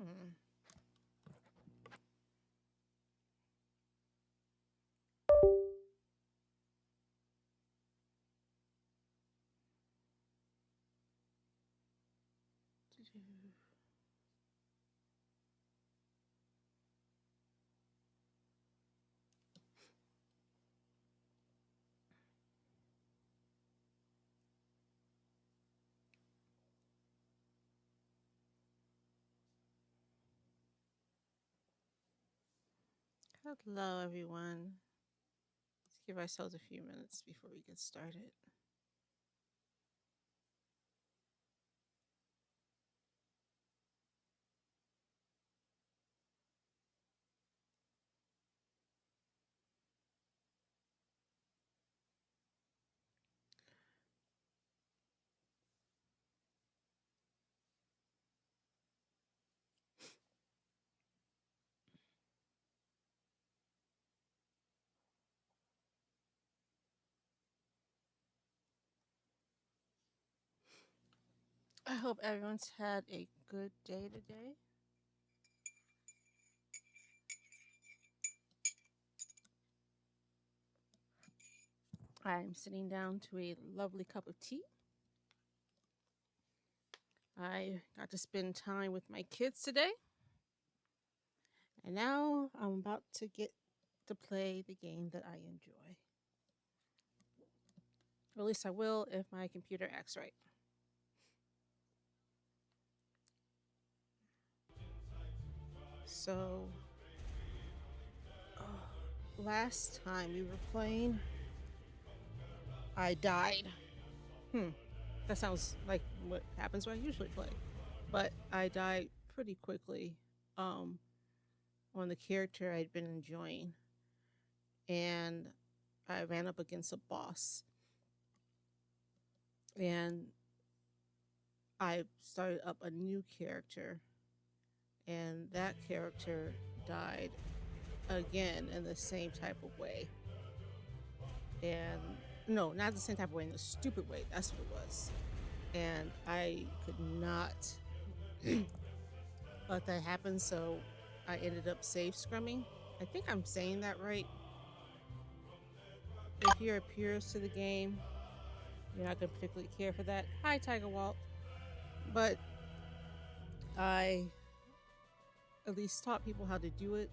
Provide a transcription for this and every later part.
Hmm. Hello, everyone. Let's give ourselves a few minutes before we get started. I hope everyone's had a good day today. I'm sitting down to a lovely cup of tea. I got to spend time with my kids today, and now I'm about to get to play the game that I enjoy. Or at least I will if my computer acts right. So, last time we were playing, I died. Hmm. That sounds like what happens when I usually play. But I died pretty quickly um, on the character I'd been enjoying. And I ran up against a boss. And I started up a new character. And that character died again in the same type of way. And no, not the same type of way, in the stupid way. That's what it was. And I could not let that happen. So I ended up save scrumming. I think I'm saying that right. If you're a purist to the game, you're not going to particularly care for that. Hi, Tiger Walt. But I at least taught people how to do it.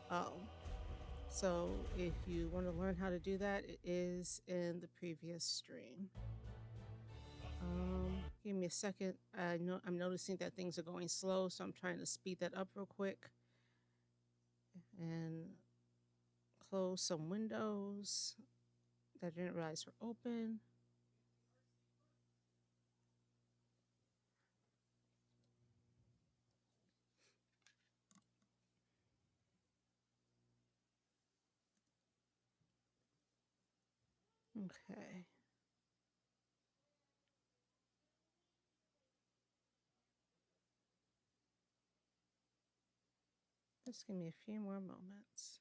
Um, so if you want to learn how to do that, it is in the previous stream. Give me a second. I know I'm noticing that things are going slow, so I'm trying to speed that up real quick and close some windows that I didn't realize were open. Okay. Just give me a few more moments.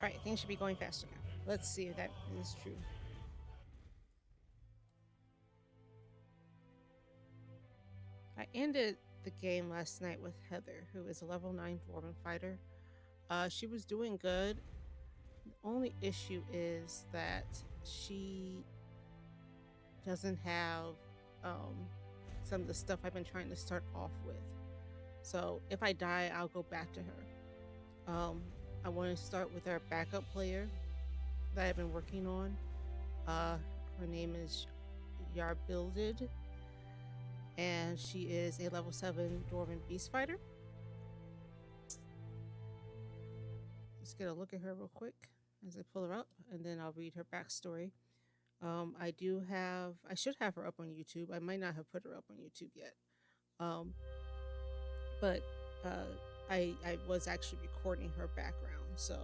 All right, things should be going faster now. Let's see if that is true. I ended the game last night with Heather, who is a level 9 dwarven fighter. She was doing good. The only issue is that she doesn't have um, some of the stuff I've been trying to start off with. So if I die, I'll go back to her. I want to start with our backup player that I've been working on. Her name is Yarbuilded, and she is a level 7 Dwarven Beast Fighter. Let's get a look at her real quick as I pull her up, and then I'll read her backstory. I should have her up on YouTube. I might not have put her up on YouTube yet. Um, but uh, I was actually recording her background. So,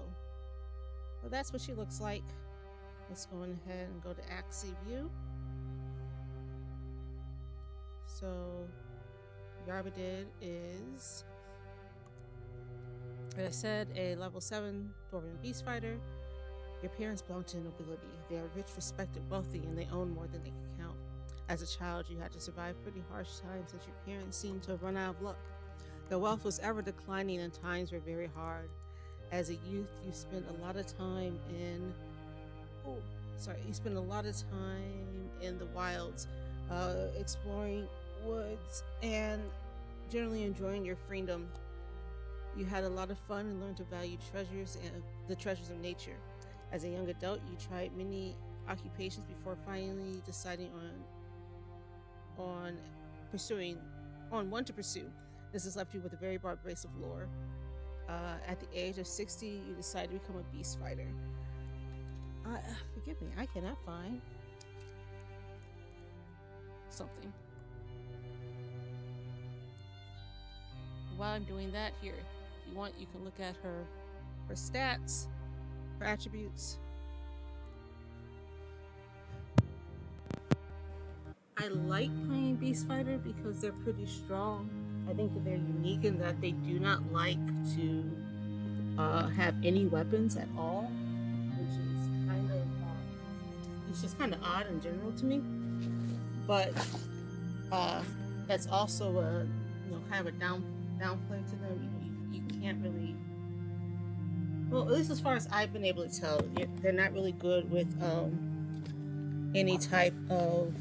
well, that's what she looks like. Let's go ahead and go to Axie View. So, Yarbadid is, as I said, a level 7 Dwarven Beast Fighter. Your parents belong to the nobility. They are rich, respected, wealthy, and they own more than they can count. As a child, you had to survive pretty harsh times as your parents seemed to have run out of luck. Their wealth was ever declining and times were very hard. As a youth, you spent a lot of time in oh, you spent a lot of time in the wilds, exploring woods and generally enjoying your freedom. You had a lot of fun and learned to value treasures and the treasures of nature. As a young adult, you tried many occupations before finally deciding on pursuing on one to pursue. This has left you with a very broad base of lore. At the age of 60, you decided to become a beast fighter. Forgive me, I cannot find something. While I'm doing that here, if you want, you can look at her stats, her attributes. I like playing Beast Fighter because they're pretty strong. I think that they're unique in that they do not like to have any weapons at all, which is kind of it's just kind of odd in general to me. But that's also a kind of a downplay to them. You can't really, well, at least as far as I've been able to tell, they're not really good with any type of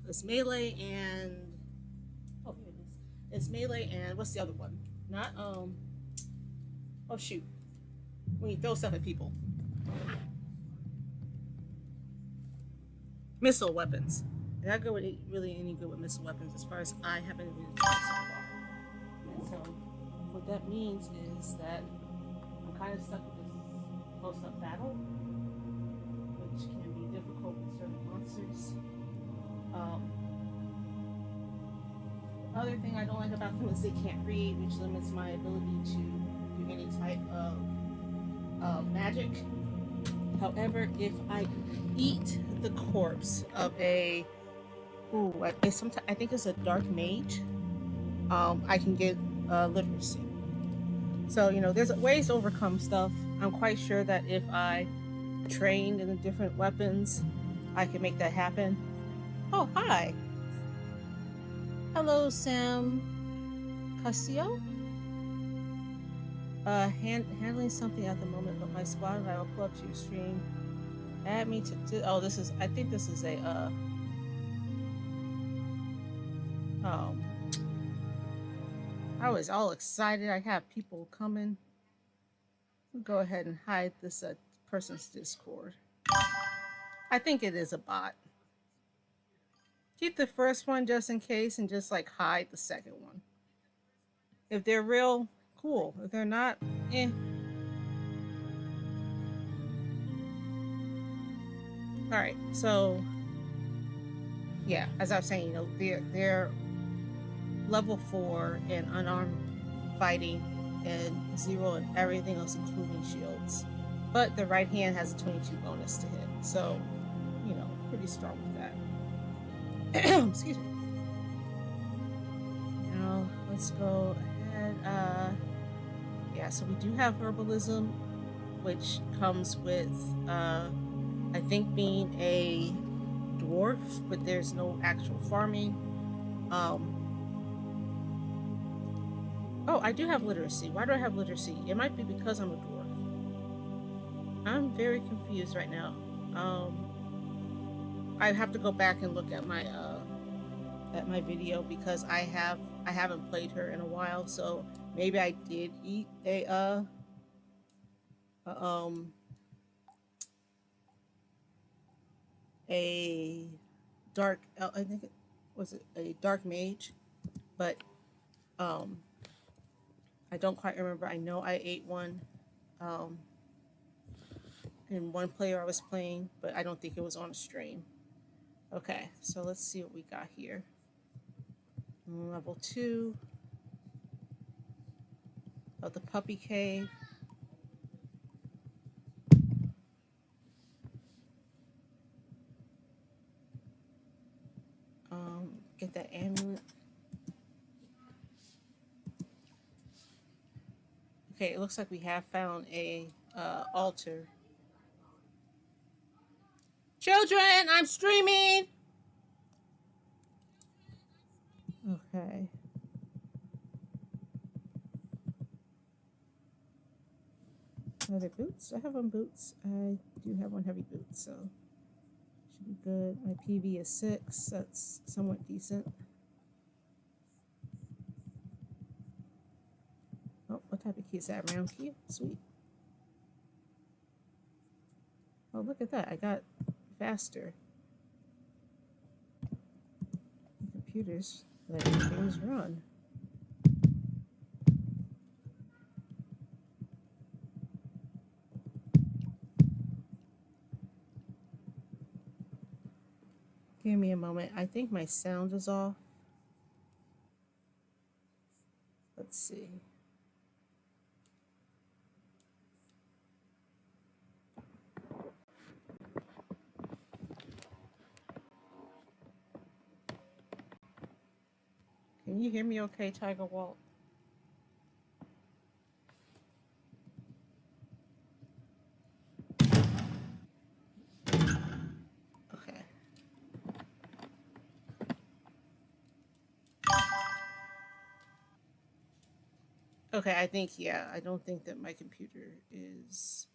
it's melee and oh here it is. It's melee and what's the other one? Not oh shoot. When you throw stuff at people. Missile weapons. They're not good with really any good with missile weapons as far as I haven't really tried so far. And so what that means is that I'm kind of stuck with this close-up battle, which can be difficult with certain monsters. The other thing I don't like about them is they can't read, which limits my ability to do any type of magic. However, if I eat the corpse of I think it's a dark mage, I can get literacy. So there's ways to overcome stuff. I'm quite sure that if I trained in the different weapons, I can make that happen. Oh, hi. Hello, Sam Casio. Handling something at the moment, but my squad and I will pull up to your stream. Add me to. I think this is a. I was all excited. I have people coming. We'll go ahead and hide this person's Discord. I think it is a bot. Keep the first one just in case and just like hide the second one. If they're real, cool. If they're not, eh. All right, so yeah, as I was saying, they're level 4 in unarmed fighting and 0 in everything else, including shields. But the right hand has a 22 bonus to hit, so pretty strong with that. Excuse me. Now let's go ahead. Yeah, so we do have herbalism, which comes with I think being a dwarf, but there's no actual farming. Oh, I do have literacy. Why do I have literacy? It might be because I'm a dwarf. I'm very confused right now. I have to go back and look at my video because I haven't played her in a while, so maybe I did eat a dark, I think it was a dark mage, but I don't quite remember. I know I ate one in one player I was playing, but I don't think it was on a stream. Okay, so let's see what we got here. Level 2 of the puppy cave. Get that amulet. Okay, it looks like we have found a altar. Children, I'm streaming. Okay. Are there boots? I have on boots. I do have on heavy boots, so should be good. My PV is 6. That's somewhat decent. Oh, what type of key is that? Round key? Sweet. Oh, look at that. I got faster. The computers letting things run. Give me a moment. I think my sound is off. Let's see. Can you hear me okay, Tiger Walt? Okay. Okay, I think, yeah, I don't think that my computer is.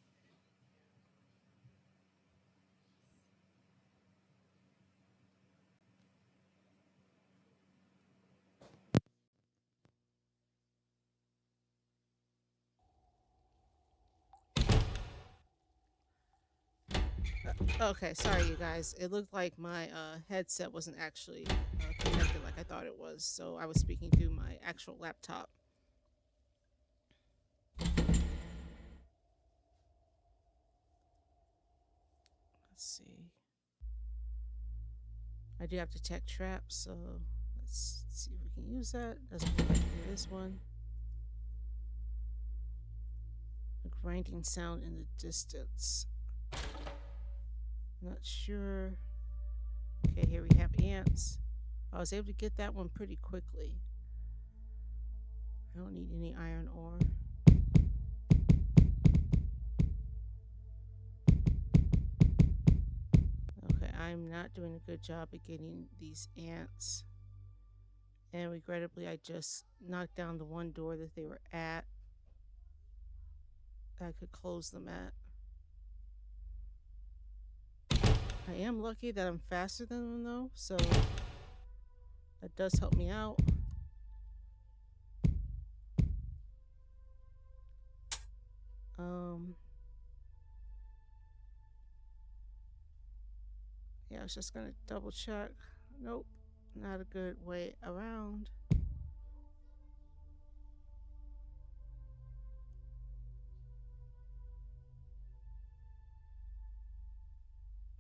Okay, sorry, you guys. It looked like my headset wasn't actually connected like I thought it was, so I was speaking through my actual laptop. Let's see. I do have to tech trap, so let's see if we can use that. Doesn't look like there is one. A grinding sound in the distance. Not sure. Okay, here we have ants. I was able to get that one pretty quickly. I don't need any iron ore. Okay, I'm not doing a good job of getting these ants. And regrettably, I just knocked down the one door that they were at. I could close them at. I am lucky that I'm faster than them though, so that does help me out. Yeah, I was just gonna double check. Nope, not a good way around.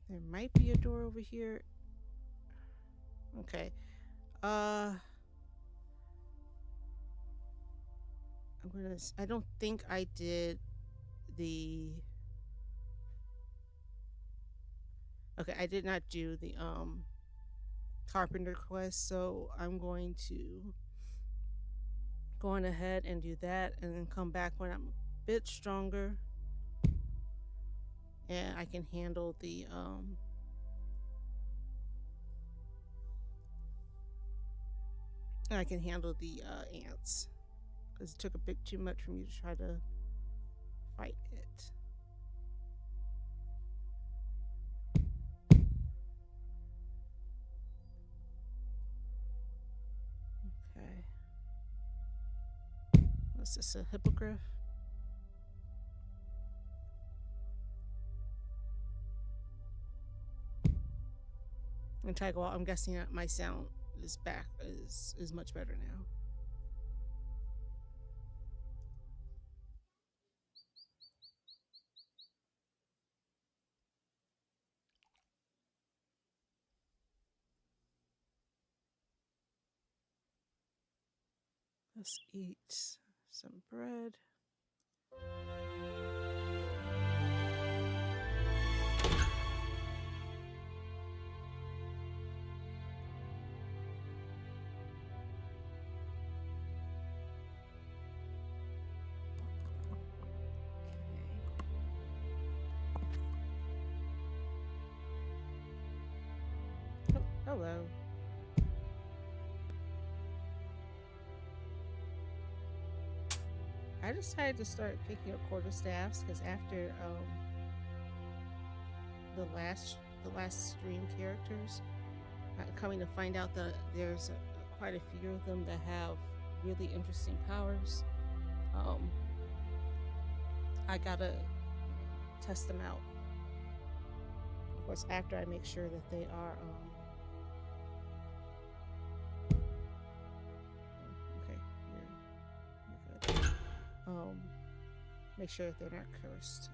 There might be a door over here. Okay. I don't think I did the. Okay, I did not do the carpenter quest, so I'm going to go on ahead and do that, and then come back when I'm a bit stronger, and I can handle the ants, because it took a bit too much for me to try to fight it. Okay. What's this, a hippogriff? And Tiger Wall, I'm guessing that my sound is back, is much better now. Let's eat some bread. Oh, hello. I decided to start picking up quarterstaffs because after the last stream characters, coming to find out that there's quite a few of them that have really interesting powers. I gotta test them out. Of course, after I make sure that they are okay, you're good. Make sure that they're not cursed.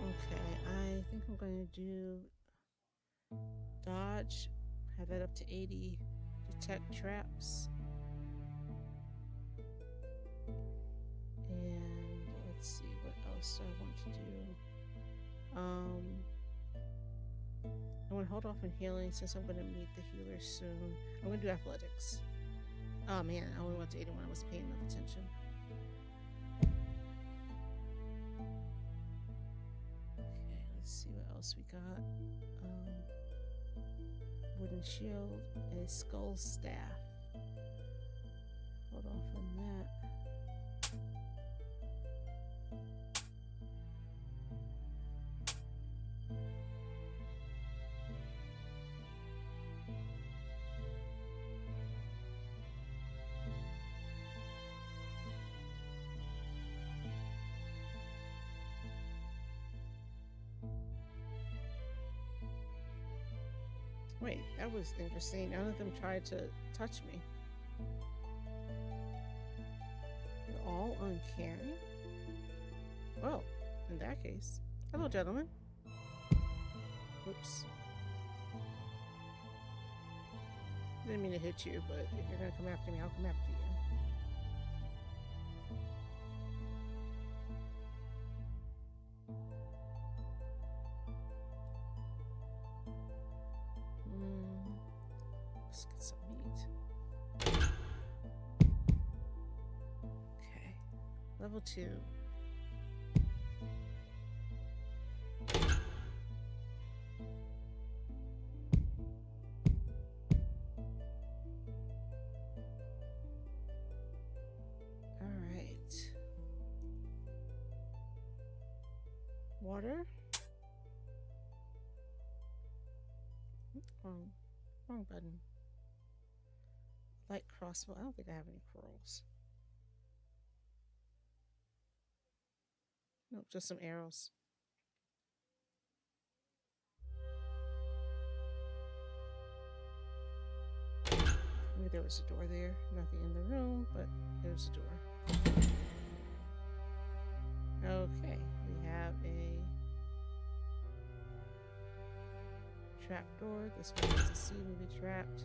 Okay, I think I'm going to do dodge, have that up to 80, detect traps, and let's see what else I want to do. I want to hold off on healing since I'm going to meet the healer soon. I'm going to do athletics. Oh man, I only went to 81. I wasn't paying enough attention. Okay, let's see what else we got. Wooden shield, a skull staff. Hold off on that. Wait, that was interesting. None of them tried to touch me. They're all uncaring? Well, in that case. Hello, gentlemen. Oops. Didn't mean to hit you, but if you're gonna come after me, I'll come after you. Let's get some meat. Okay. Level 2. Alright. Water. Wrong button. Light crossbow. I don't think I have any corals. Nope, just some arrows. Maybe there was a door there. Nothing in the room, but there's a door. Okay, we have a trap door. This one has a seed to be trapped.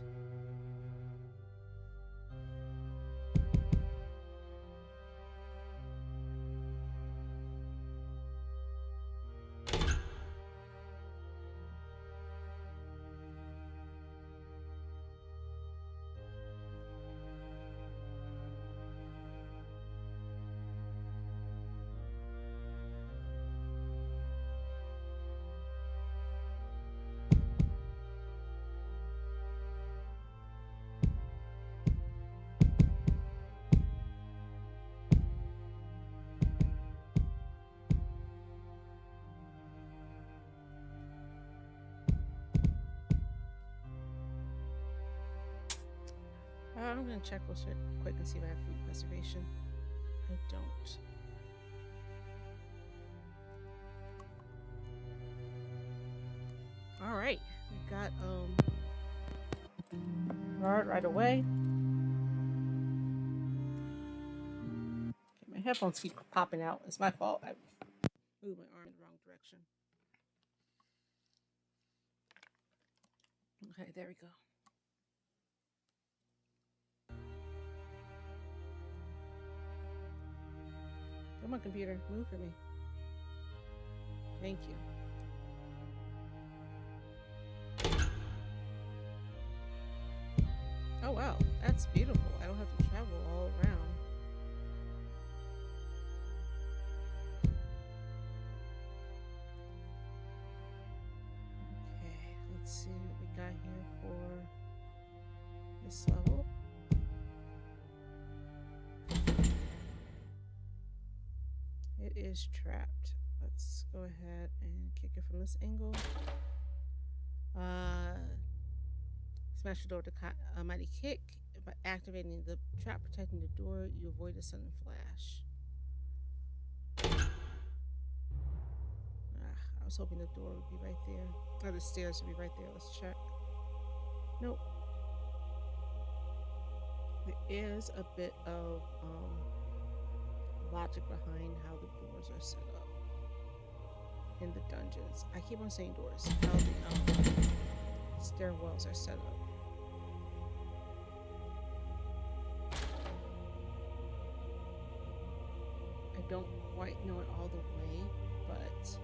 I'm gonna check real quick and see if I have food preservation. I don't. All right, we got guard right away. Okay, my headphones keep popping out. It's my fault. I moved my arm in the wrong direction. Okay, there we go. Come on, computer, move for me. Thank you. Oh wow, that's beautiful. I don't have to travel all around. Okay, let's see what we got here for this level. It is trapped. Let's go ahead and kick it from this angle. Smash the door with a mighty kick. By activating the trap protecting the door, you avoid a sudden flash. I was hoping the door would be right there. Or the stairs would be right there. Let's check. Nope. There is a bit of logic behind how the doors are set up in the dungeons. I keep on saying doors. How the stairwells are set up. I don't quite know it all the way, but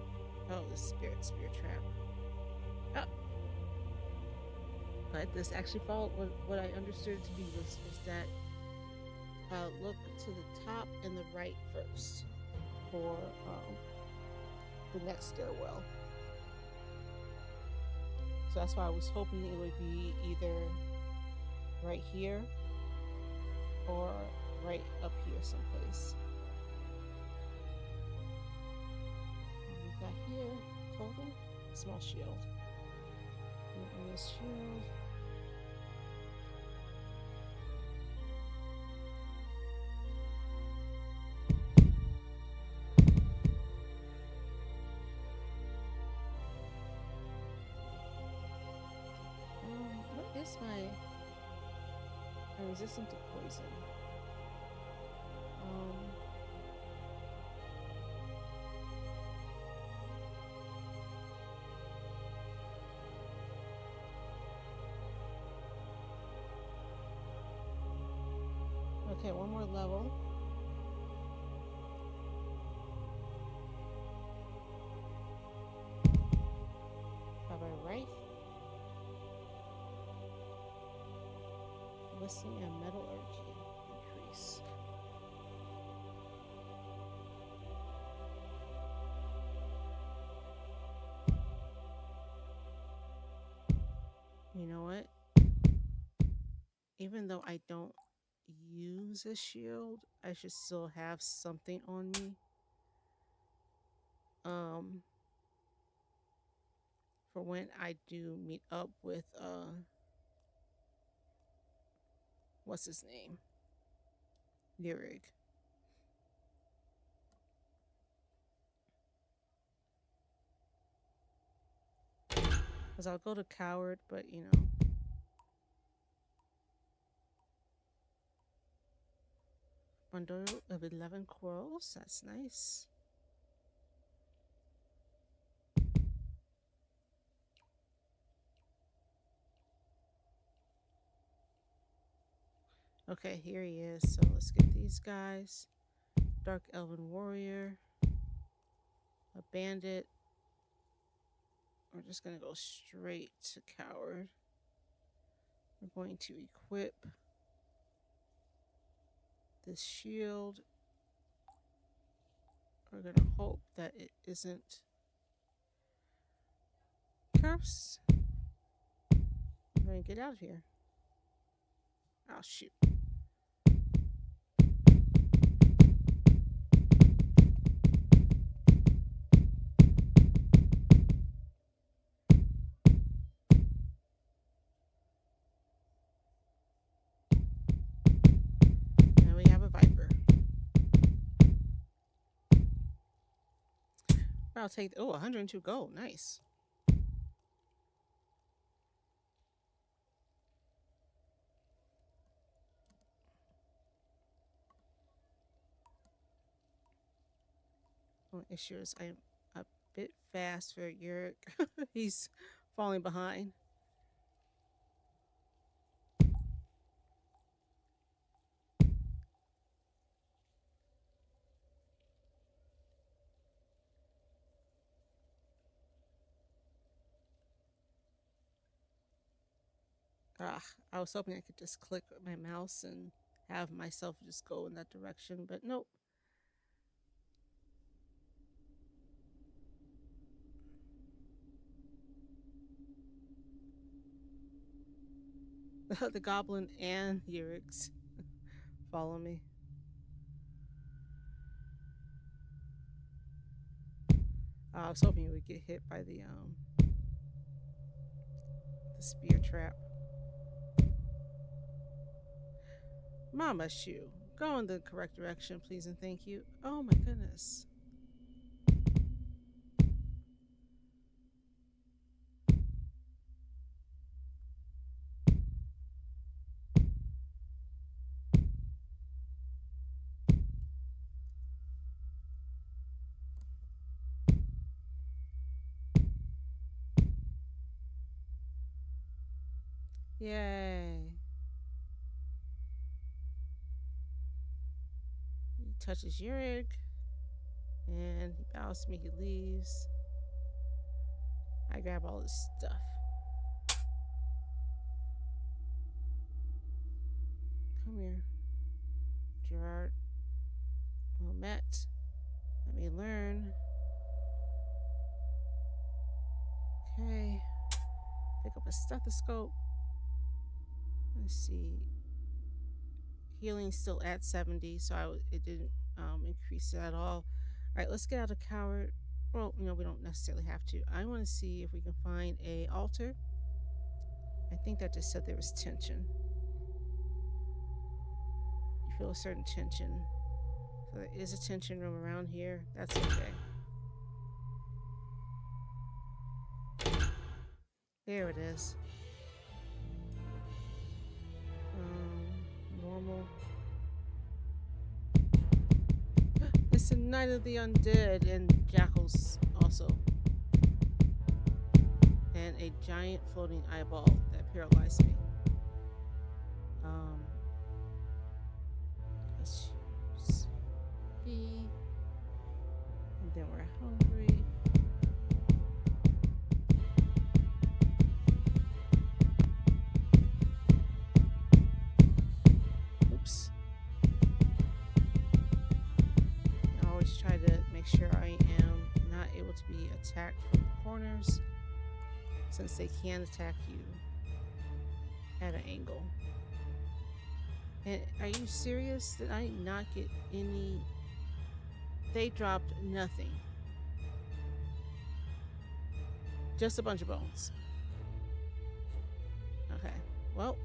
the spirit trap. Oh. But this actually followed what I understood it to be was that look to the top and the right first for the next stairwell. So that's why I was hoping it would be either right here or right up here someplace. And we got here clothing, small shield. And on this shield. What is my... I'm resistant to poison. Okay, one more level. Have I right? Listening and metallurgy increase. You know what? Even though I don't use a shield, I should still have something on me. For when I do meet up with what's his name? Lyric. Because I'll go to Coward, but you know. Bundle of 11 corals. That's nice. Okay, here he is. So let's get these guys. Dark Elven Warrior. A Bandit. We're just going to go straight to Coward. We're going to equip this shield. We're going to hope that it isn't cursed. I'm going to get out of here. Oh, shoot. Now we have a Viper. I'll take, 102 gold. Nice. Only issue is I'm a bit fast for Yurik. He's falling behind. Ah, I was hoping I could just click with my mouse and have myself just go in that direction, but nope. The goblin and Yurik's follow me. I was hoping you would get hit by the spear trap. Mama Shoe, go in the correct direction, please and thank you. Oh my goodness. Yay. He touches Yurik and he bows to me, he leaves. I grab all his stuff. Come here, Gerard. Well met. Let me learn. Okay. Pick up a stethoscope. Let's see. Healing's still at 70, so it didn't increase it at all. All right, let's get out of coward. Well, we don't necessarily have to. I want to see if we can find a altar. I think that just said there was tension. You feel a certain tension. So there is a tension room around here. That's okay. There it is. Normal. It's the Night of the Undead and jackals also. And a giant floating eyeball that paralyzed me. Let's use B. And then we're hungry. Oops. I always try to make sure I am not able to be attacked from corners, since they can attack you at an angle. And are you serious? Did I not get any? They dropped nothing. Just a bunch of bones. Okay. Well.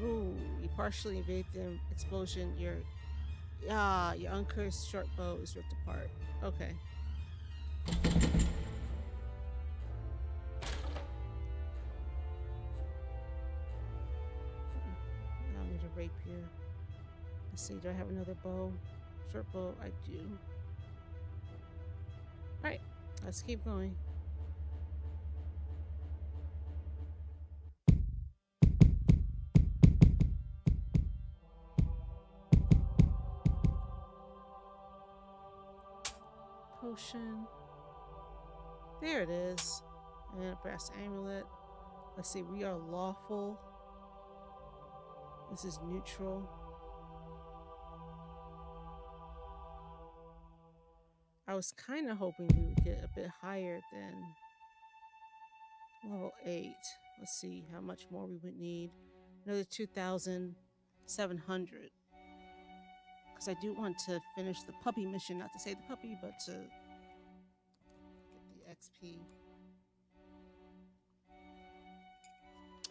Ooh, you partially evade the explosion. Your uncursed short bow is ripped apart. Okay. Now I need a rapier. Let's see, do I have another bow? Short bow, I do. Alright, let's keep going. Potion. There it is. And a brass amulet. Let's see, we are lawful. This is neutral. I was kind of hoping we would get a bit higher than level 8. Let's see how much more we would need. Another 2,700. Because I do want to finish the puppy mission. Not to save the puppy, but to get the XP.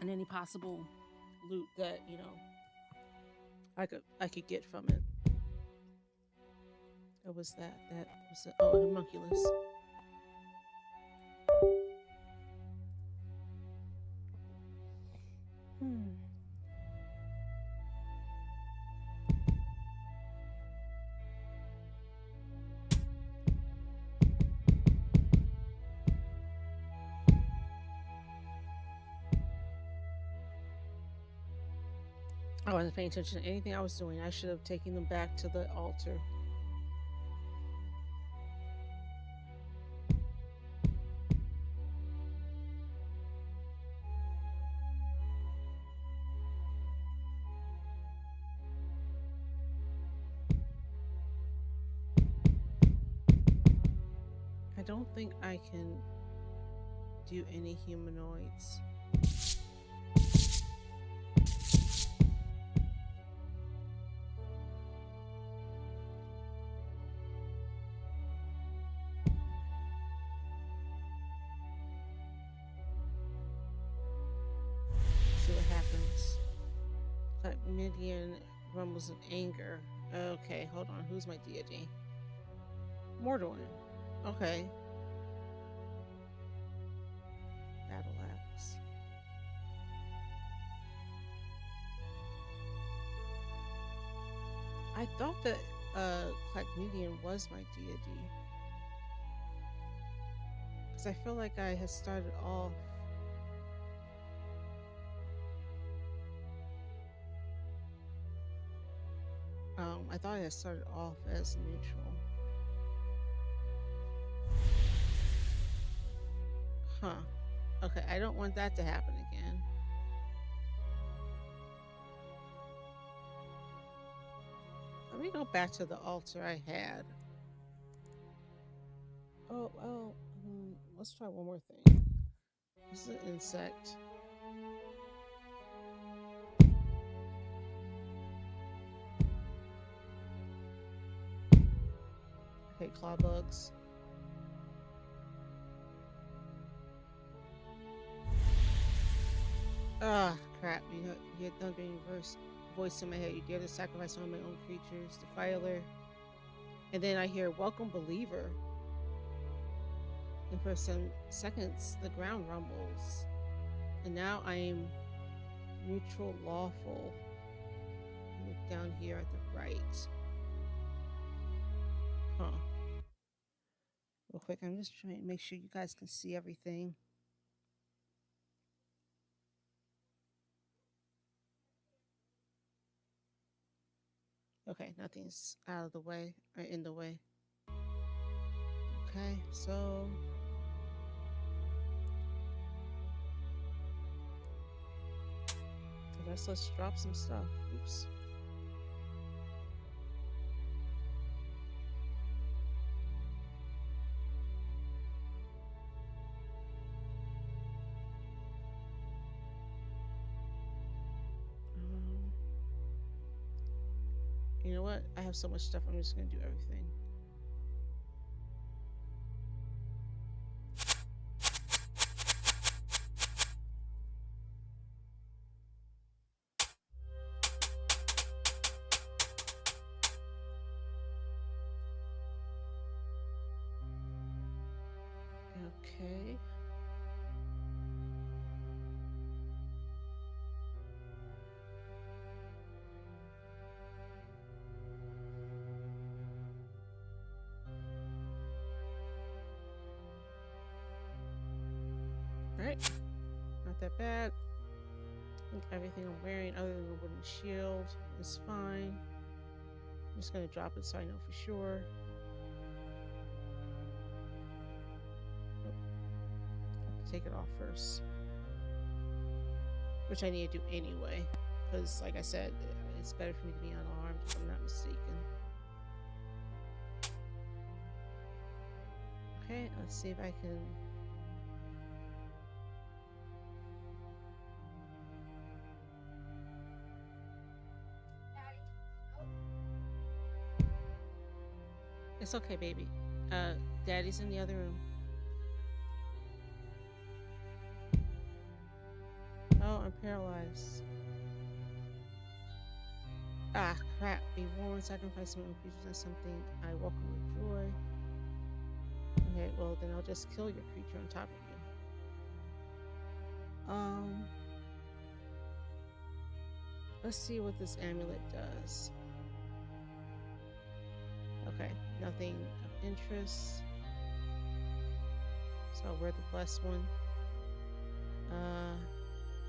And any possible loot that, I could get from it. What was that? That was a homunculus. I wasn't paying attention to anything I was doing. I should have taken them back to the altar. I don't think I can do any humanoids. See what happens. Like Midian rumbles in anger. Okay, hold on. Who's my deity? Mortal. Okay. Battle axe. I thought that Clacmedian was my deity. Because I feel like I had started off. I thought I had started off as neutral. Huh. Okay, I don't want that to happen again. Let me go back to the altar I had. Oh, well, let's try one more thing. This is an insect. Okay, claw bugs. Ah, crap. You had thundering voice in my head. You dare to sacrifice one of my own creatures, Defiler. And then I hear, welcome, believer. And for some seconds, the ground rumbles. And now I am neutral lawful. Look down here at the right. Huh. Real quick, I'm just trying to make sure you guys can see everything. Okay, nothing's out of the way or in the way. Okay, so I guess let's drop some stuff. Oops. You know what? I have so much stuff. I'm just gonna do everything. Okay. Alright. Not that bad. I think everything I'm wearing, other than the wooden shield, is fine. I'm just gonna drop it so I know for sure. Oh, have to take it off first, which I need to do anyway, because, like I said, it's better for me to be unarmed if I'm not mistaken. Okay, let's see if I can. It's okay, baby. Daddy's in the other room. Oh, I'm paralyzed. Ah, crap. Be warned, sacrifice my own creatures as something I welcome with joy. Okay, well, then I'll just kill your creature on top of you. Let's see what this amulet does. Okay, nothing of interest. So I'll wear the blessed one.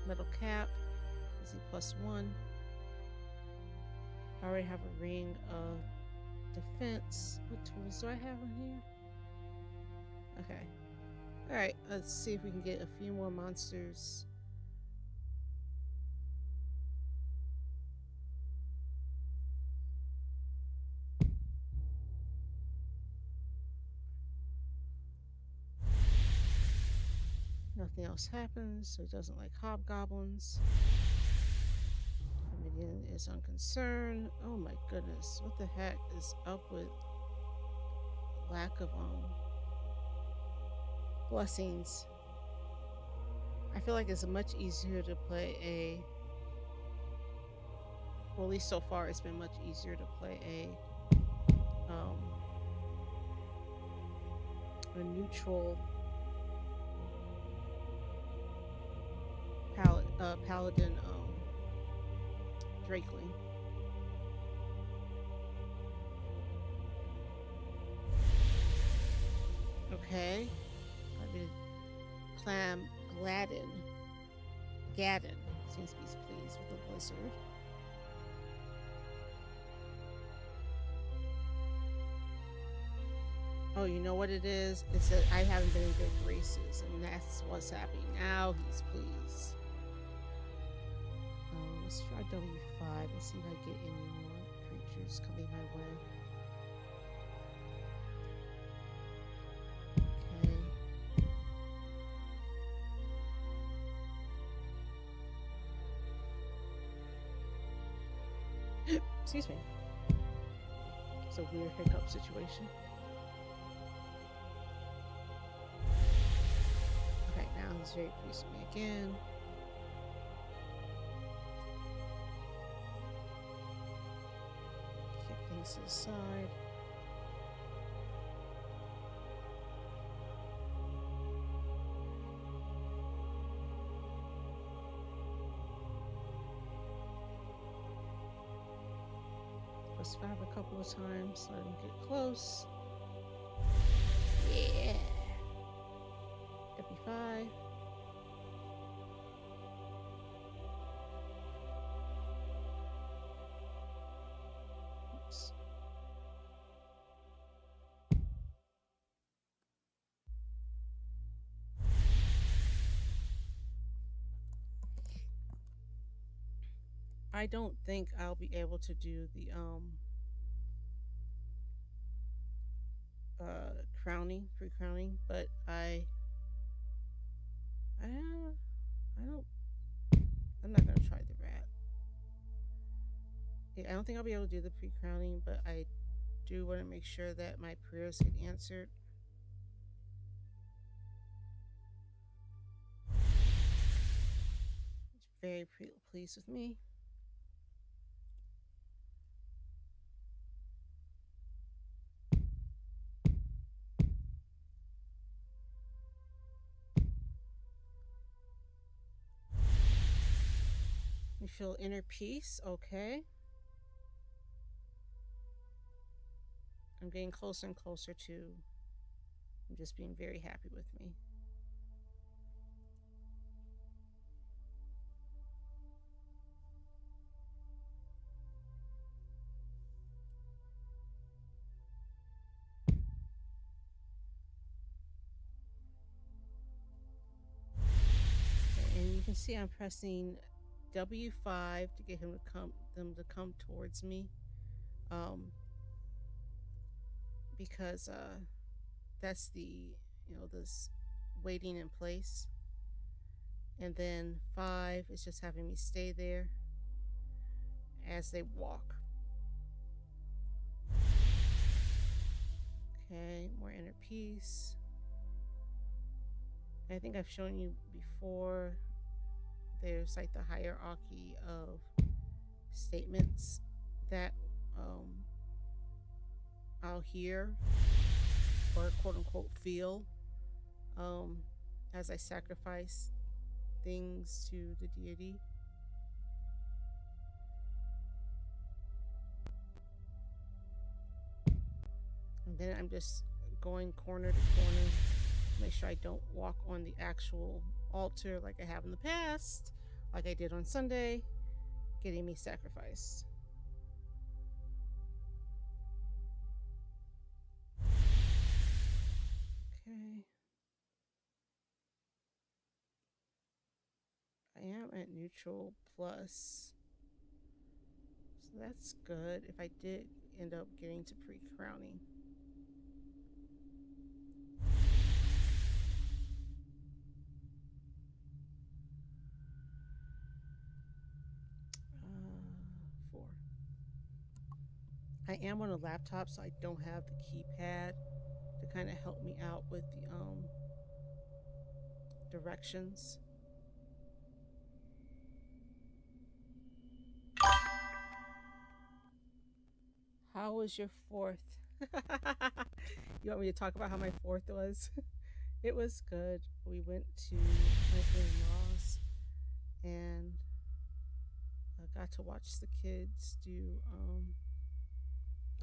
Metal cap. Is it +1? I already have a ring of defense. What tools do I have in here? Okay. Alright, let's see if we can get a few more monsters. Nothing else happens, so he doesn't like hobgoblins. The minion is unconcerned. Oh my goodness, what the heck is up with lack of blessings? I feel like it's much easier to play a, well, at least so far it's been much easier to play a neutral paladin Drakeling. Okay. I mean, Clam Gaddon seems to be pleased with the blizzard. Oh, you know what it is? It's that I haven't been in good graces, and that's what's happening. Now he's pleased. Let's try W5 and see if I get any more creatures coming my way. Okay. Excuse me. It's a weird hiccup situation. Okay, now he's very pleased with me again. Kick things to the side. Plus 5 a couple of times, let him get close. Yeah. W5. Oops. I don't think I'll be able to do the crowning, pre-crowning, but I'm not gonna try the rat. Yeah, I don't think I'll be able to do the pre-crowning, but I do want to make sure that my prayers get answered. He's very pleased with me. You feel inner peace, okay. I'm getting closer and closer to him just being very happy with me. Okay, and you can see I'm pressing W5 to get them to come towards me, because that's the this waiting in place, and then 5 is just having me stay there as they walk. Okay, more inner peace. I think I've shown you before. There's like the hierarchy of statements that I'll hear or quote unquote feel as I sacrifice things to the deity. And then I'm just going corner to corner, make sure I don't walk on the actual altar like I have in the past, like I did on Sunday, getting me sacrificed. at neutral plus. So that's good if I did end up getting to pre-crowning. Four. I am on a laptop, so I don't have the keypad to kind of help me out with the directions. How was your fourth? You want me to talk about how my fourth was? It was good. We went to my in-laws and I got to watch the kids do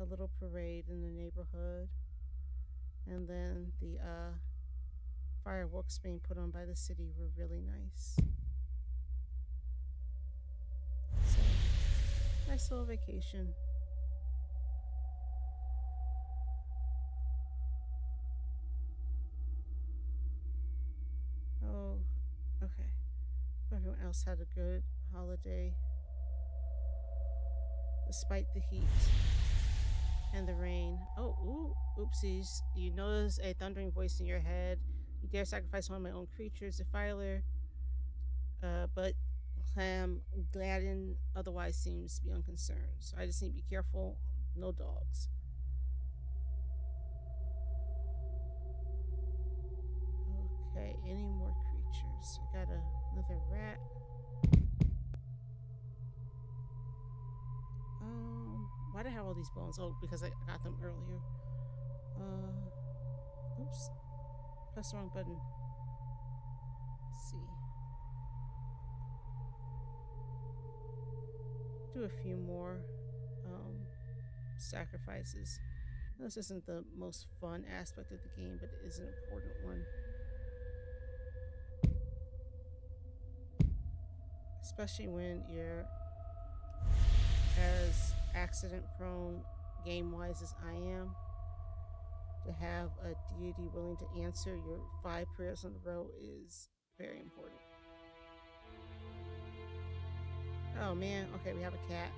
a little parade in the neighborhood, and then the fireworks being put on by the city were really nice. So, nice little vacation. Oh, okay. Everyone else had a good holiday despite the heat and the rain. Oh, ooh, oopsies. You notice a thundering voice in your head. You dare sacrifice one of my own creatures, Defiler. But Clam Gladden otherwise seems to be unconcerned. So I just need to be careful. No dogs. Okay, any more creatures? I got another rat. Why do I have all these bones? Oh, because I got them earlier. Oops. Press the wrong button. Let's see. Do a few more sacrifices. This isn't the most fun aspect of the game, but it is an important one. Especially when you're as accident prone game wise as I am. To have a deity willing to answer your 5 prayers in a row is very important. Oh man, okay, we have a cat.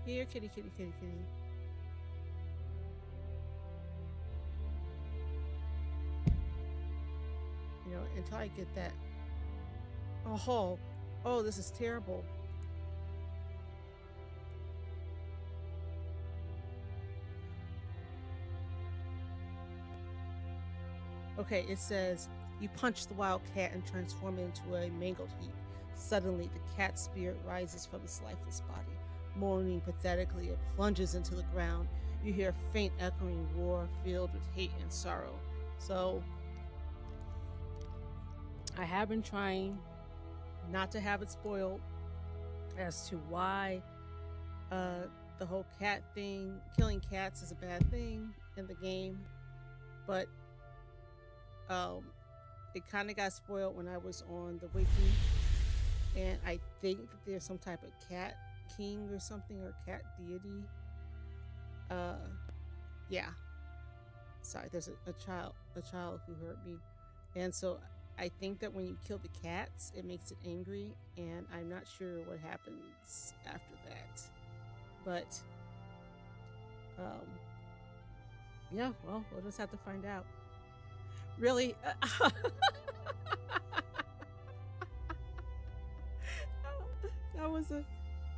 Here, kitty, kitty, kitty, kitty. You know, until I get that. Oh, this is terrible. Okay, it says you punch the wild cat and transform it into a mangled heap. Suddenly, the cat's spirit rises from its lifeless body. Moaning pathetically, it plunges into the ground. You hear a faint echoing roar filled with hate and sorrow. So, I have been trying not to have it spoiled as to why the whole cat thing, killing cats, is a bad thing in the game. But it kind of got spoiled when I was on the wiki, and I think that there's some type of cat king or something, or cat deity. Yeah. Sorry, there's a child who hurt me, and so I think that when you kill the cats, it makes it angry, and I'm not sure what happens after that. But, yeah, well, we'll just have to find out. Really?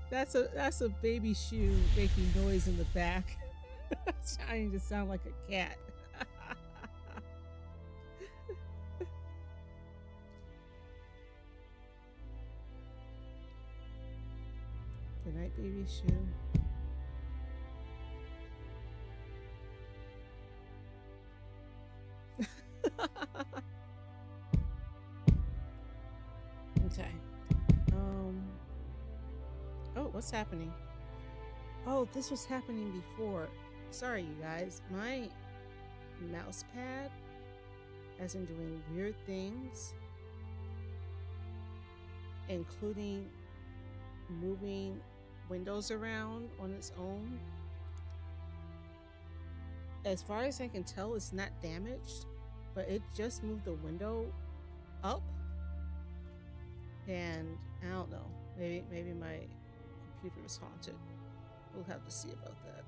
That's a baby shoe making noise in the back, trying to sound like a cat. Good night, baby shoe. Okay. Oh, what's happening? Oh, this was happening before. Sorry, you guys. My mouse pad has been doing weird things, including moving windows around on its own. As far as I can tell, it's not damaged, but it just moved the window up, and I don't know. Maybe my computer is haunted. We'll have to see about that.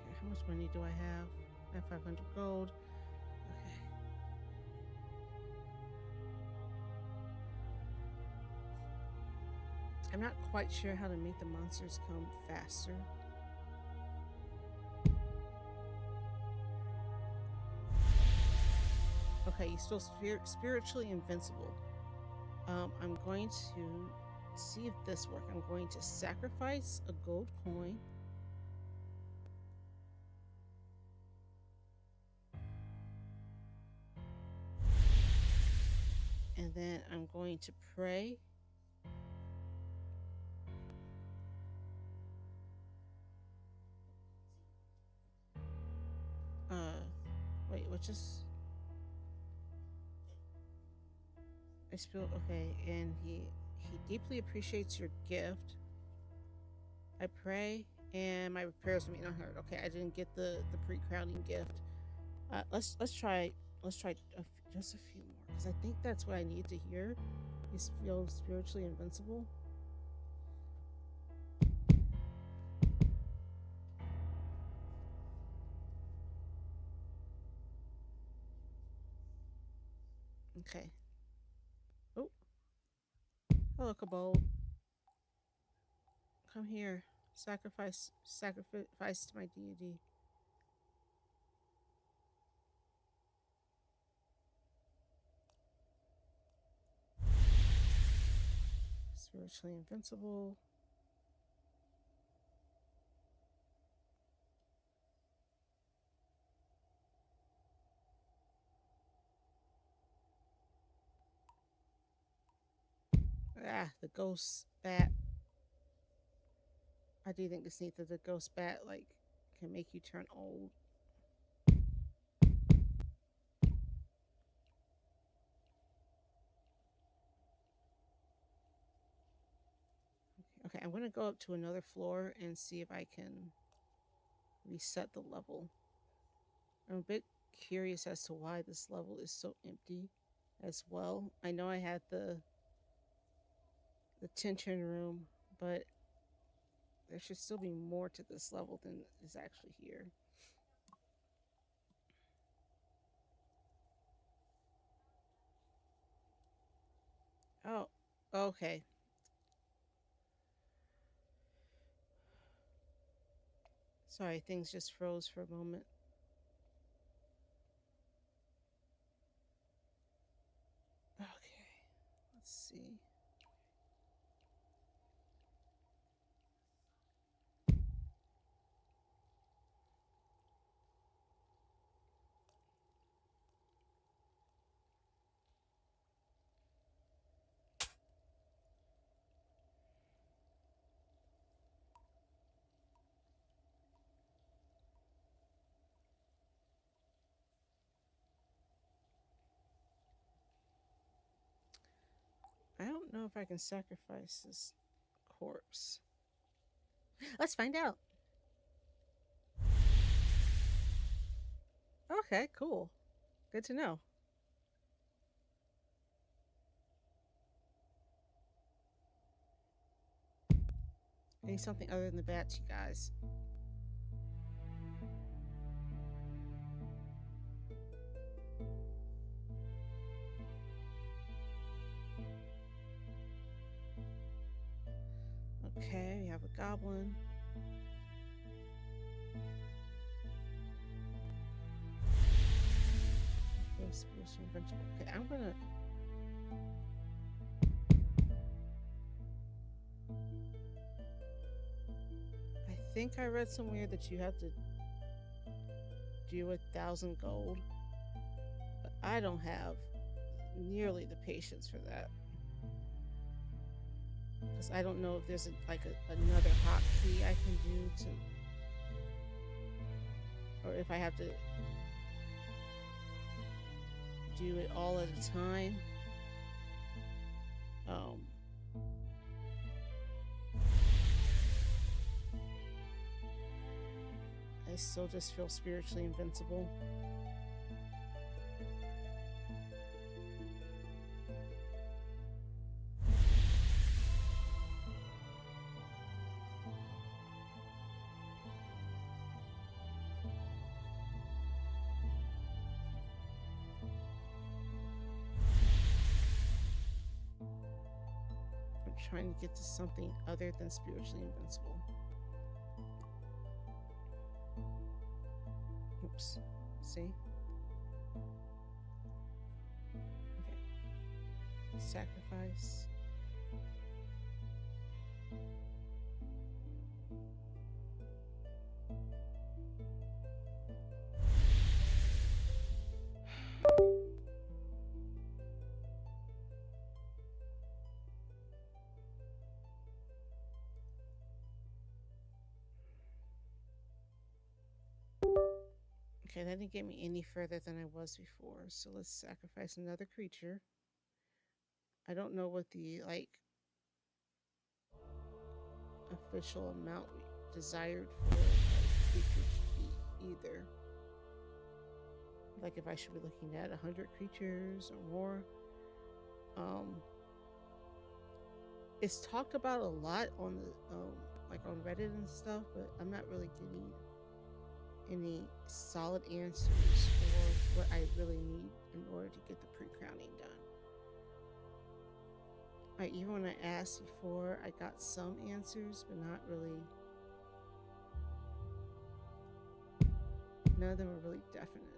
Okay, how much money do I have? I have 500 gold. Okay. I'm not quite sure how to make the monsters come faster. Okay, you still spiritually invincible. I'm going to see if this works. I'm going to sacrifice a gold coin. And then I'm going to pray. Wait, what just... I spilled... Okay, and he deeply appreciates your gift. I pray, and my prayers remain unheard. Okay, I didn't get the pre-crowning gift. Let's try just a few more, because I think that's what I need to hear. You feel spiritually invincible. Okay. Oh, hello, Cabal. Come here. Sacrifice to my deity. Spiritually invincible. Ah, the ghost bat. I do think it's neat that the ghost bat can make you turn old. Okay, I'm gonna go up to another floor and see if I can reset the level. I'm a bit curious as to why this level is so empty as well. I know I had the tension room, but there should still be more to this level than is actually here. Oh, okay. Sorry, things just froze for a moment. Okay, let's see. I don't know if I can sacrifice this corpse. Let's find out. Okay, cool. Good to know. I need something other than the bats, you guys. Okay, we have a goblin. Okay, I'm gonna... I think I read somewhere that you have to do 1,000 gold, but I don't have nearly the patience for that, because I don't know if there's another hotkey I can do to, or if I have to do it all at a time. I still just feel spiritually invincible. trying to get to something other than spiritually invincible. Oops. See? Okay. Sacrifice. Okay, that didn't get me any further than I was before. So let's sacrifice another creature. I don't know what the official amount desired for creatures should be either. Like if I should be looking at 100 creatures or more. It's talked about a lot on the like on Reddit and stuff, but I'm not really getting any solid answers for what I really need in order to get the pre-crowning done. Even when I asked before, I got some answers, but not really. None of them were really definite.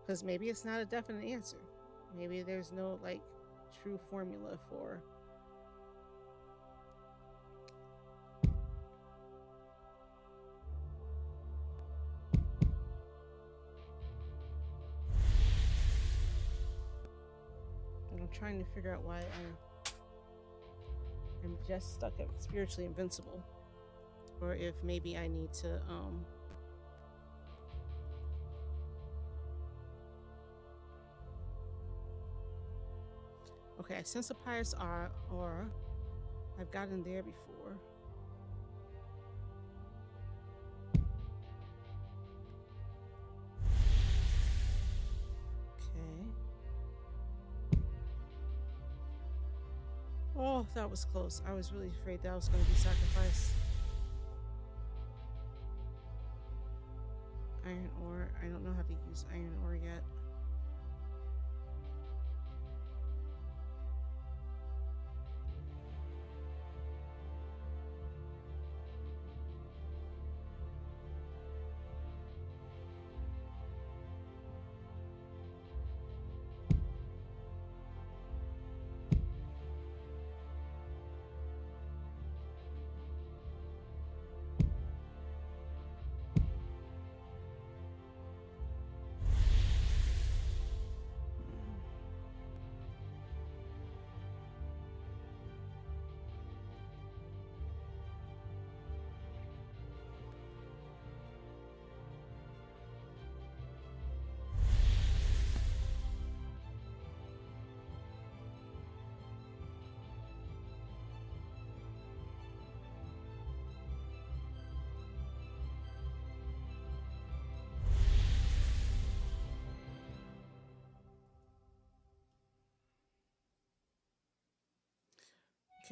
Because maybe it's not a definite answer. Maybe there's no true formula for and I'm trying to figure out why I'm just stuck at spiritually invincible, or if maybe I need to okay, I sense a pious aura. I've gotten there before. Okay. Oh, that was close. I was really afraid that was going to be sacrificed. Iron ore. I don't know how to use iron ore yet.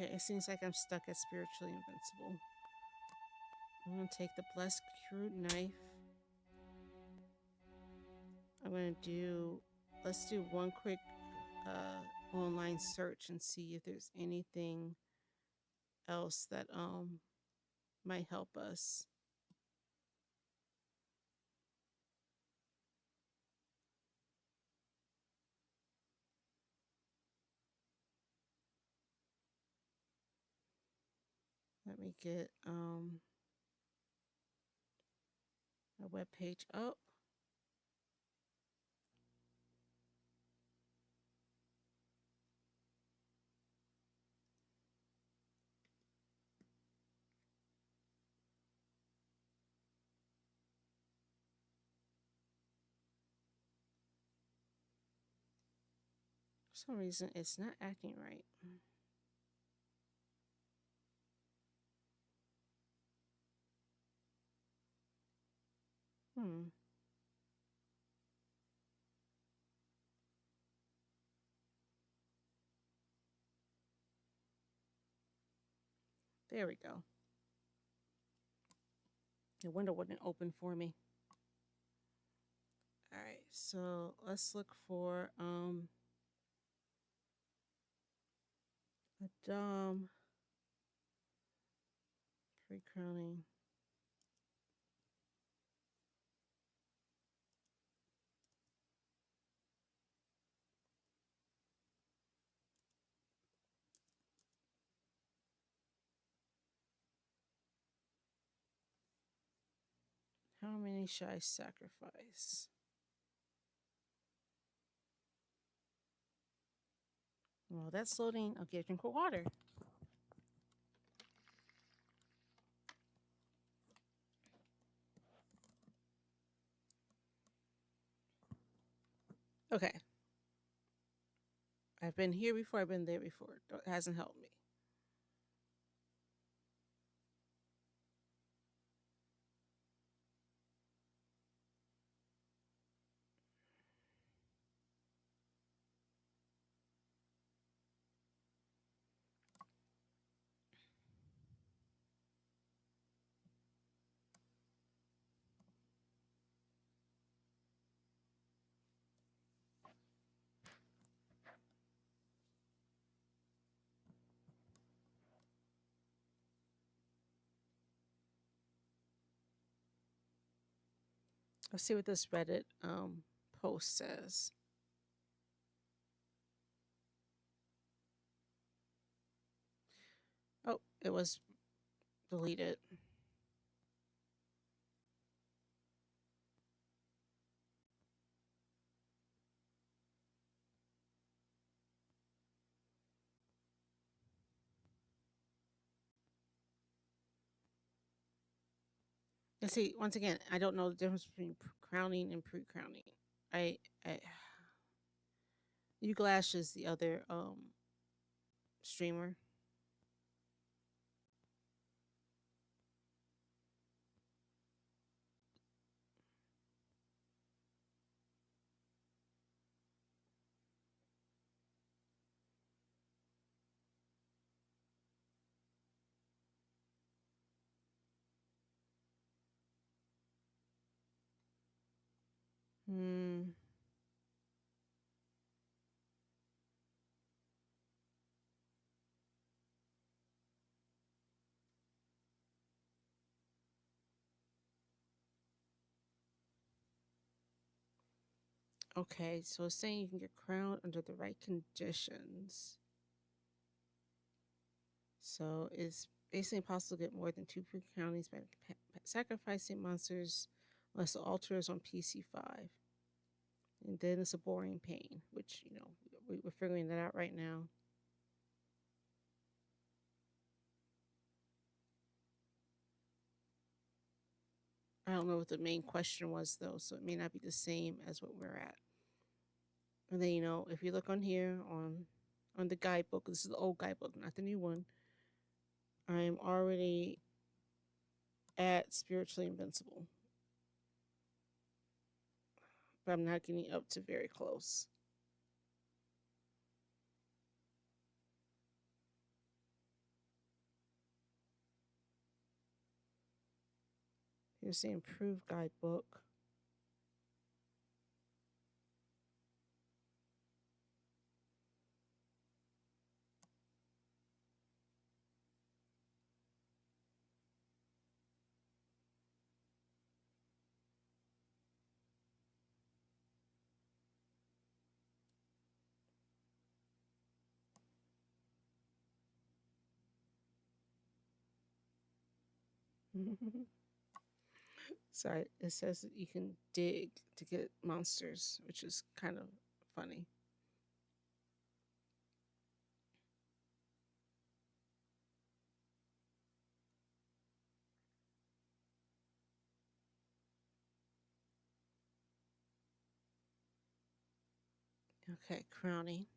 Okay, it seems like I'm stuck at spiritually invincible. I'm going to take the blessed crude knife. I'm going to let's do one quick online search and see if there's anything else that might help us. Let me get a web page up. For some reason, it's not acting right. There we go. The window wouldn't open for me. All right, so let's look for a dom pre-crowning. How many should I sacrifice? Well, that's loading. I'll get a drink of water. Okay. I've been here before. I've been there before. It hasn't helped me. Let's see what this Reddit post says. Oh, it was deleted. And see, once again, I don't know the difference between crowning and pre-crowning. I Uglash is the other streamer. Hmm. Okay, so it's saying you can get crowned under the right conditions. So it's basically impossible to get more than 2 pre-crownings by sacrificing monsters unless the altar is on PC5. And then it's a boring pain, which, we're figuring that out right now. I don't know what the main question was, though, so it may not be the same as what we're at. And then, if you look on here on the guidebook, this is the old guidebook, not the new one. I'm already at spiritually invincible, but I'm not getting up to very close. Here's the improved guidebook. Sorry, it says that you can dig to get monsters, which is kind of funny. Okay, crowning.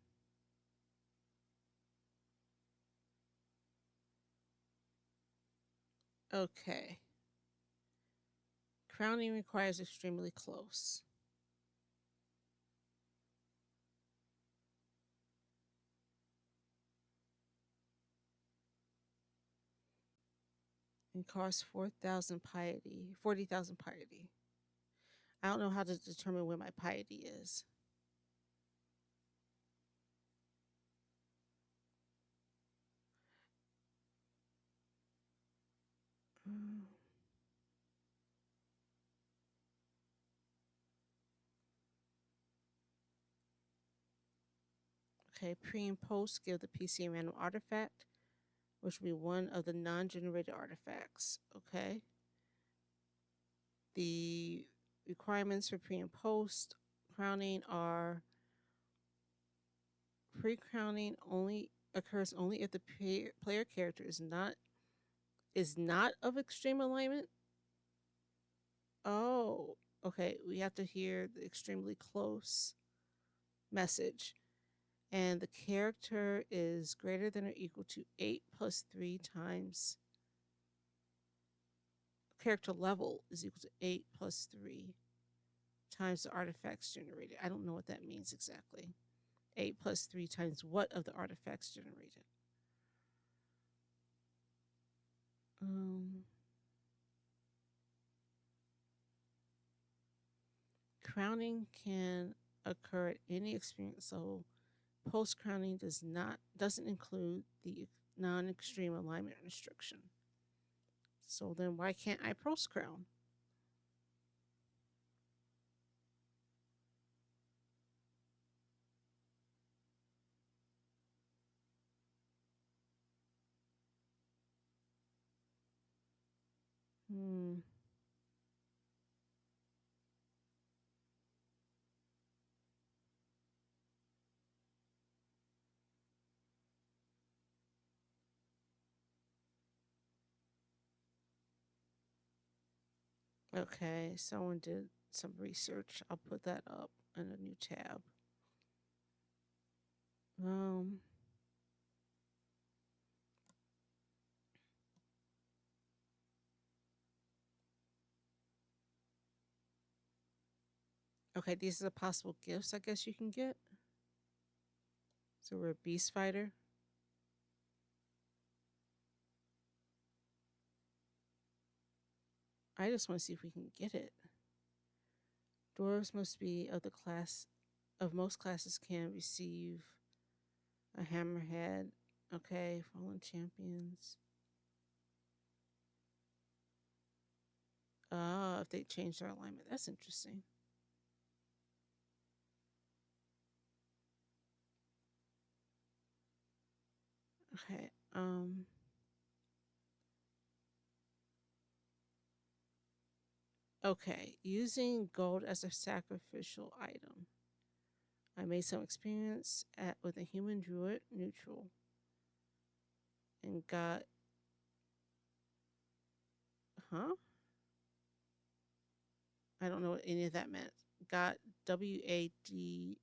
Okay. Crowning requires extremely close. It costs 40,000 piety. I don't know how to determine where my piety is. Mm, Okay, pre and post give the PC a random artifact, which will be one of the non generated artifacts. Okay. The requirements for pre and post crowning are pre crowning only occurs only if the player character is not of extreme alignment. Oh, okay. We have to hear the extremely close message. And the character is greater than or equal to 8 plus 3 times. Character level is equal to 8 plus 3 times the artifacts generated. I don't know what that means exactly. 8 plus 3 times what of the artifacts generated? Um, Crowning can occur at any experience, so post crowning doesn't include the non extreme alignment restriction. So then why can't I post crown? Hmm. Okay, someone did some research. I'll put that up in a new tab. Um. Okay, these are the possible gifts I guess you can get. So we're a beast fighter. I just want to see if we can get it. Dwarves must be of the class of most classes can receive a hammerhead. Okay, fallen champions. If they change their alignment, that's interesting. Okay. Okay. Using gold as a sacrificial item. I made some experience with a human druid neutral and got, huh? I don't know what any of that meant. Got ADOM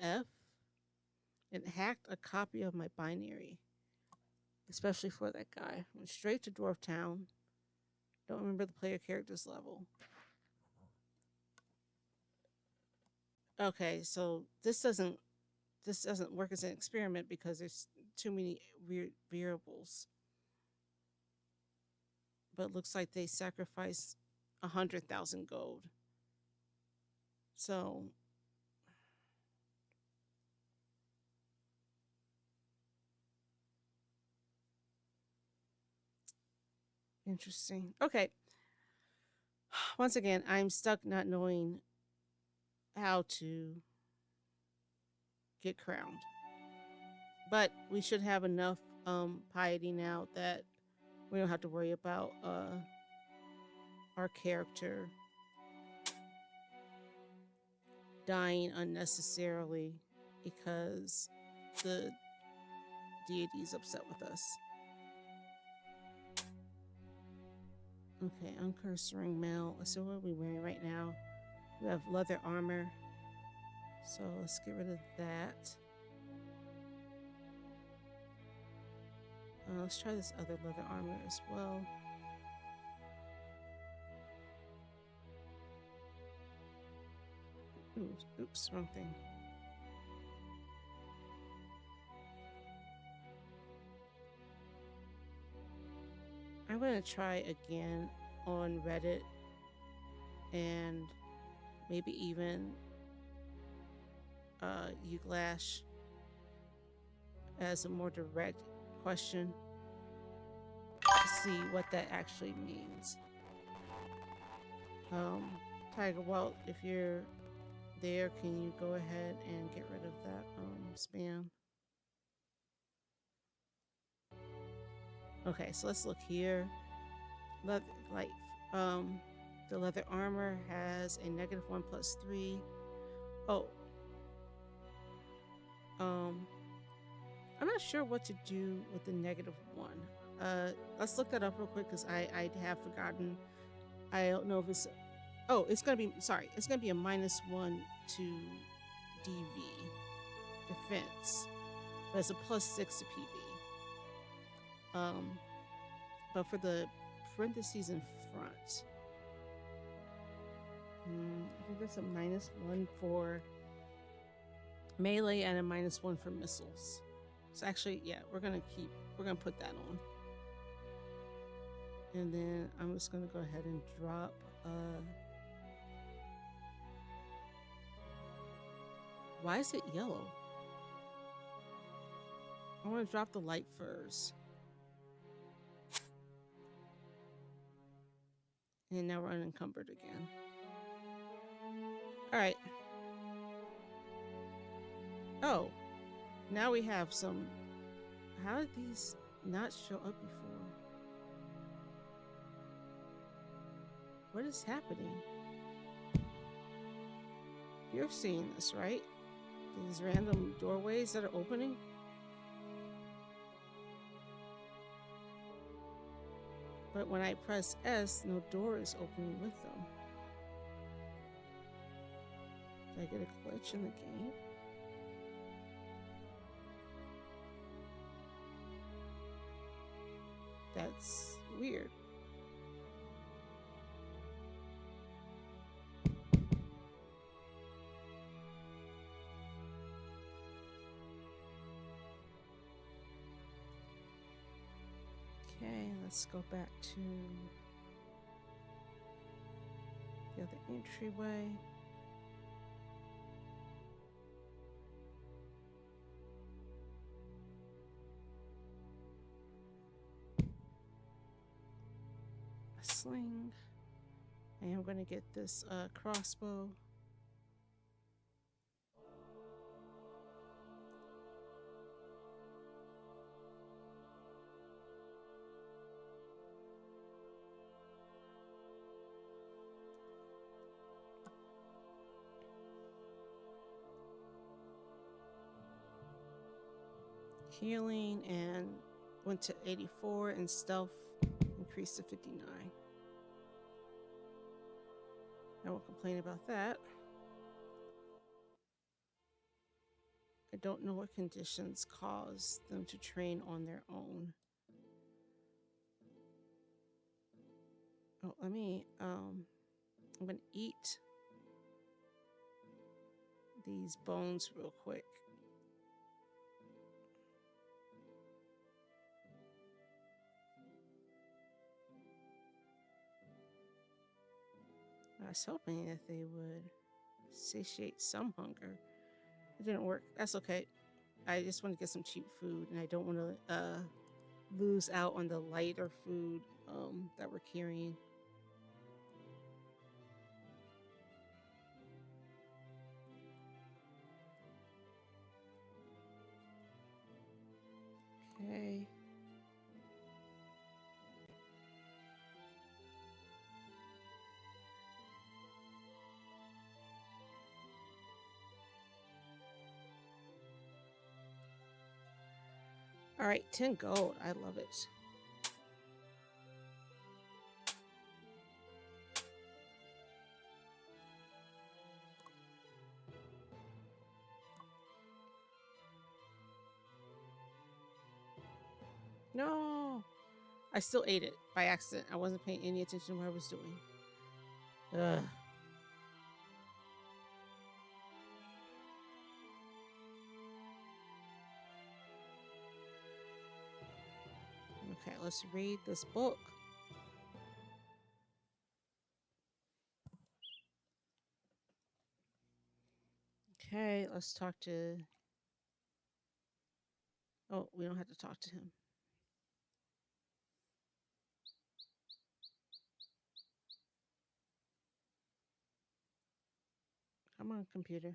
F and hacked a copy of my binary, especially for that guy. Went straight to Dwarf Town. Don't remember the player character's level. Okay, so this doesn't work as an experiment because there's too many weird variables. But it looks like they sacrificed 100,000 gold. So interesting. Okay. Once again, I'm stuck not knowing how to get crowned. But we should have enough piety now that we don't have to worry about our character dying unnecessarily because the deity is upset with us. Okay, uncursed ring mail. So what are we wearing right now? We have leather armor. So let's get rid of that. Let's try this other leather armor as well. Oops, wrong thing. gonna try again on Reddit and maybe even Uglash as a more direct question to see what that actually means. Tiger Welt, if you're there, can you go ahead and get rid of that spam? Okay, so let's look here. The leather armor has a -1 + 3. Oh, I'm not sure what to do with the -1. Let's look that up real quick because I have forgotten. I don't know if it's. Oh, it's gonna be. Sorry, it's gonna be a -1 to DV defense, but it's a +6 to PV. But for the parentheses in front, I think that's a -1 for melee and a -1 for missiles. So actually, yeah, we're gonna put that on. And then I'm just gonna go ahead and drop why is it yellow? I want to drop the light furs. And now we're unencumbered again. All right. Oh, now we have some. How did these not show up before? What is happening? You're seeing this, right? These random doorways that are opening? But when I press S, no door is opening with them. Did I get a glitch in the game? That's weird. Okay, let's go back to the other entryway. A sling. I am going to get this crossbow. Healing and went to 84 and stealth increased to 59. I won't complain about that. I don't know what conditions cause them to train on their own. Oh, let me, I'm gonna eat these bones real quick. I was hoping that they would satiate some hunger. It didn't work. That's okay. I just want to get some cheap food, and I don't want to lose out on the lighter food that we're carrying. Okay. All right, 10 gold. I love it. No, I still ate it by accident. I wasn't paying any attention to what I was doing. Ugh. Okay, let's read this book. Okay, let's talk to. Oh, we don't have to talk to him. Come on, computer.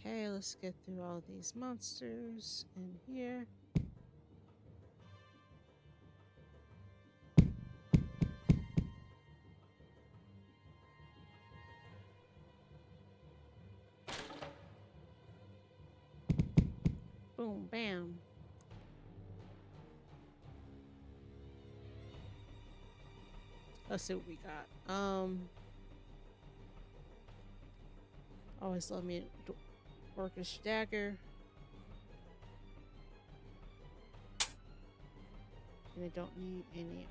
Okay, let's get through all these monsters in here. Boom, bam. Let's see what we got. Always love me a orcish dagger. And I don't need any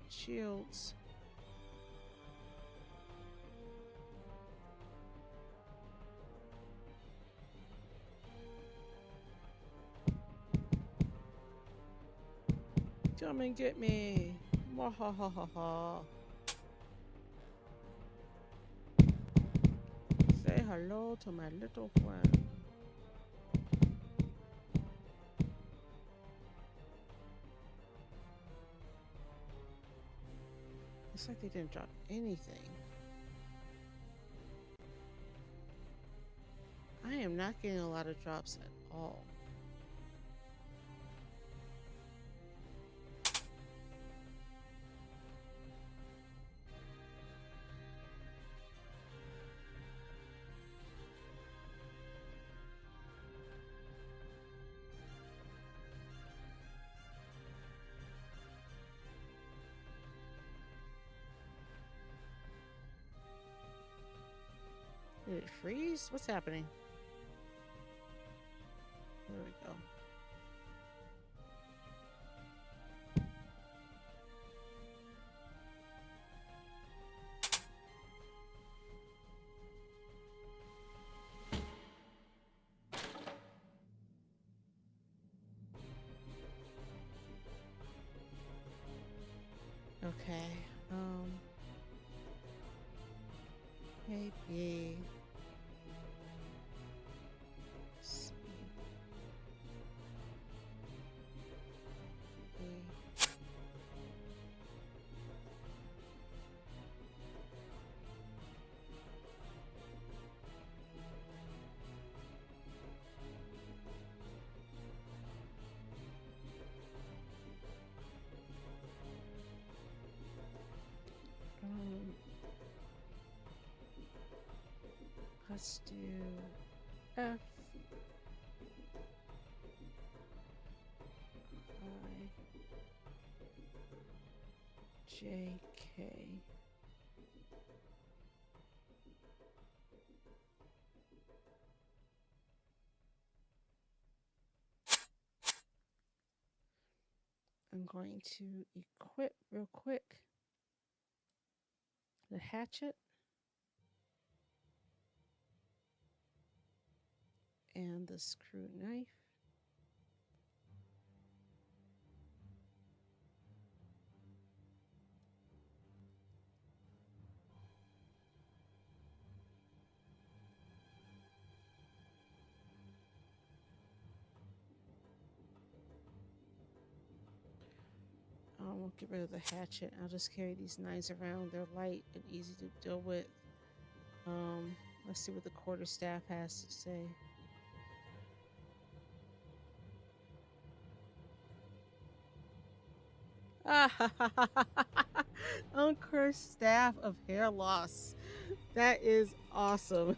shields. Come and get me. Mwahahaha. Say hello to my little friend. Looks like they didn't drop anything. I am not getting a lot of drops at all. Did it freeze? What's happening? There we go. Okay. Maybe. Let's do F. I. J. K. I'm going to equip real quick the hatchet and the screw knife. I won't get rid of the hatchet. I'll just carry these knives around. They're light and easy to deal with. Let's see what the quarterstaff has to say. Uncursed staff of hair loss. That is awesome.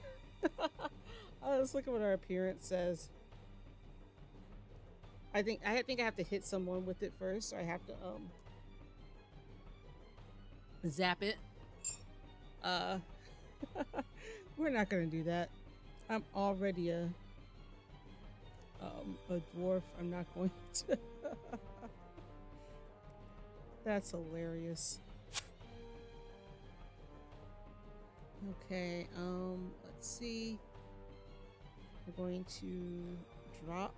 Let's look at what our appearance says. I think I have to hit someone with it first, so I have to zap it. We're not gonna do that. I'm already a a dwarf. I'm not going to. That's hilarious. Okay, let's see. We're going to drop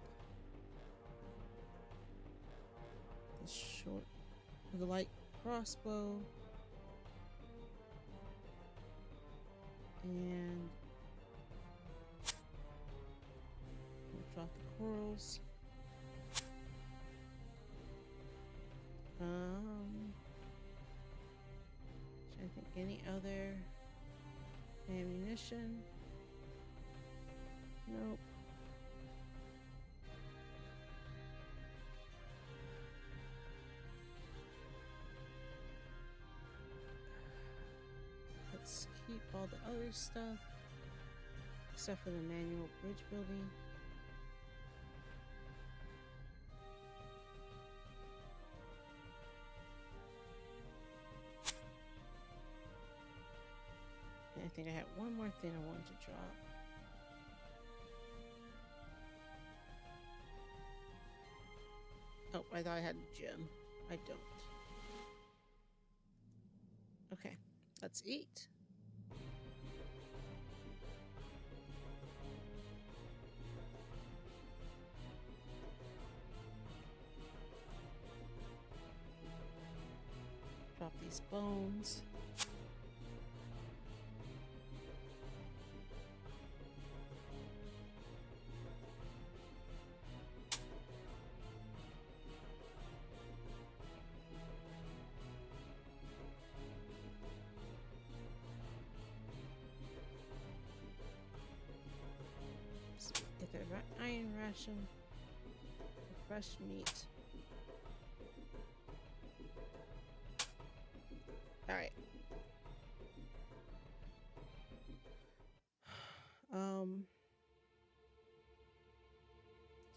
the light crossbow, and we'll drop the corals. Trying to think any other ammunition. Nope. Let's keep all the other stuff except for the manual bridge building. And I think I had one more thing I wanted to drop. Oh, I thought I had a gem. I don't. Okay, let's eat. Drop these bones. Get the iron ration, fresh meat. All right.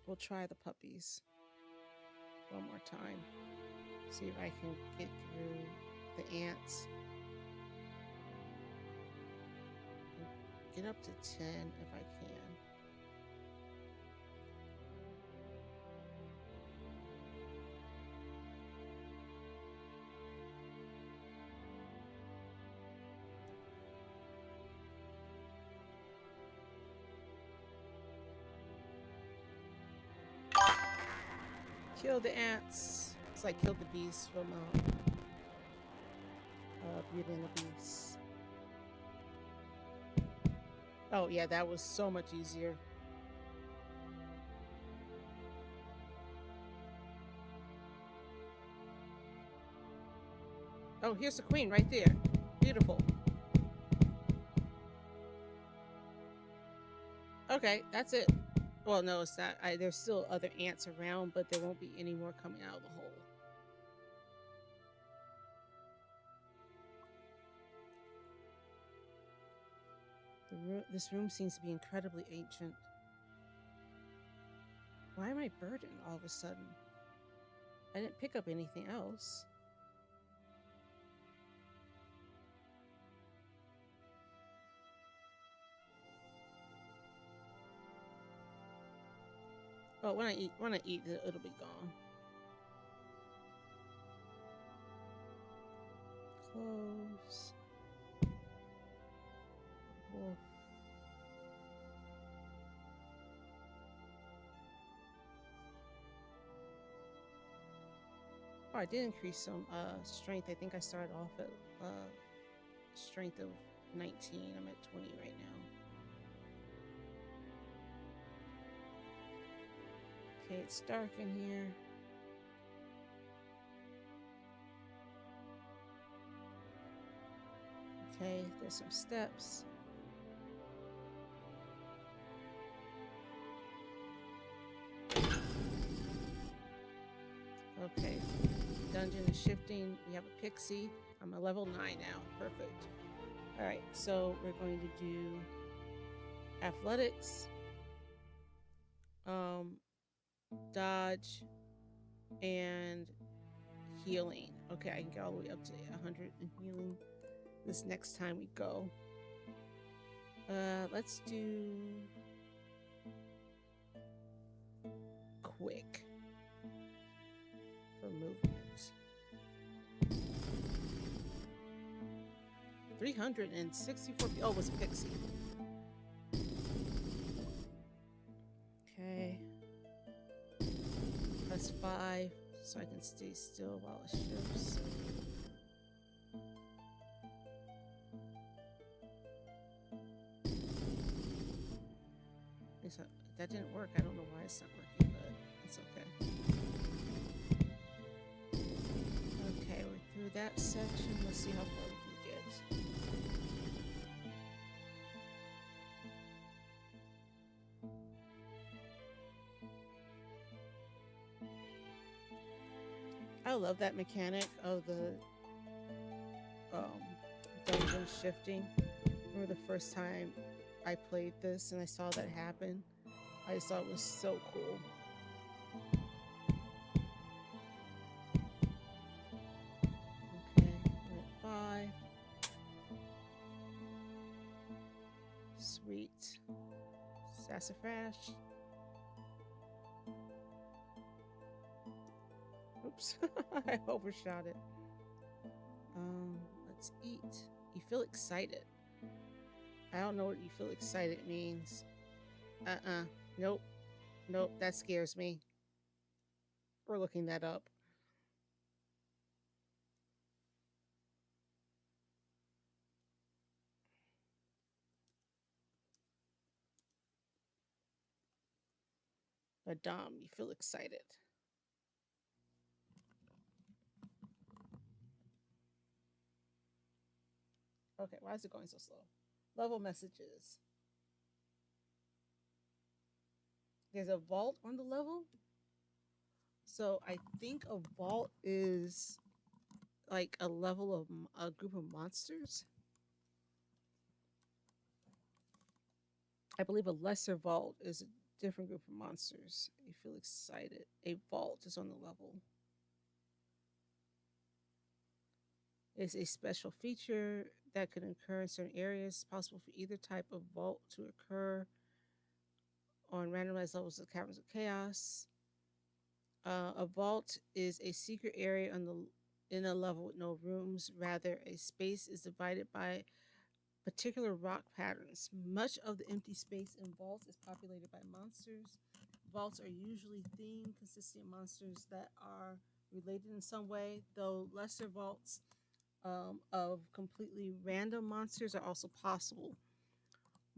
We'll try the puppies one more time. See if I can get through the ants. Get up to 10 if I can. Kill the ants. It's like kill the beast from Beauty and the Beast. Oh yeah, that was so much easier. Oh, here's the queen right there. Beautiful. Okay, that's it. Well, no, it's not. There's still other ants around, but there won't be any more coming out of the hole. This room seems to be incredibly ancient. Why am I burdened all of a sudden? I didn't pick up anything else. Oh, when I eat, it'll be gone. Close. Wolf. Oh, I did increase some strength. I think I started off at strength of 19. I'm at 20 right now. Okay, it's dark in here. Okay, there's some steps. Okay, dungeon is shifting. We have a pixie. I'm a level 9 now. Perfect. All right, so we're going to do athletics, dodge, and healing. Okay, I can get all the way up to 100 in healing this next time we go. Let's do quick for movement. 364. Oh, it was a pixie. Okay. Press 5 so I can stay still while it shifts. That didn't work. I don't know why it's not working, but it's okay. Okay, we're through that section. Let's see how far we can get. I love that mechanic of the dungeon shifting. I remember the first time I played this and I saw that happen. I just thought it was so cool. Okay, we're at 5. Sweet. Sassafras. Oops, I overshot it. Let's eat. You feel excited. I don't know what you feel excited means. Nope. Nope, that scares me. We're looking that up. ADOM, you feel excited. Okay, why is it going so slow? Level messages. There's a vault on the level. So I think a vault is like a level of a group of monsters. I believe a lesser vault is a different group of monsters. You feel excited. A vault is on the level. It's a special feature that could occur in certain areas. It's possible for either type of vault to occur on randomized levels of Caverns of Chaos. A vault is a secret area in a level with no rooms. Rather, a space is divided by particular rock patterns. Much of the empty space in vaults is populated by monsters. Vaults are usually themed, consisting of monsters that are related in some way, though lesser vaults of completely random monsters are also possible.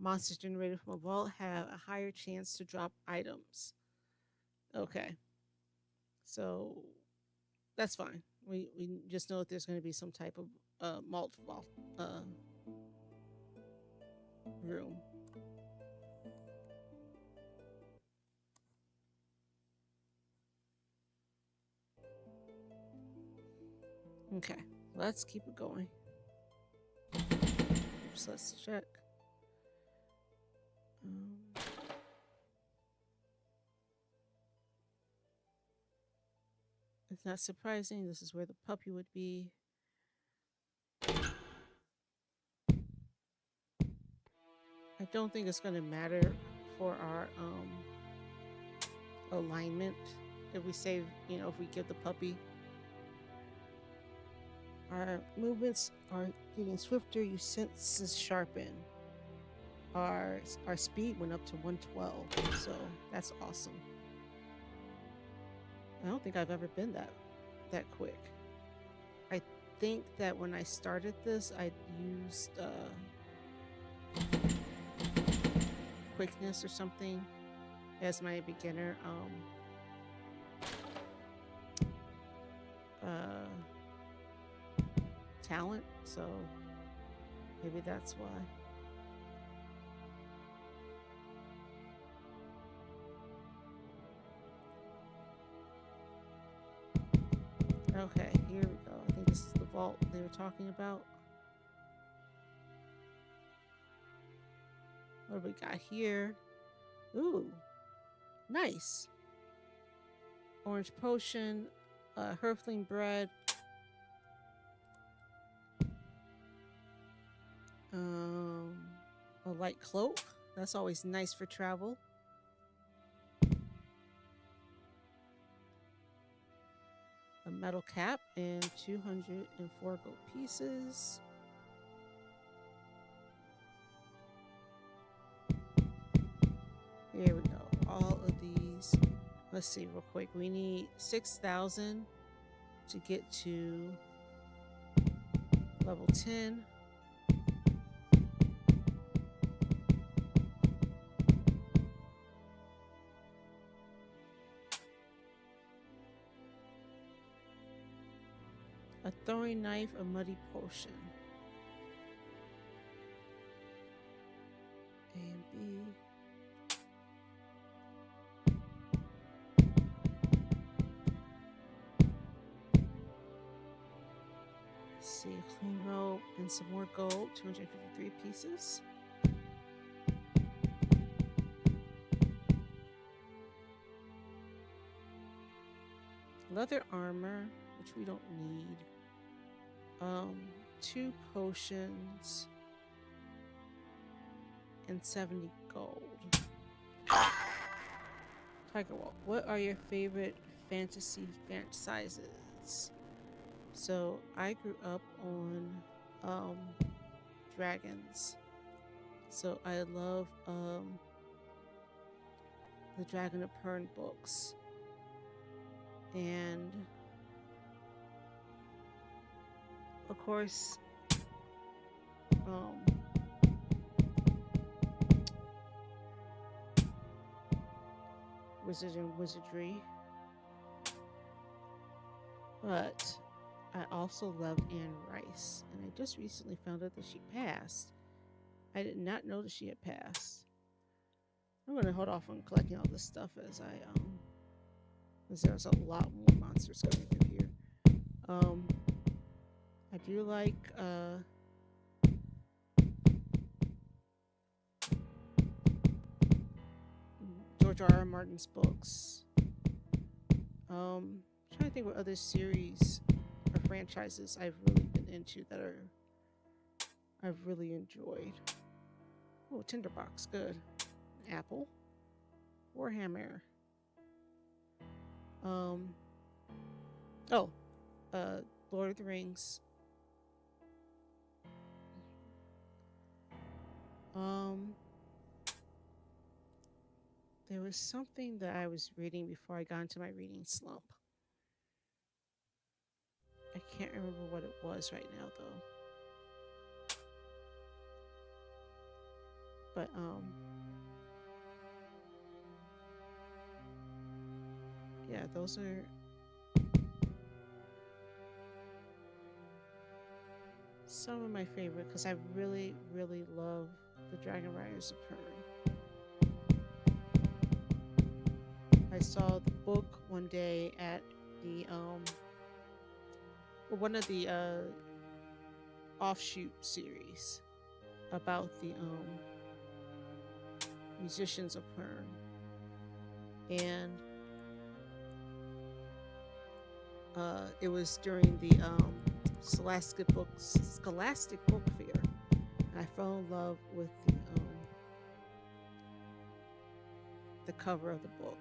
Monsters generated from a vault have a higher chance to drop items. Okay. So that's fine. We just know that there's going to be some type of malt vault room. Okay, let's keep it going. Oops, let's check. It's not surprising. This is where the puppy would be. I don't think it's going to matter for our alignment if we save, if we give the puppy. Our movements are getting swifter. Your senses sharpen. Our speed went up to 112, so that's awesome. I don't think I've ever been that quick. I think that when I started this, I used quickness or something as my beginner talent, so maybe that's why. Okay, here we go. I think this is the vault they were talking about. What do we got here? Ooh, nice. Orange potion, Herfling bread, a light cloak. That's always nice for travel. metal cap and 204 gold pieces. Here we go. All of these. Let's see real quick. We need 6,000 to get to level 10. A throwing knife, a muddy potion. A and B. Let's see, a clean rope and some more gold, 253 pieces. Leather armor, which we don't need. 2 potions and 70 gold. Tiger Walk, what are your favorite fantasy franchises? So I grew up on dragons. So I love the Dragon of Pern books. And of course, Wizard and Wizardry. But I also love Anne Rice, and I just recently found out that she passed. I did not know that she had passed. I'm gonna hold off on collecting all this stuff as because there's a lot more monsters coming through here. I do like George R. R. Martin's books. I'm trying to think what other series or franchises I've really been into that I've really enjoyed. Oh, Tinderbox, good. Apple. Warhammer. Lord of the Rings. There was something that I was reading before I got into my reading slump. I can't remember what it was right now though. But yeah, those are some of my favorite because I really, really love the Dragon Riders of Pern. I saw the book one day at the one of the offshoot series about the musicians of Pern, and it was during the Scholastic Book Fair. I fell in love with the cover of the book,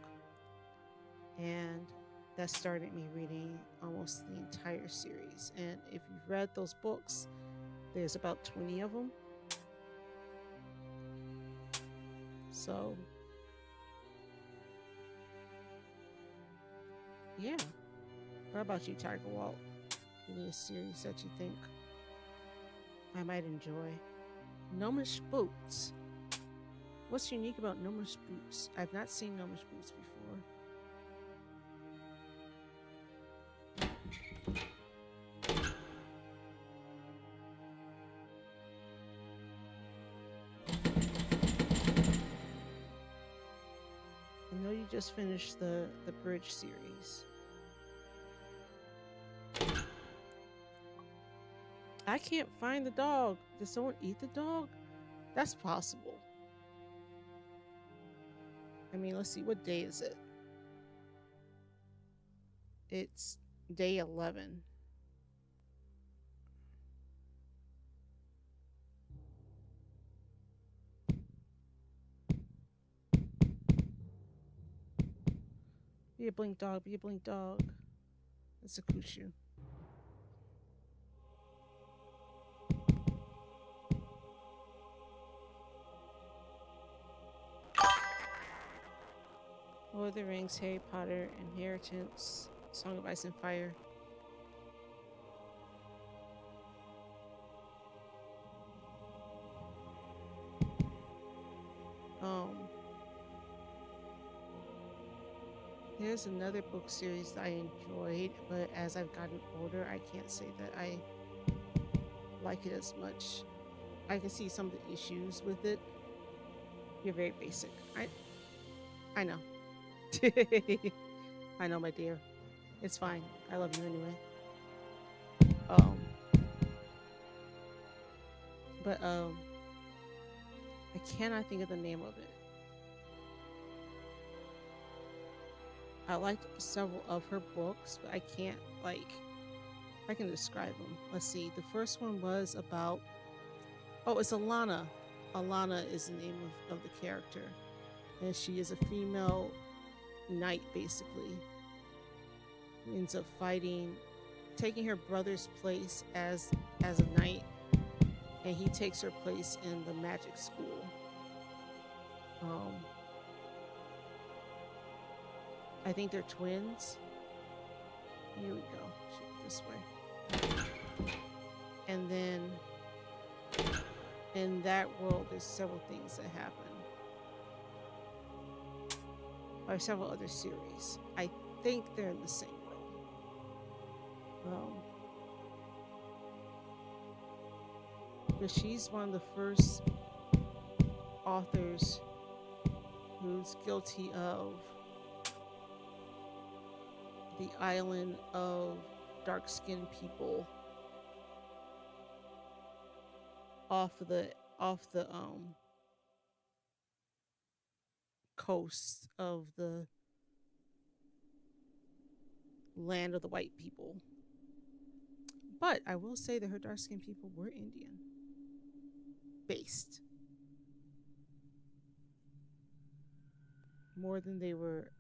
and that started me reading almost the entire series. And if you've read those books, there's about 20 of them. So yeah. What about you, Tiger Walt? Give me a series that you think I might enjoy. Gnomish Boots. What's unique about Gnomish Boots? I've not seen Gnomish Boots before. I know you just finished the Bridge series. I can't find the dog. Did someone eat the dog? That's possible. I mean, let's see. What day is it? It's day 11. Be a blink dog. Be a blink dog. It's a kushu. Lord of the Rings, Harry Potter, Inheritance, Song of Ice and Fire. Um, there's another book series that I enjoyed, but as I've gotten older, I can't say that I like it as much. I can see some of the issues with it. You're very basic. I know. I know, my dear. It's fine. I love you anyway. Um, but I cannot think of the name of it. I liked several of her books, but I can't like. I can describe them. Let's see. The first one was about. Oh, it's Alana. Alana is the name of the character, and she is a female knight, basically, who ends up fighting, taking her brother's place as a knight, and he takes her place in the magic school. Um, I think they're twins. Here we go. Shoot, this way. And then in that world, there's several things that happen. Or several other series. I think they're in the same world. But she's one of the first authors who's guilty of the island of dark-skinned people off the coast of the land of the white people. But I will say that her dark-skinned people were Indian based more than they were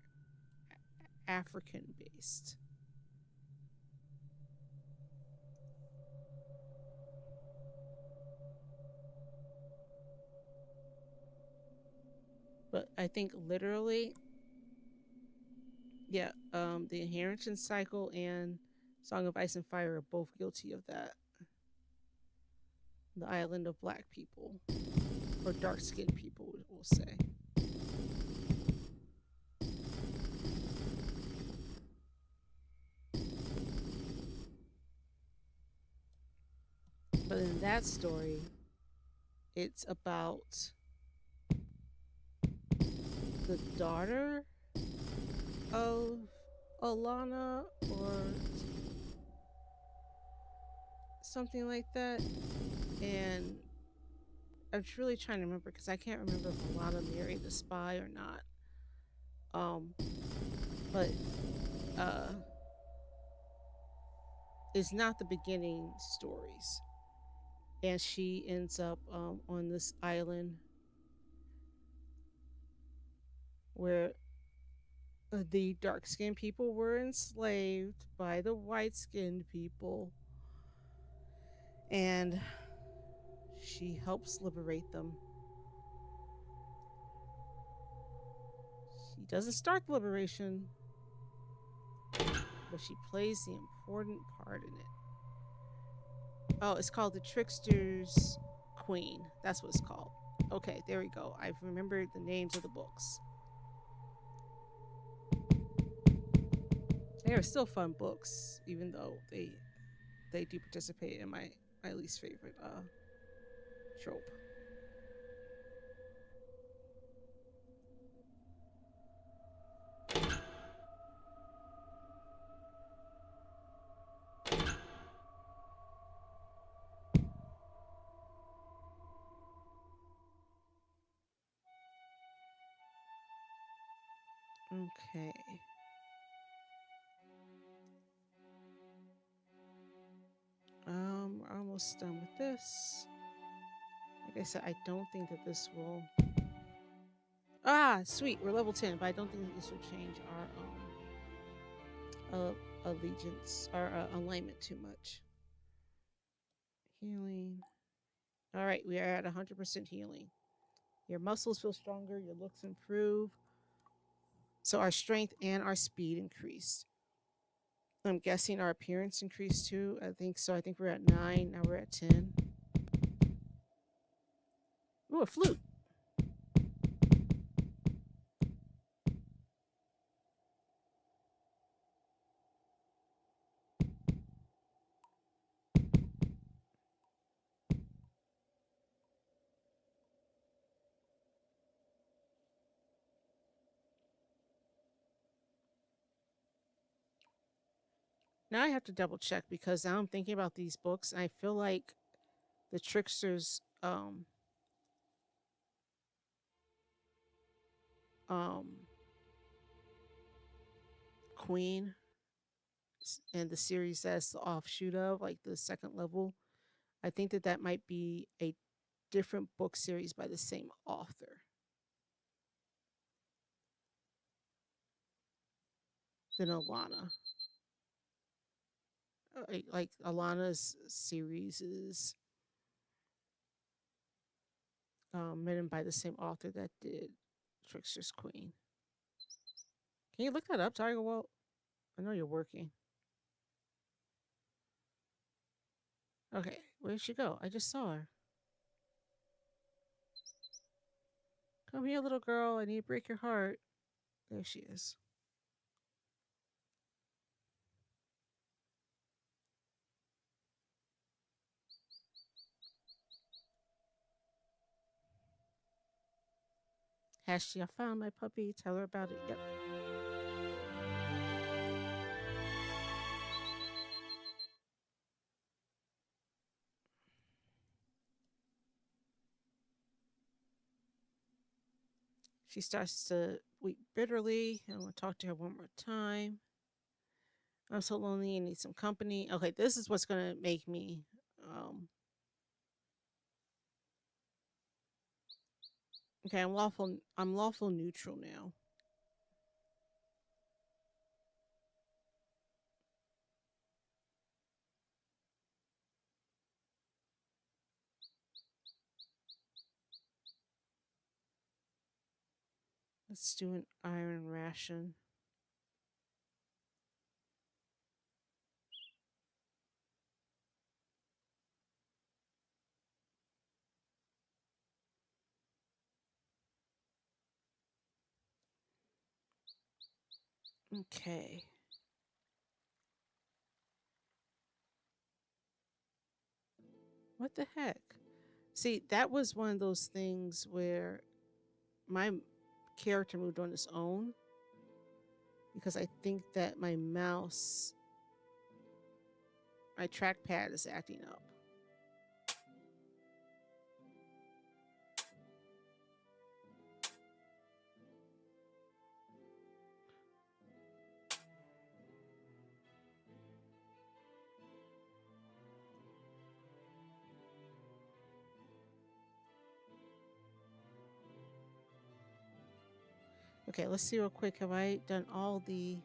African based. But I think literally, yeah, the inheritance cycle and Song of Ice and Fire are both guilty of that. The island of black people, or dark skinned people, we'll say. But in that story, it's about the daughter of Alana or something like that. And I'm truly trying to remember because I can't remember if Alana married the spy or not. But uh, it's not the beginning stories. And she ends up on this island where the dark skinned people were enslaved by the white skinned people. And she helps liberate them. She doesn't start the liberation, but she plays the important part in it. Oh, it's called The Trickster's Queen. That's what it's called. Okay, there we go. I've remembered the names of the books. They are still fun books, even though they do participate in my least favorite trope. Okay. We're almost done with this. Like I said, I don't think that this will. Sweet, we're level 10, but I don't think that this will change our allegiance or alignment too much. Healing. All right, we are at 100% healing. Your muscles feel stronger, your looks improve. So our strength and our speed increased. I'm guessing our appearance increased too. I think so. I think we're at 9. Now we're at 10. Ooh, a flute. Now I have to double check because now I'm thinking about these books and I feel like the trickster's um queen and the series that's the offshoot of like the second level. I think that that might be a different book series by the same author than Alana. Like Alana's series is written by the same author that did Trickster's Queen. Can you look that up, Tiger Walt? I know you're working. Okay, where did she go? I just saw her. Come here, little girl. I need to break your heart. There she is. Hashtag, I found my puppy. Tell her about it. Yep. She starts to weep bitterly. I'm going to talk to her one more time. I'm so lonely and need some company. Okay, this is what's going to make me. Um, okay, I'm lawful. I'm lawful neutral now. Let's do an iron ration. Okay. What the heck? See, that was one of those things where my character moved on its own because I think that my trackpad is acting up. Okay, let's see real quick. Have I done all the.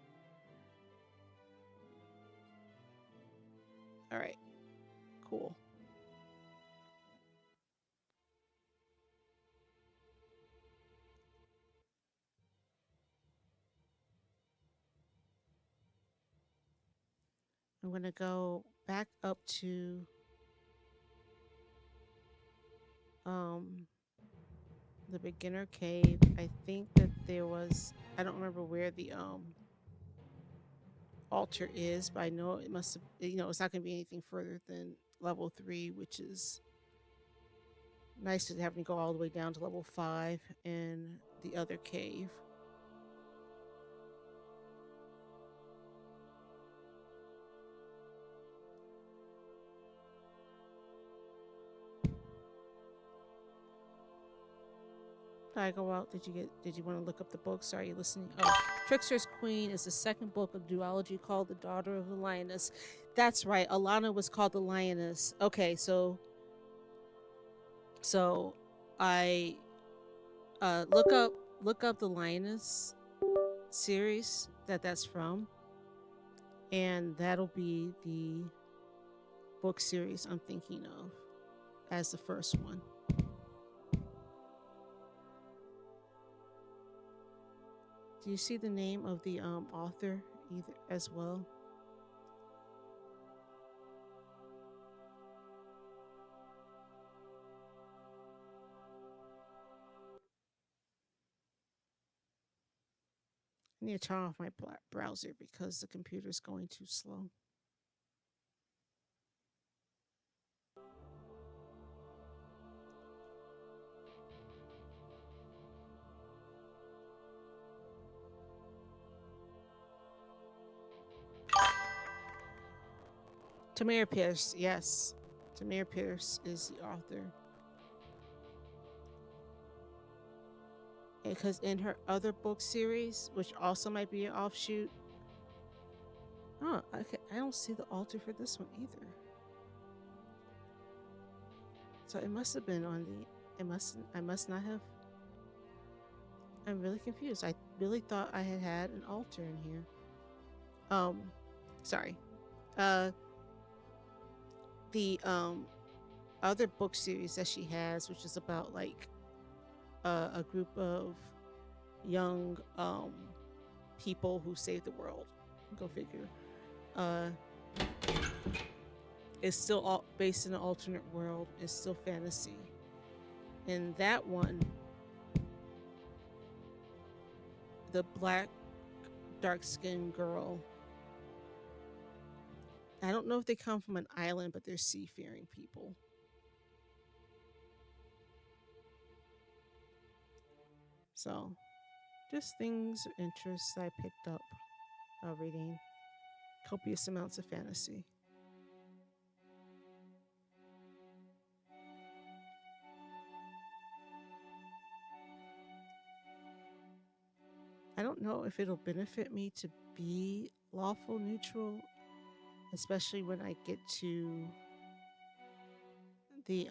All right, cool. I'm going to go back up to um, the beginner cave. I think that there was. I don't remember where the altar is, but I know it must have. It's not going to be anything further than level 3, which is nice to having to go all the way down to level 5 in the other cave. I go out. Did you want to look up the books? Are you listening? Oh, Trickster's Queen is the second book of duology called The Daughter of the Lioness. That's right. Alana was called the Lioness. Okay, so I look up the Lioness series that's from, And that'll be the book series I'm thinking of as the first one. Do you see the name of the author either as well? I need to turn off my browser because the computer's going too slow. Tamir Pierce, yes. Tamir Pierce is the author. Because in her other book series, which also might be an offshoot, okay, I don't see the altar for this one either. So it must have been on the. I must not have. I'm really confused. I really thought I had an altar in here. Sorry. The other book series that she has, which is about like a group of young people who save the world. Go figure. It's still all based in an alternate world. It's still fantasy. In that one, the black, dark-skinned girl. I don't know if they come from an island, but they're seafaring people. So, just things of interest I picked up reading copious amounts of fantasy. I don't know if it'll benefit me to be lawful neutral, especially when I get to the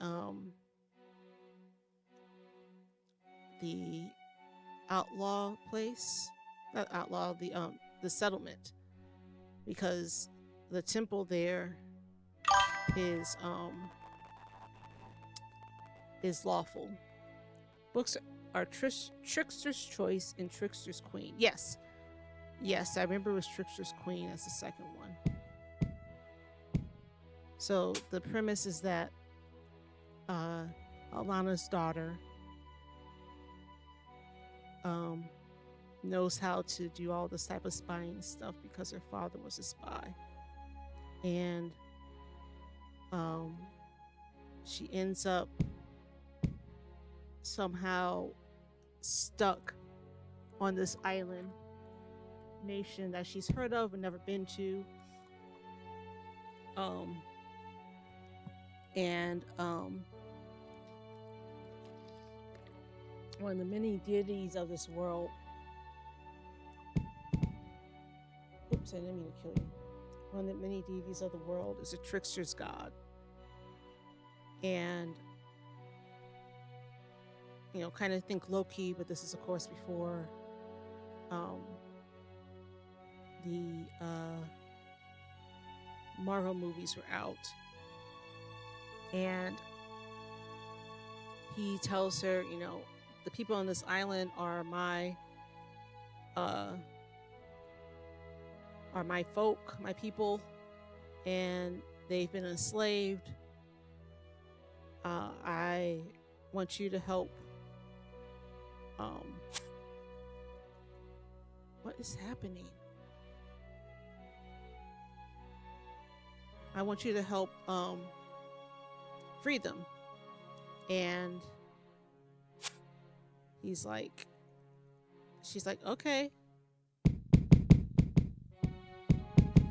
outlaw place, not outlaw, the settlement, because the temple there is lawful. Books are Trickster's Choice and Trickster's Queen. Yes. Yes, I remember it was Trickster's Queen as the second one. So the premise is that Alana's daughter knows how to do all this type of spying stuff because her father was a spy. And she ends up somehow stuck on this island nation that she's heard of and never been to. And one of the many deities of this world. Oops, I didn't mean to kill you. One of the many deities of the world is a trickster's god. And, kind of think Loki, but this is, of course, before the Marvel movies were out. And he tells her, the people on this island are my folk, my people, and they've been enslaved. I want you to help. What is happening? I want you to help free them. And she's like, okay.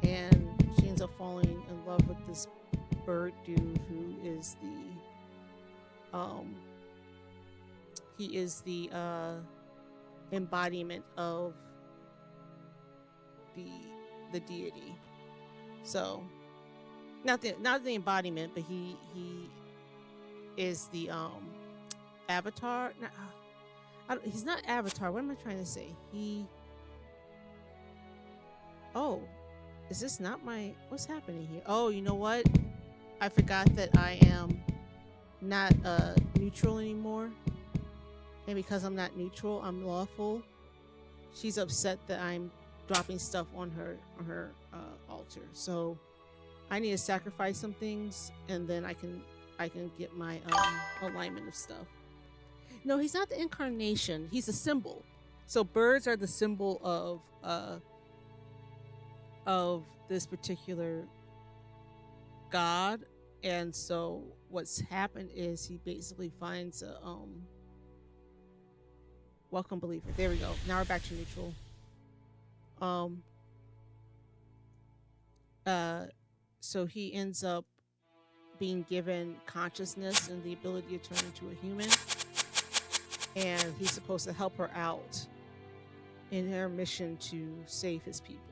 And she ends up falling in love with this bird dude who is the embodiment of the deity. So not the embodiment, but he is the avatar. He's not avatar. What am I trying to say? Is this not my? What's happening here? Oh, you know what? I forgot that I am not neutral anymore, and because I'm not neutral, I'm lawful. She's upset that I'm dropping stuff on her altar. So I need to sacrifice some things, and then I can get my alignment of stuff. No, he's not the incarnation. He's a symbol. So birds are the symbol of this particular god, and so what's happened is he basically finds a welcome believer. There we go. Now we're back to neutral. Um, uh, so he ends up being given consciousness and the ability to turn into a human, and he's supposed to help her out in her mission to save his people.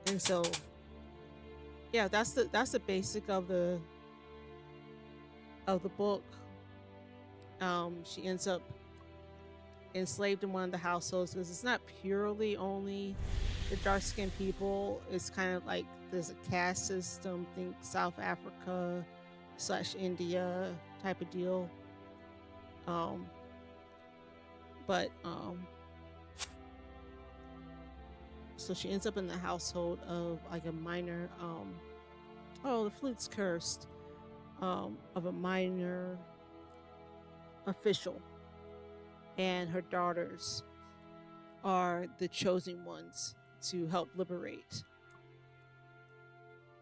And so, yeah, that's the basic of the book. She ends up enslaved in one of the households because it's not purely only the dark skinned people. It's kind of like there's a caste system, think South Africa / India type of deal. Um, but so she ends up in the household of like a minor oh, the flute's cursed, of a minor official, and her daughters are the chosen ones to help liberate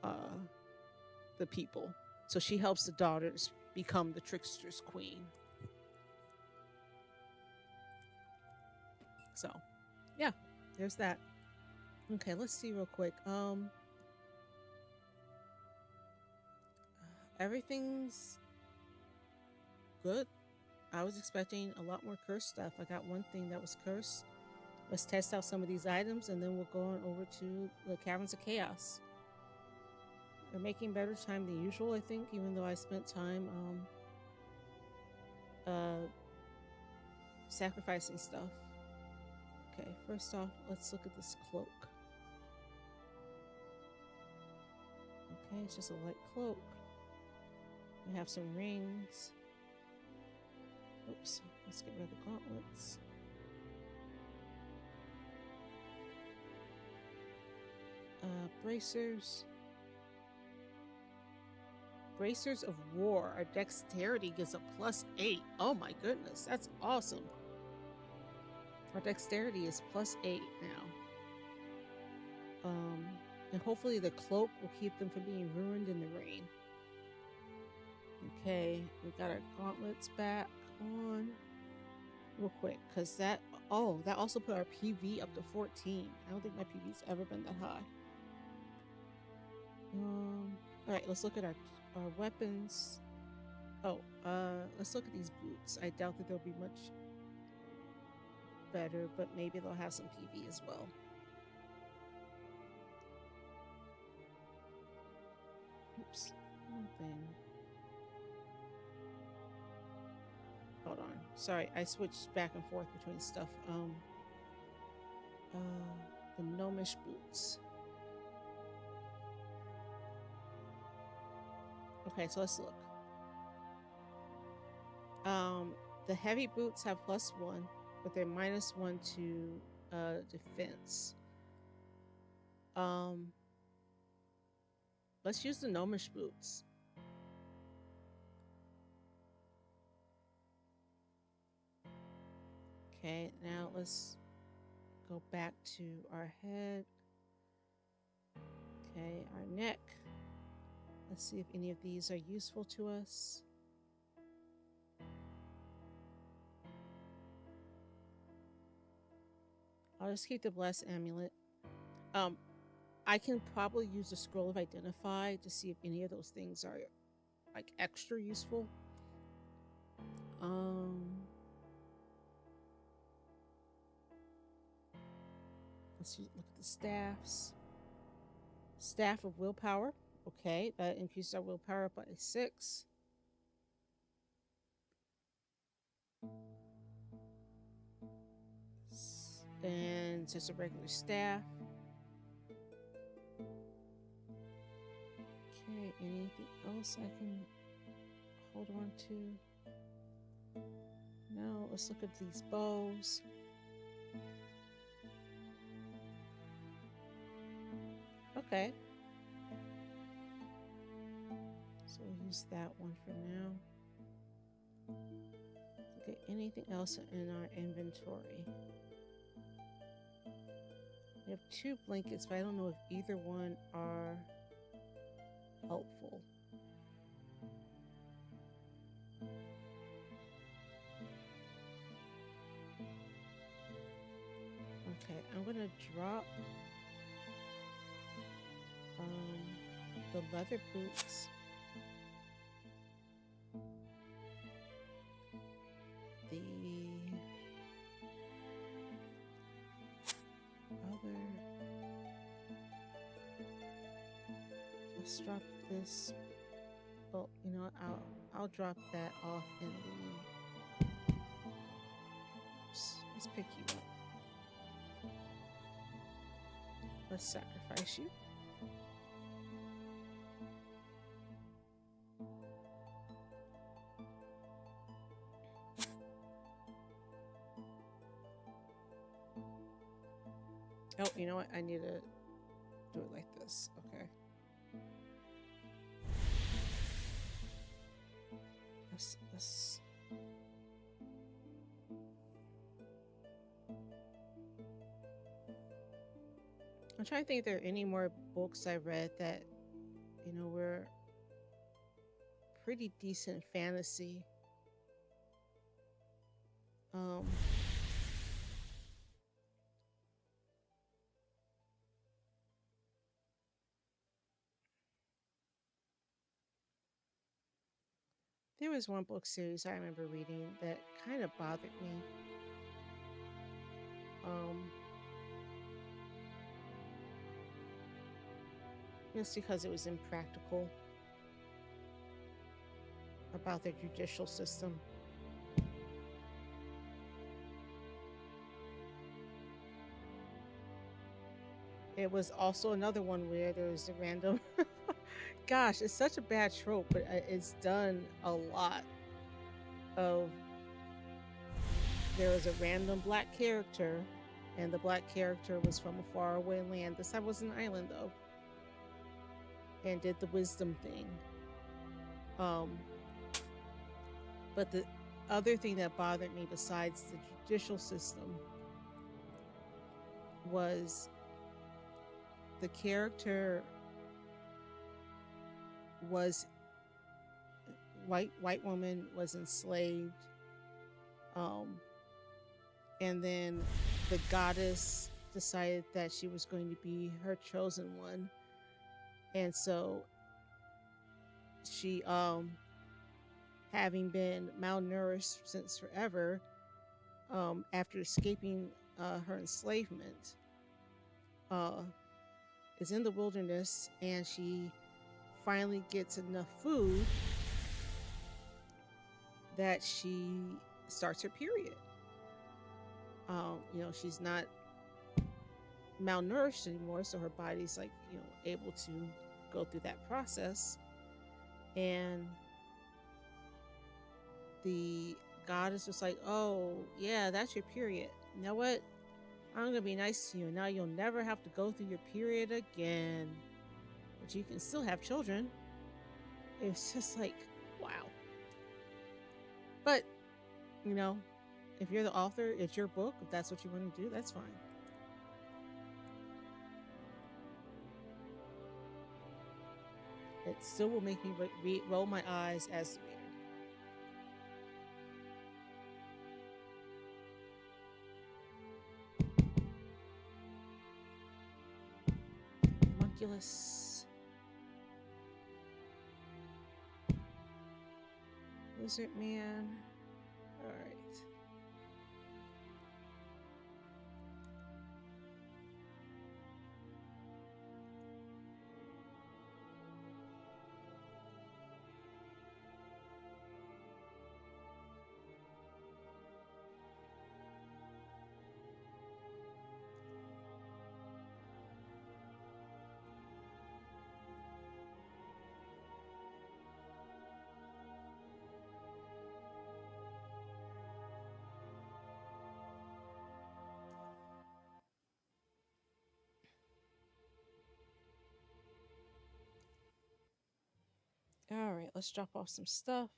uh, the people. So she helps the daughters become the trickster's queen. So, yeah, there's that. Okay, let's see real quick. Everything's good. I was expecting a lot more cursed stuff. I got one thing that was cursed. Let's test out some of these items, and then we'll go on over to the Caverns of Chaos. We're making better time than usual, I think, even though I spent time sacrificing stuff. Okay, first off, let's look at this cloak. Okay, it's just a light cloak. We have some rings. Oops, let's get rid of the gauntlets. Bracers. Bracers of War. Our dexterity gives a +8. Oh my goodness, that's awesome. Our dexterity is +8 now. And hopefully the cloak will keep them from being ruined in the rain. Okay, we got our gauntlets back on real quick, because that also put our PV up to 14. I don't think my PV's ever been that high. All right, let's look at our weapons. Oh, let's look at these boots. I doubt that they'll be much better, but maybe they'll have some PV as well. Oops, one thing. Hold on. Sorry, I switched back and forth between stuff. The gnomish boots. Okay, so let's look. The heavy boots have +1, but they're -1 to defense. Let's use the gnomish boots. Okay, now let's go back to our head. Okay, our neck. Let's see if any of these are useful to us. I'll just keep the blessed amulet. I can probably use the scroll of identify to see if any of those things are like extra useful. Let's look at the staffs. Staff of willpower. Okay, that increases our willpower by 6. And just a regular staff. Okay, anything else I can hold on to? No, let's look at these bows. Okay. So we'll use that one for now. Okay, anything else in our inventory? We have 2 blankets, but I don't know if either one are helpful. Okay, I'm gonna drop the leather boots. The other, let's drop this. Oh, you know what? I'll drop that off in the. Oops, let's pick you up. Let's sacrifice you. Oh, you know what? I need to do it like this. Okay. Let's I'm trying to think if there are any more books I read that, were pretty decent fantasy. Um, there was one book series I remember reading that kind of bothered me. Just because it was impractical about their judicial system. It was also another one where there was a random. Gosh, it's such a bad trope, but it's done a lot of. There was a random black character, and the black character was from a faraway land. This time was an island, though, and did the wisdom thing. But the other thing that bothered me besides the judicial system was the character was white woman was enslaved, and then the goddess decided that she was going to be her chosen one, and so she having been malnourished since forever, after escaping her enslavement, is in the wilderness, and she finally gets enough food that she starts her period. She's not malnourished anymore, so her body's able to go through that process, and the goddess was like, oh yeah, that's your period. You know what? I'm gonna be nice to you. Now you'll never have to go through your period again. But you can still have children. It's just like, wow. But, if you're the author, it's your book. If that's what you want to do, that's fine. It still will make me roll my eyes as the reader. Homunculus. Lizard man. Alright. All right, let's drop off some stuff.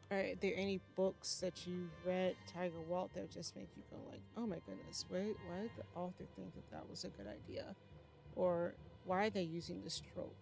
All right, are there any books that you've read, Tiger Walt, that just make you go like, "Oh my goodness, why did the author think that that was a good idea?" Or why are they using this trope?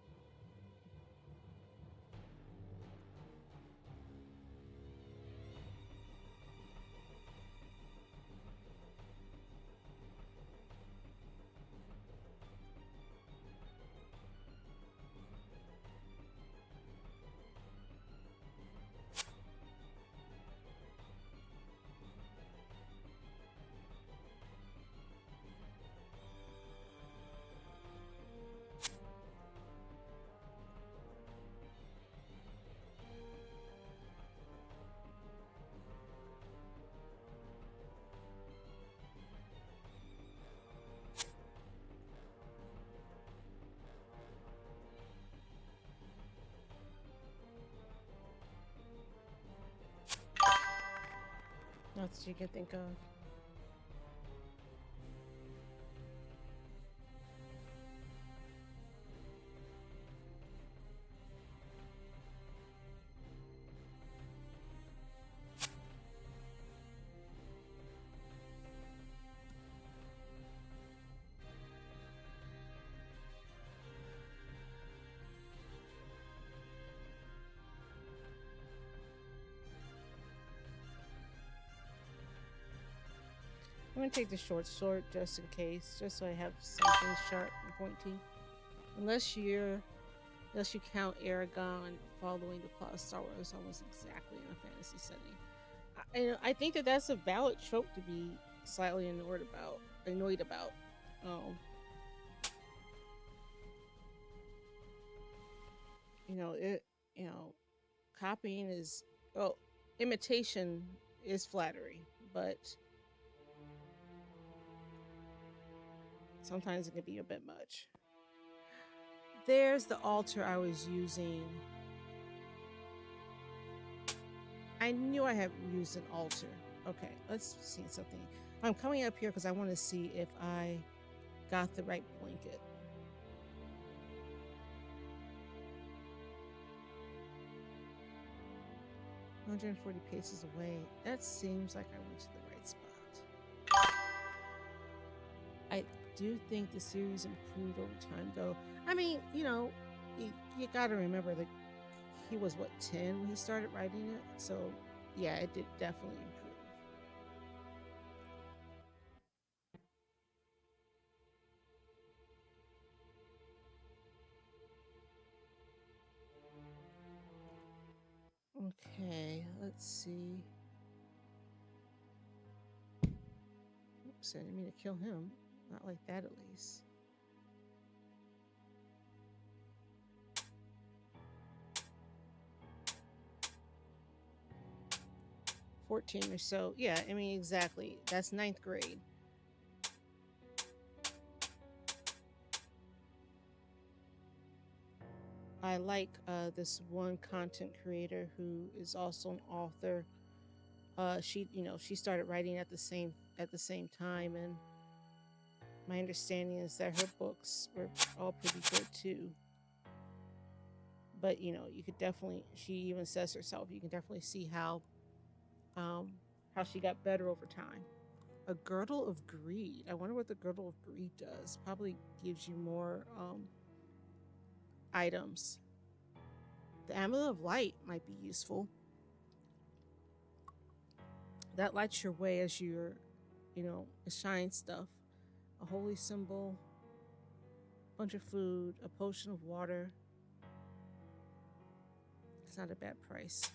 Not that you can think of. I'm gonna take the short sword just in case, just so I have something sharp and pointy. Unless you're, unless you count Aragon following the plot of Star Wars almost exactly in a fantasy setting. I think that that's a valid trope to be slightly annoyed about. Annoyed about. Um, you know it. You know, copying is, well, imitation is flattery, but sometimes it can be a bit much. There's the altar I was using. I knew I had used an altar. Okay, let's see something. I'm coming up here because I want to see if I got the right blanket. 140 paces away. That seems like I went to the right spot. I do think the series improved over time, though. I mean, you got to remember that he was what, 10 when he started writing it, so yeah, it did definitely improve. Okay, let's see. Oops, I didn't mean to kill him. Not like that, at least. 14 or so. Yeah, I mean, exactly. That's ninth grade. I like this one content creator who is also an author. She started writing at the same time, and my understanding is that her books were all pretty good too. But you could definitely. She even says herself, you can definitely see um, how she got better over time. A girdle of greed. I wonder what the girdle of greed does. Probably gives you more items. The amulet of light might be useful. That lights your way as you're, shine stuff. A holy symbol, a bunch of food, a potion of water. It's not a bad price.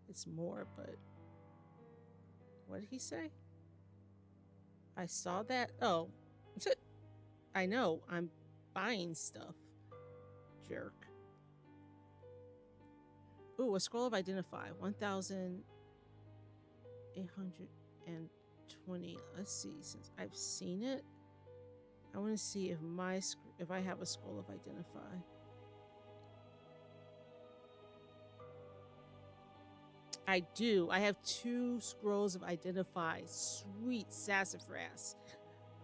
It's more, but what did he say? I saw that. Oh, I know. I'm buying stuff. Jerk. Ooh, a scroll of identify. 1,000 820. Let's see, since I've seen it, I want to see if I have a scroll of identify. I do. I have 2 scrolls of identify. Sweet sassafras.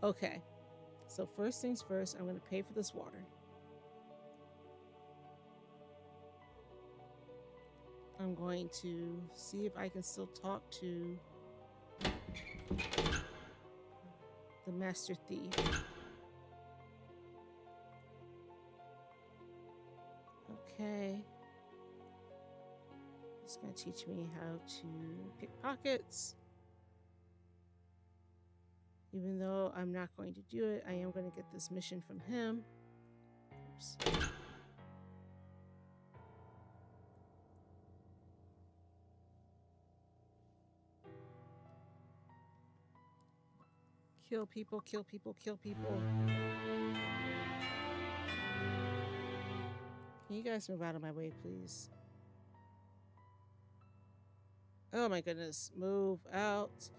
Okay. So first things first, I'm going to pay for this water. I'm going to see if I can still talk to the master thief. Okay. It's going to teach me how to pick pockets. Even though I'm not going to do it, I am going to get this mission from him. Oops. Kill people, kill people, kill people. Can you guys move out of my way, please? Oh my goodness, move out.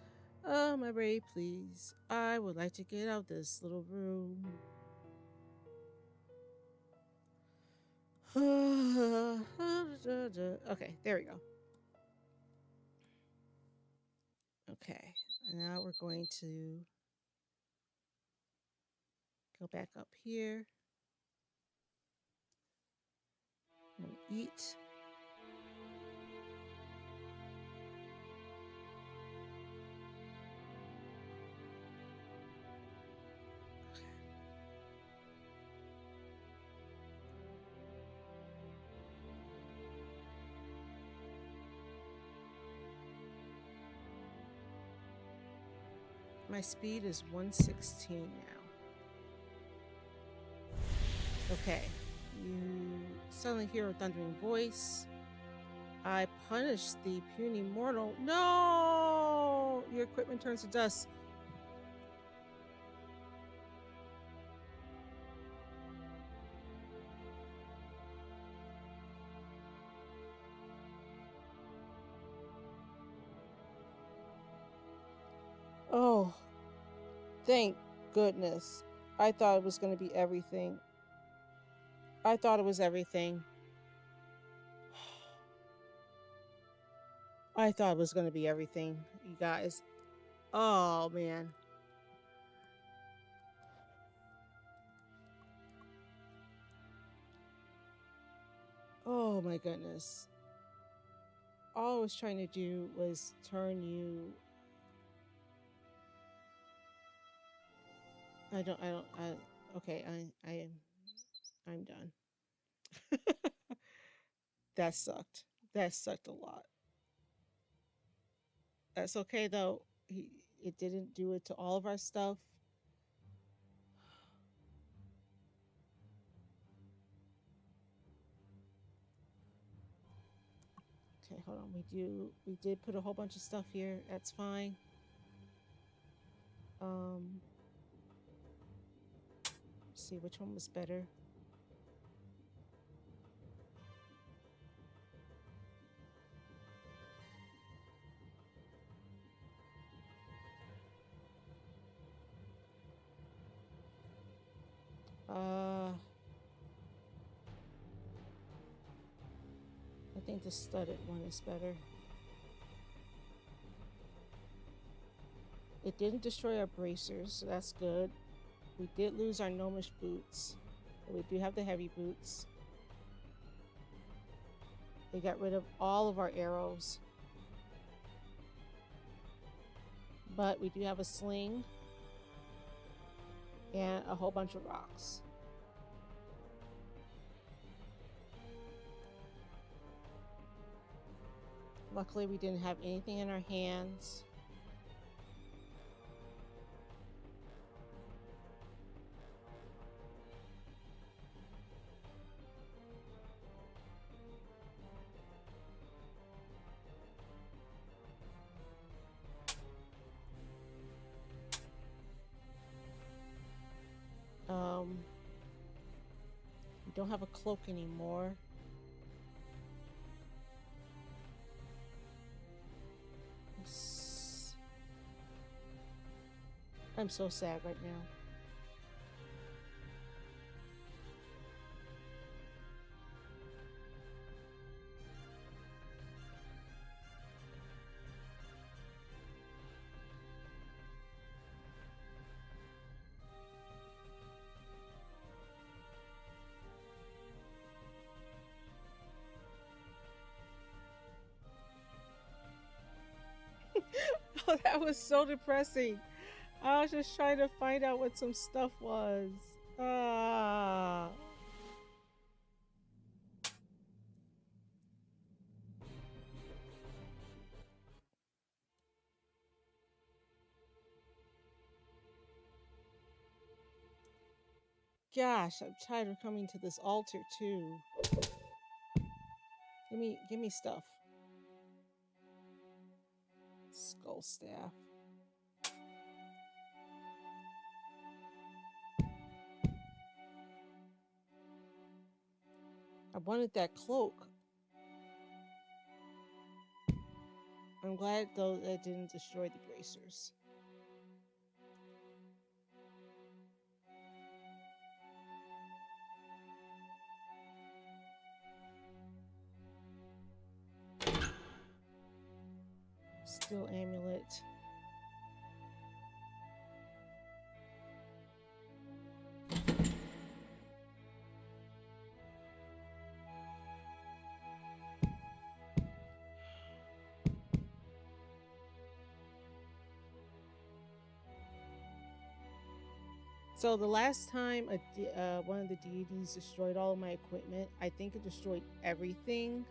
Oh my way, please. I would like to get out this little room. Okay, there we go. Okay, now we're going to go back up here and eat. My speed is 116 now. Okay. You suddenly hear a thundering voice. I punished the puny mortal. No! Your equipment turns to dust. Oh, thank goodness. I thought it was going to be everything. I thought it was everything. I thought it was going to be everything, you guys. Oh, man. Oh, my goodness. All I was trying to do was turn you... okay, I'm done. That sucked. That sucked a lot. That's okay though. It didn't do it to all of our stuff. Okay, hold on. We did put a whole bunch of stuff here. That's fine. Let's see which one was better. I think the studded one is better. It didn't destroy our bracers, so that's good. We did lose our gnomish boots, but we do have the heavy boots. They got rid of all of our arrows. But we do have a sling and a whole bunch of rocks. Luckily, we didn't have anything in our hands. We don't have a cloak anymore. I'm so sad right now. Oh, that was so depressing. I was just trying to find out what some stuff was. Ah, gosh, I'm tired of coming to this altar too. Give me stuff. Skull staff. I wanted that cloak. I'm glad though that didn't destroy the bracers. Steel amulet. So the last time one of the deities destroyed all of my equipment, I think it destroyed everything,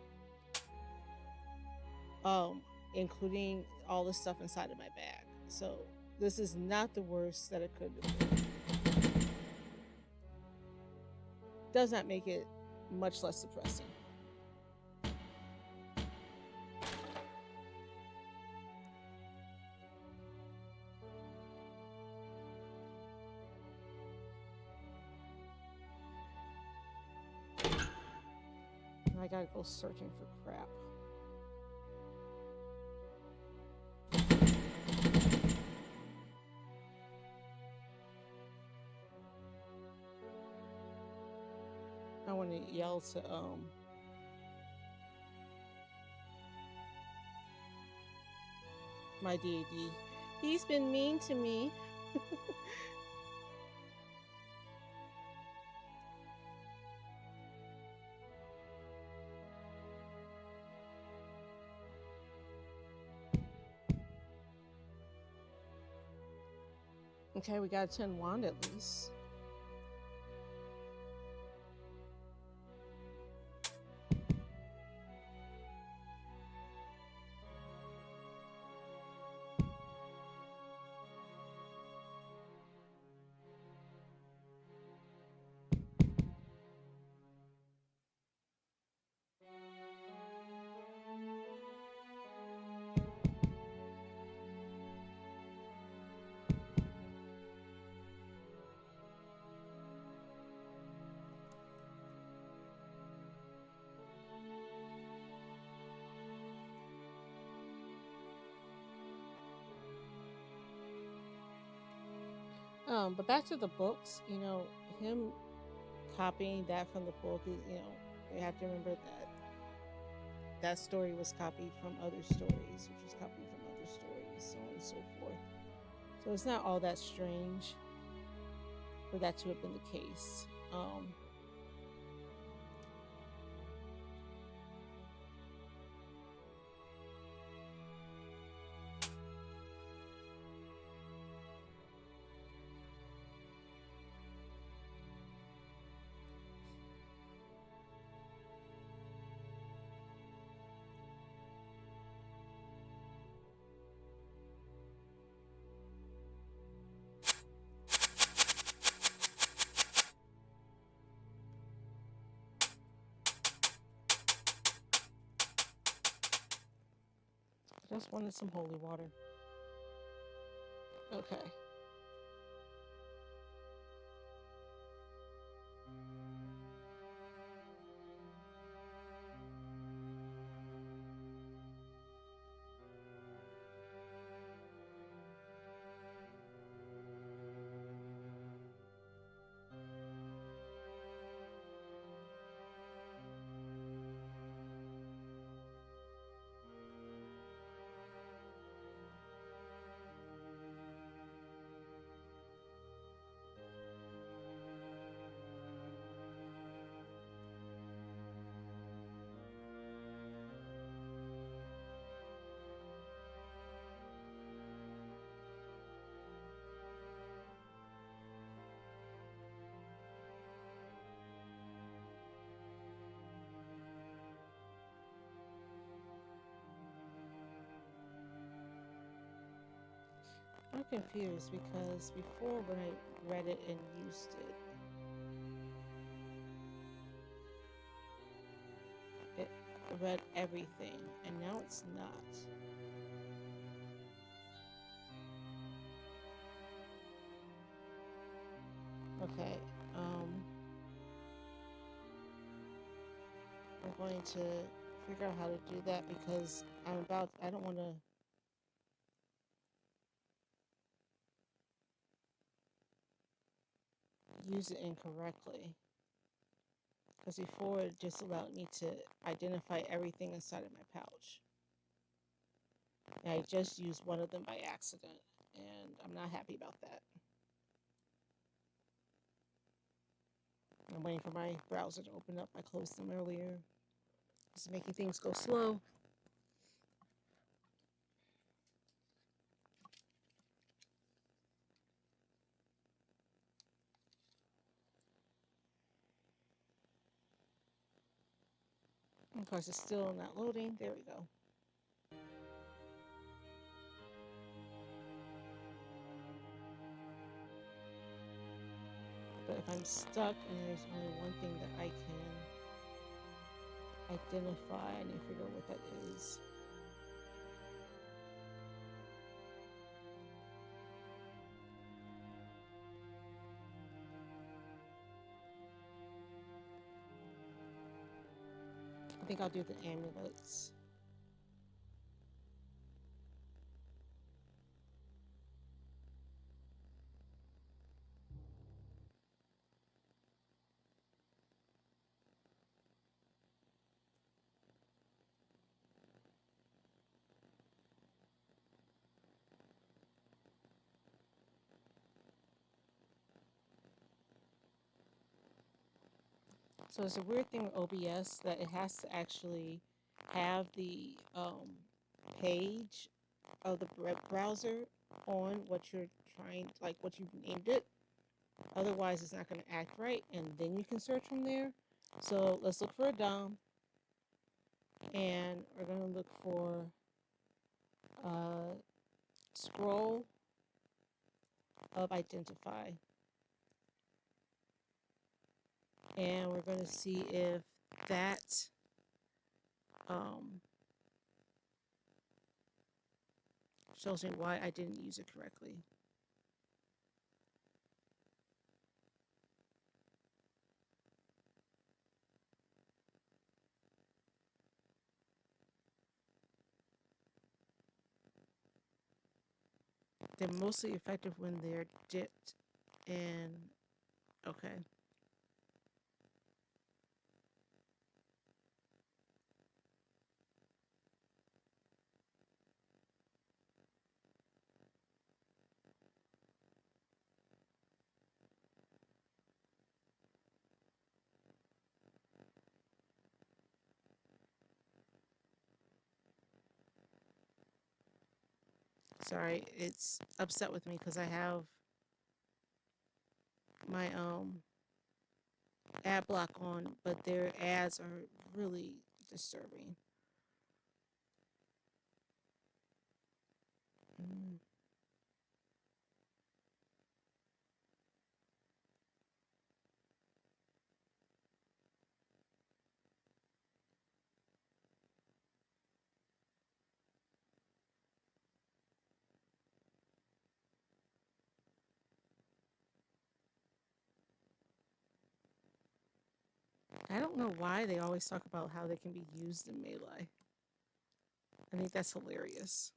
um, including all the stuff inside of my bag. So this is not the worst that it could have been. Does not make it much less depressing. I gotta go searching for crap. I want to yell to my deity. He's been mean to me. Okay, we got a 10 wand at least. But back to the books, him copying that from the book is, you have to remember that that story was copied from other stories, which was copied from other stories, so on and so forth. So it's not all that strange for that to have been the case. Just wanted some holy water. Okay. I'm confused because before when I read it and used it read everything, and now it's not. Okay, I'm going to figure out how to do that because I don't want to use it incorrectly. Because before it just allowed me to identify everything inside of my pouch. And I just used one of them by accident, and I'm not happy about that. I'm waiting for my browser to open up. I closed them earlier. It's making things go slow. Of course, it's still not loading. There we go. But if I'm stuck and there's only one thing that I can identify, I need to figure out what that is. I think I'll do the amulets. So it's a weird thing with OBS that it has to actually have the page of the browser on what you're trying, like what you've named it. Otherwise, it's not going to act right, and then you can search from there. So let's look for a DOM, and we're going to look for uh, scroll of identify. And we're going to see if that um, shows me why I didn't use it correctly. They're mostly effective when they're dipped in. Okay. Sorry, it's upset with me because I have my ad block on, but their ads are really disturbing. Mm. I don't know why they always talk about how they can be used in melee. I think that's hilarious.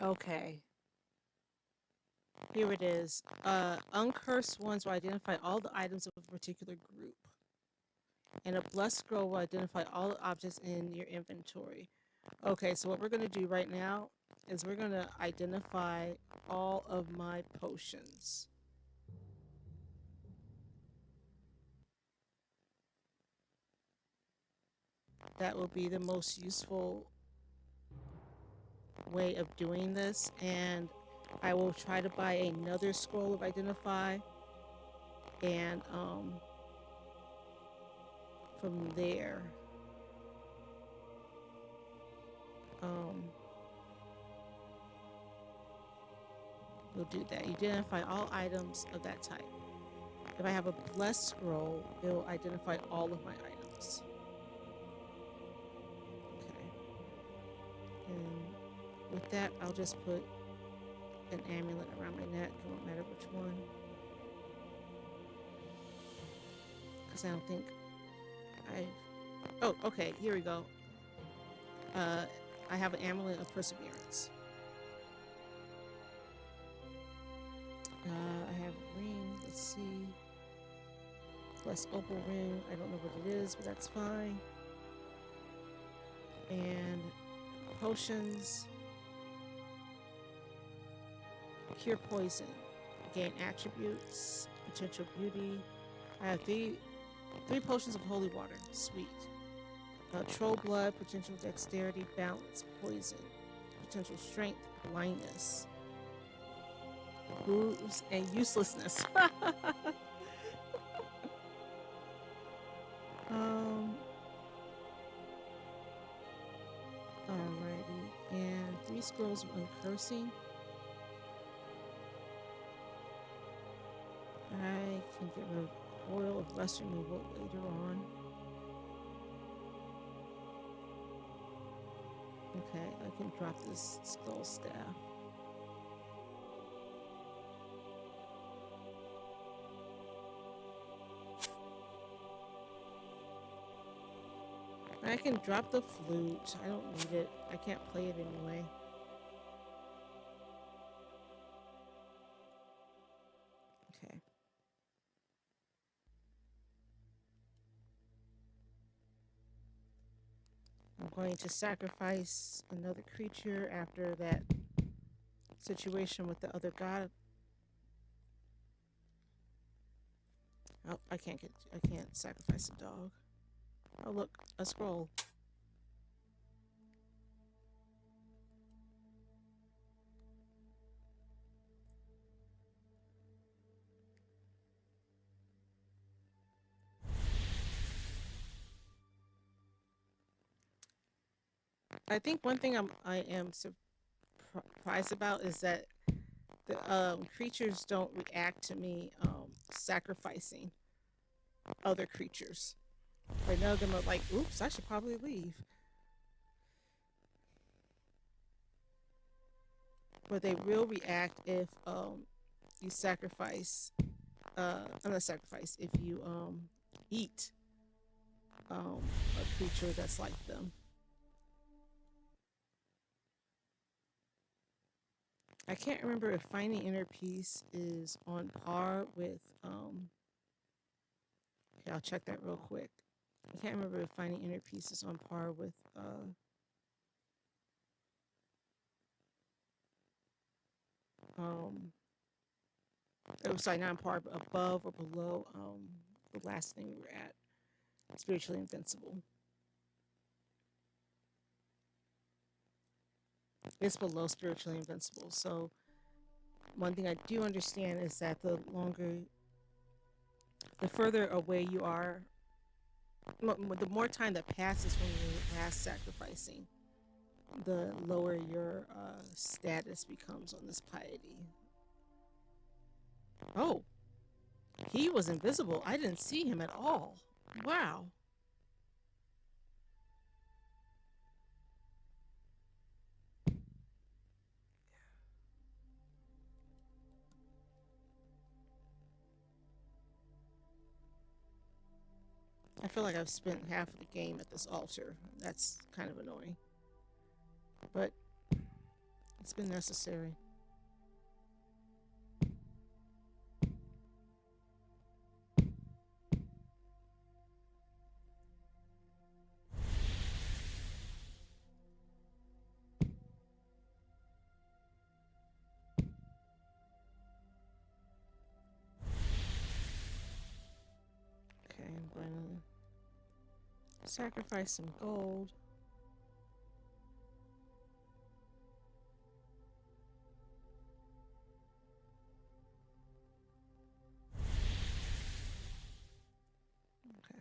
Okay, here it is. Uncursed ones will identify all the items of a particular group, and a blessed scroll will identify all the objects in your inventory. Okay, so what we're going to do right now is we're going to identify all of my potions. that will be the most useful way of doing this, and I will try to buy another scroll of identify, and from there, um, we'll do that. Identify all items of that type. If I have a blessed scroll, it will identify all of my items. Okay. And with that, I'll just put an amulet around my neck. It won't matter which one. Because I don't think I... Oh, okay. Here we go. I have an amulet of perseverance. I have a ring. Let's see. Plus opal ring. I don't know what it is, but that's fine. And potions. Cure poison. Gain attributes. Potential beauty. I have three potions of holy water. Sweet. Troll blood. Potential dexterity. Balance. Poison. Potential strength. Blindness. Bruise and uselessness. Alrighty. And 3 scrolls of uncursing. I can get rid of oil of rust removal later on. Okay, I can drop this skull staff. I can drop the flute. I don't need it. I can't play it anyway. Okay. I'm going to sacrifice another creature after that situation with the other god. Oh, I can't sacrifice a dog. Oh, look, a scroll. I think one thing I am surprised about is that the creatures don't react to me sacrificing other creatures. Like none of them are like, "Oops, I should probably leave." But they will react if you sacrifice. I'm not sacrifice if you eat a creature that's like them. I can't remember if finding inner peace is on par with okay, I'll check that real quick. I can't remember if finding inner peace is on par with um oh sorry, not on par, but above or below the last thing we were at. Spiritually invincible. It's below spiritually invincible. So one thing I do understand is that the further away you are, the more time that passes when you last sacrificing, the lower your status becomes on this piety. Oh, he was invisible. I didn't see him at all. Wow. I feel like I've spent half of the game at this altar. That's kind of annoying. But it's been necessary. Okay, I'm going to Sacrifice some gold. Okay.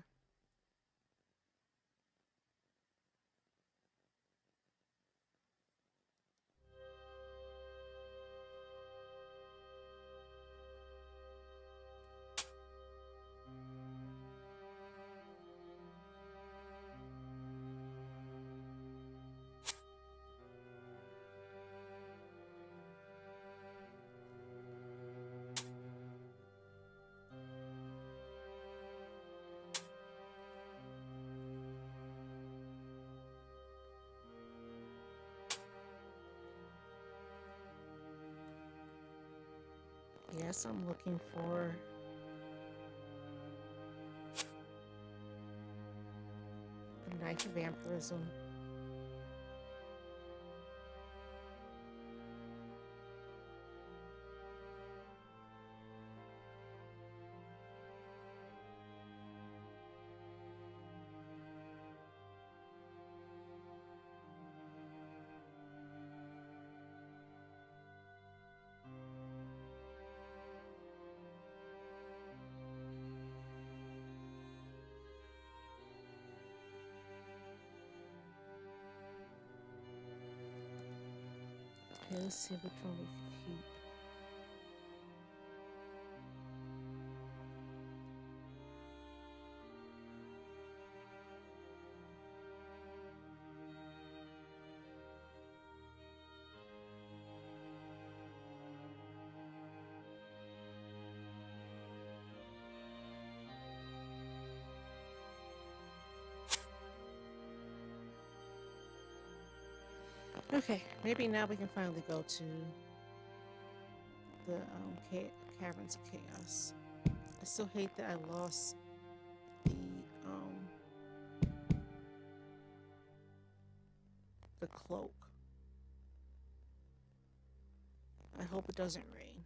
Yes, I'm looking for the Knife of Vampirism. Okay, let's see which one we can keep. Okay, maybe now we can finally go to the Caverns of Chaos. I still hate that I lost um the cloak. I hope it doesn't rain.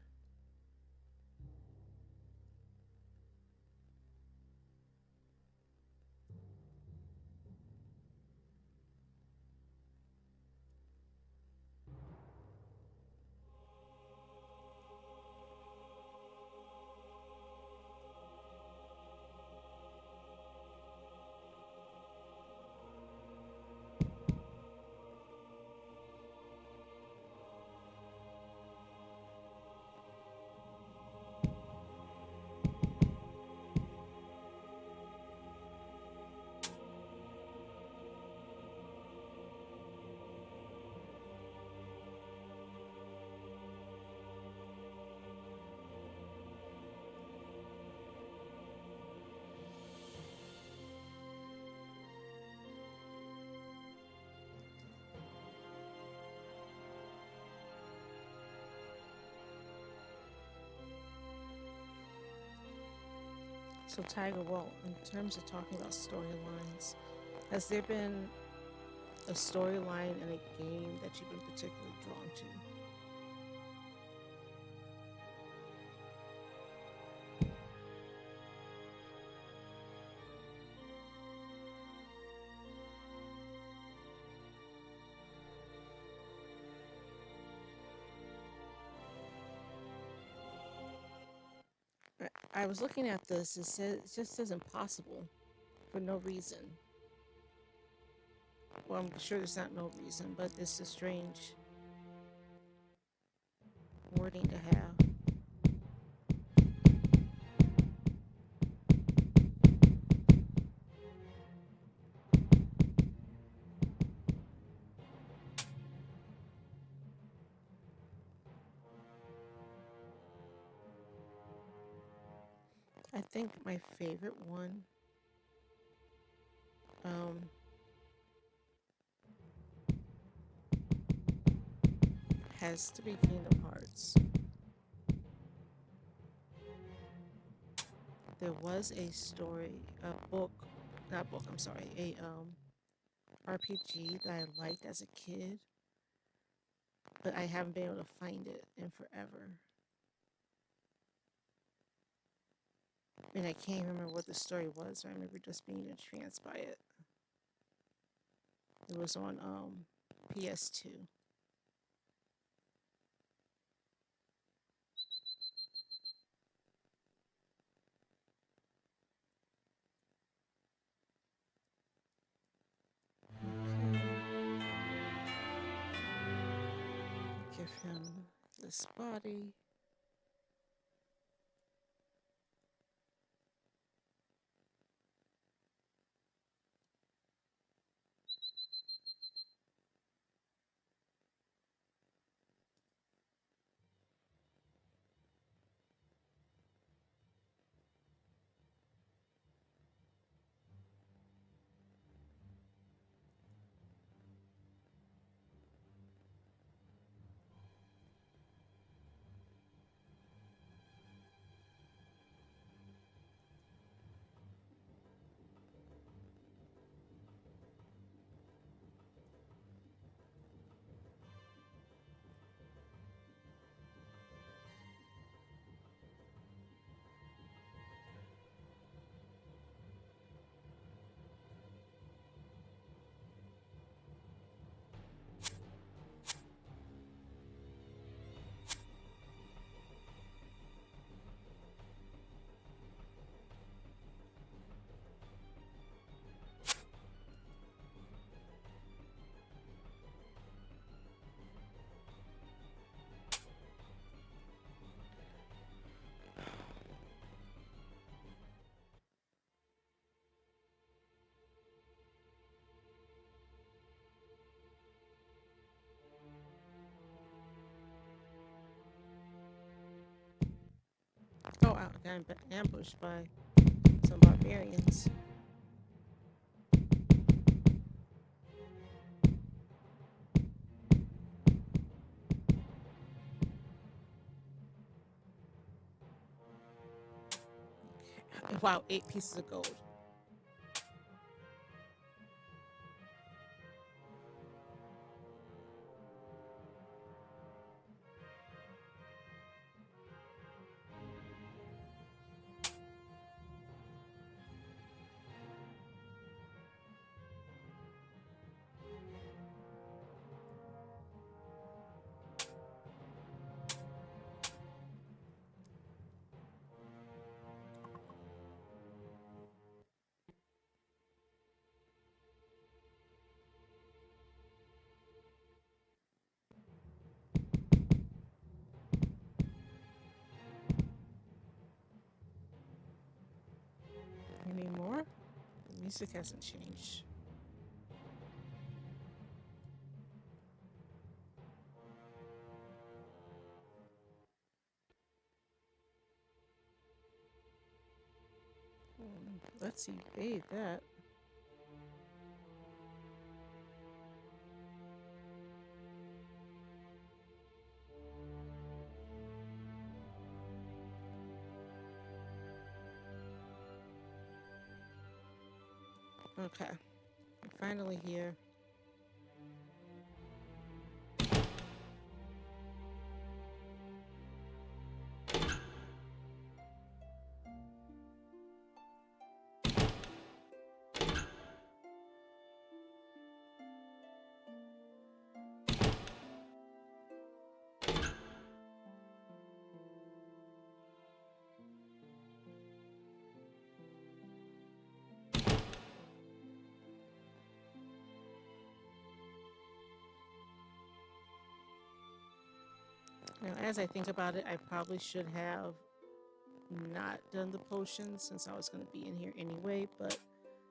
So Tiger, well, in terms of talking about storylines, has there been a storyline in a game that you've been particularly drawn to? I was looking at this. It just says impossible for no reason. Well, I'm sure there's not no reason, but it's a strange wording to have. I think my favorite one um, has to be Kingdom Hearts. There was a story, a book, not book. I'm sorry, a RPG that I liked as a kid, but I haven't been able to find it in forever. And I can't remember what the story was. So I remember just being entranced by it. It was on PS2. Okay. Give him this body. Oh, I got ambushed by some barbarians. Okay. Wow, 8 pieces of gold. Any more? The music hasn't changed. Let's evade that. Okay, I'm finally here. Now, as I think about it, I probably should have not done the potions since I was going to be in here anyway, but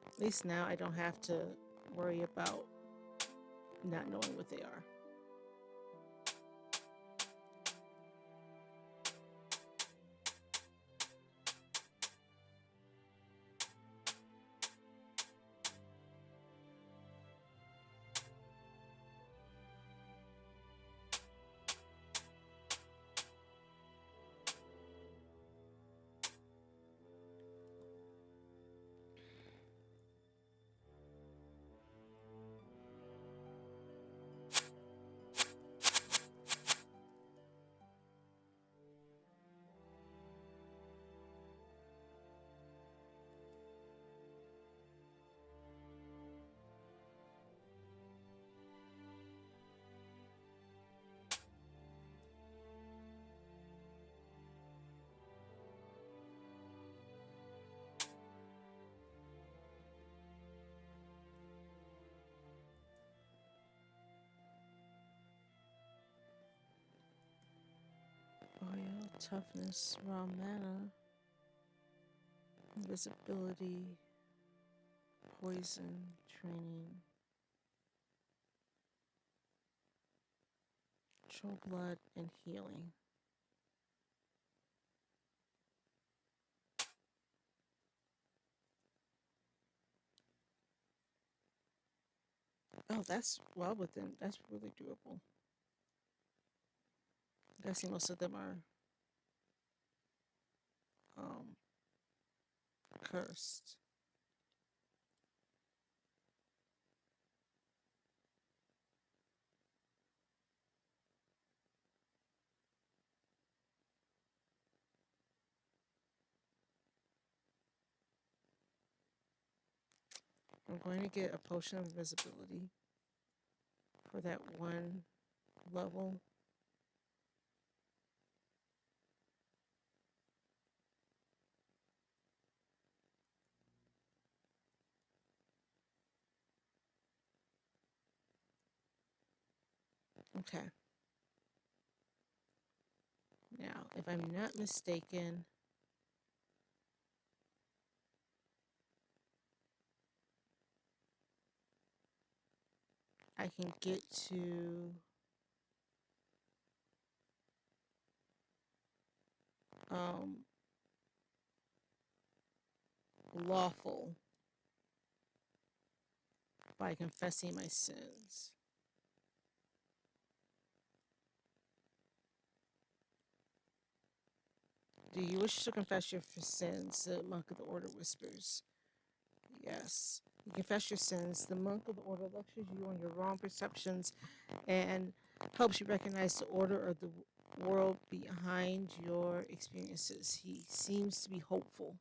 at least now I don't have to worry about not knowing what they are. Toughness, raw mana, invisibility, poison, training, control blood, and healing. Oh, that's well within. That's really doable. I'm guessing most of them are um, cursed. I'm going to get a potion of invisibility for that one level. Okay. Now, if I'm not mistaken, I can get to um, lawful by confessing my sins. Do you wish to confess your sins? The monk of the order whispers. Yes. You confess your sins. The monk of the order lectures you on your wrong perceptions and helps you recognize the order of the world behind your experiences. He seems to be hopeful.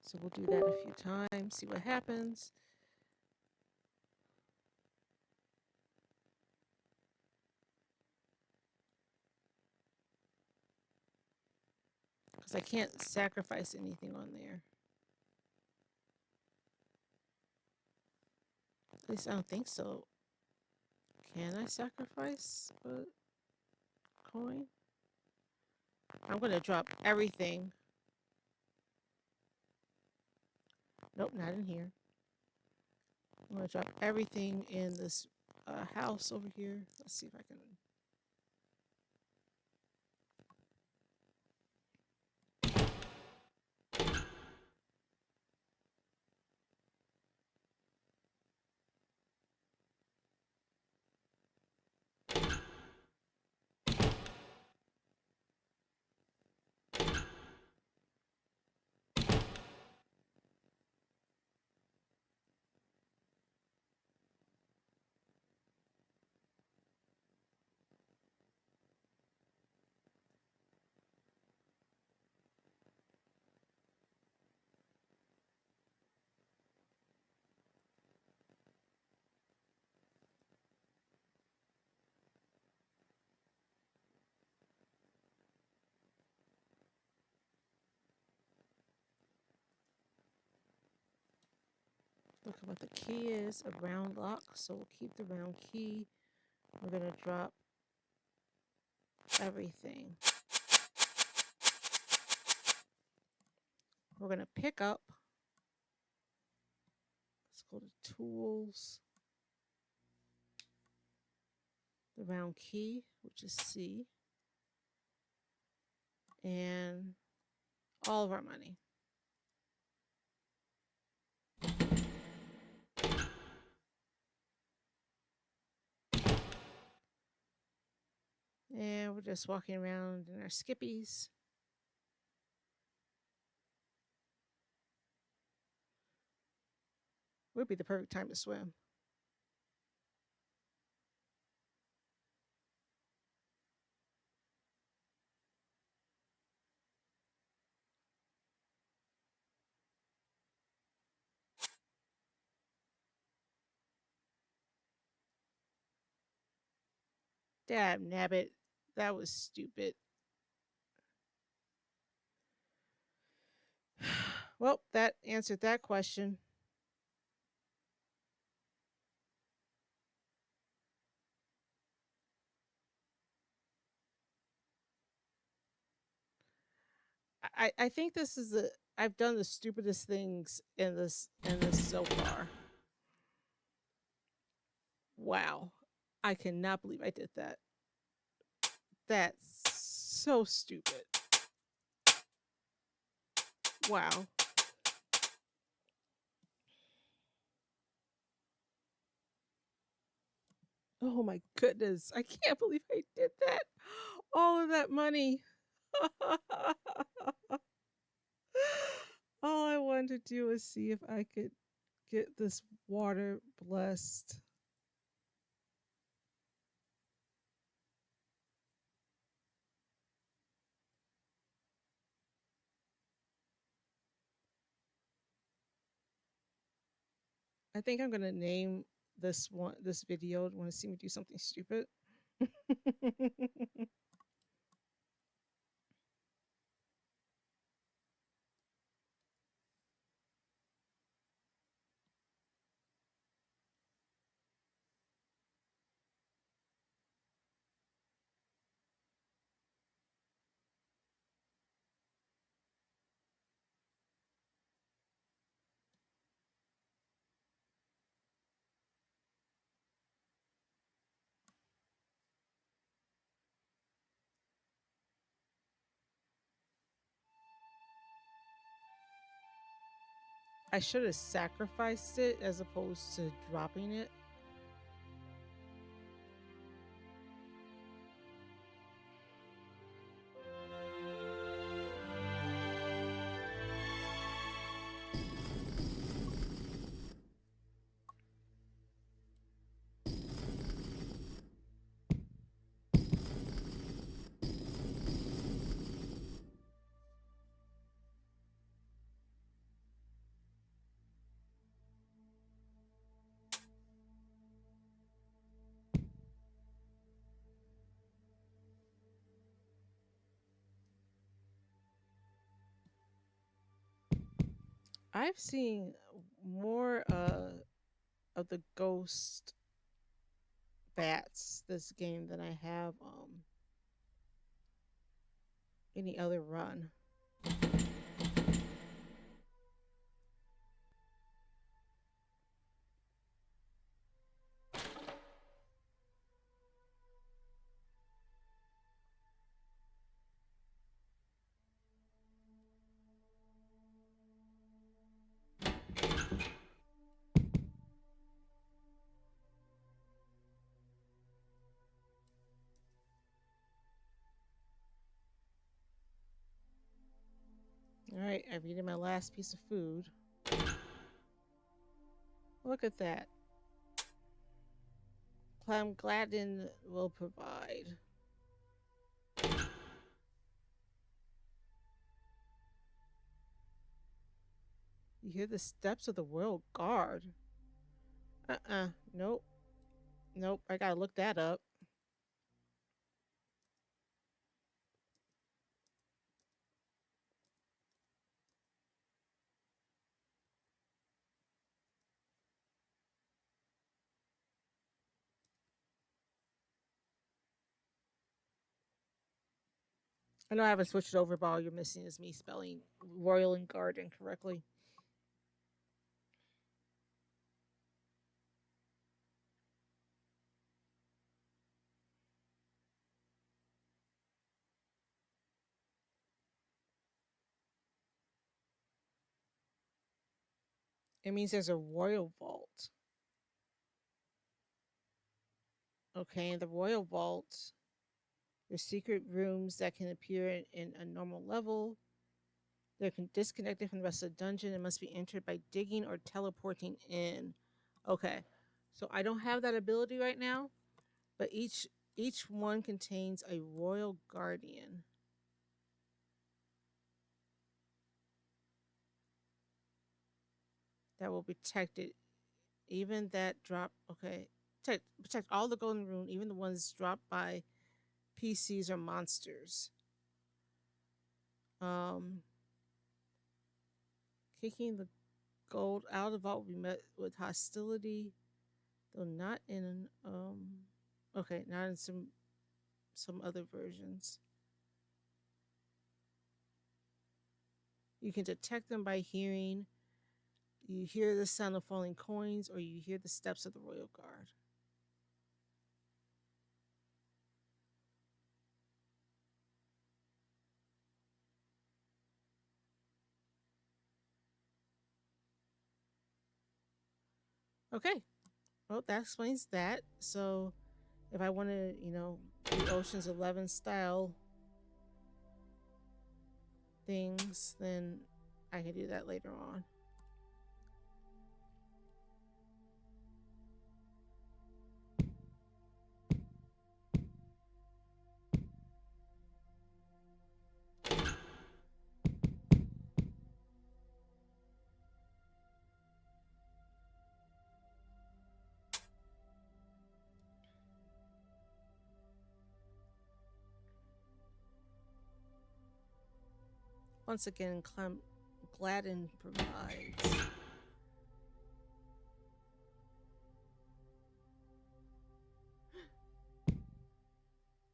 So we'll do that a few times, see what happens. Because I can't sacrifice anything on there. At least I don't think so. Can I sacrifice a coin? I'm going to drop everything. Nope, not in here. I'm going to drop everything in this house over here. Let's see if I can. Look at what the key is. A round lock. So we'll keep the round key. We're going to drop everything. We're going to pick up. Let's go to tools. The round key, which is C. And all of our money. And we're just walking around in our skippies. Would be the perfect time to swim. Dab nabbit. That was stupid. Well, that answered that question. I think this is the I've done the stupidest things in this so far. Wow. I cannot believe I did that. That's so stupid. Wow. Oh my goodness. I can't believe I did that. All of that money. All I wanted to do was see if I could get this water blessed. I think I'm gonna name this video. Want to see me do something stupid? I should have sacrificed it as opposed to dropping it. I've seen more of the ghost bats this game than I have any other run. All right, I've eaten my last piece of food. Look at that. Clam Gladden will provide. You hear the steps of the Royal Guard. Nope. Nope. I gotta look that up. I know I haven't switched over, but all you're missing is me spelling Royal and Guard incorrectly. It means there's a royal vault. Okay, in the royal vault, there's secret rooms that can appear in a normal level. They're disconnected from the rest of the dungeon and must be entered by digging or teleporting in. Okay, so I don't have that ability right now, but each one contains a royal guardian that will protect it. Even that drop. Okay, protect all the golden rune, even the ones dropped by PCs or monsters. Um, Kicking the gold out of the vault will be met with hostility, though not in okay, not in some other versions. You can detect them by hearing. You hear the sound of falling coins, or you hear the steps of the royal guard. Okay, well, that explains that. So, if I want to, do Ocean's 11 style things, then I can do that later on. Once again, Gladden provides.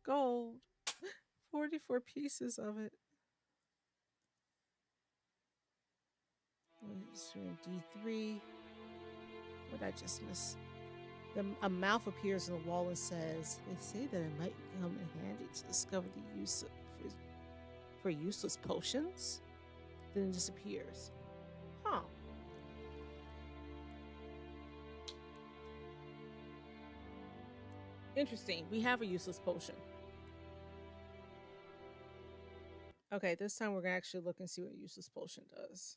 Gold. 44 pieces of it. D3. What did I just miss? A mouth appears in the wall and says, "They say that it might come in handy to discover the use for useless potions." Then it disappears. Huh. Interesting. We have a useless potion. Okay, this time we're gonna actually look and see what a useless potion does.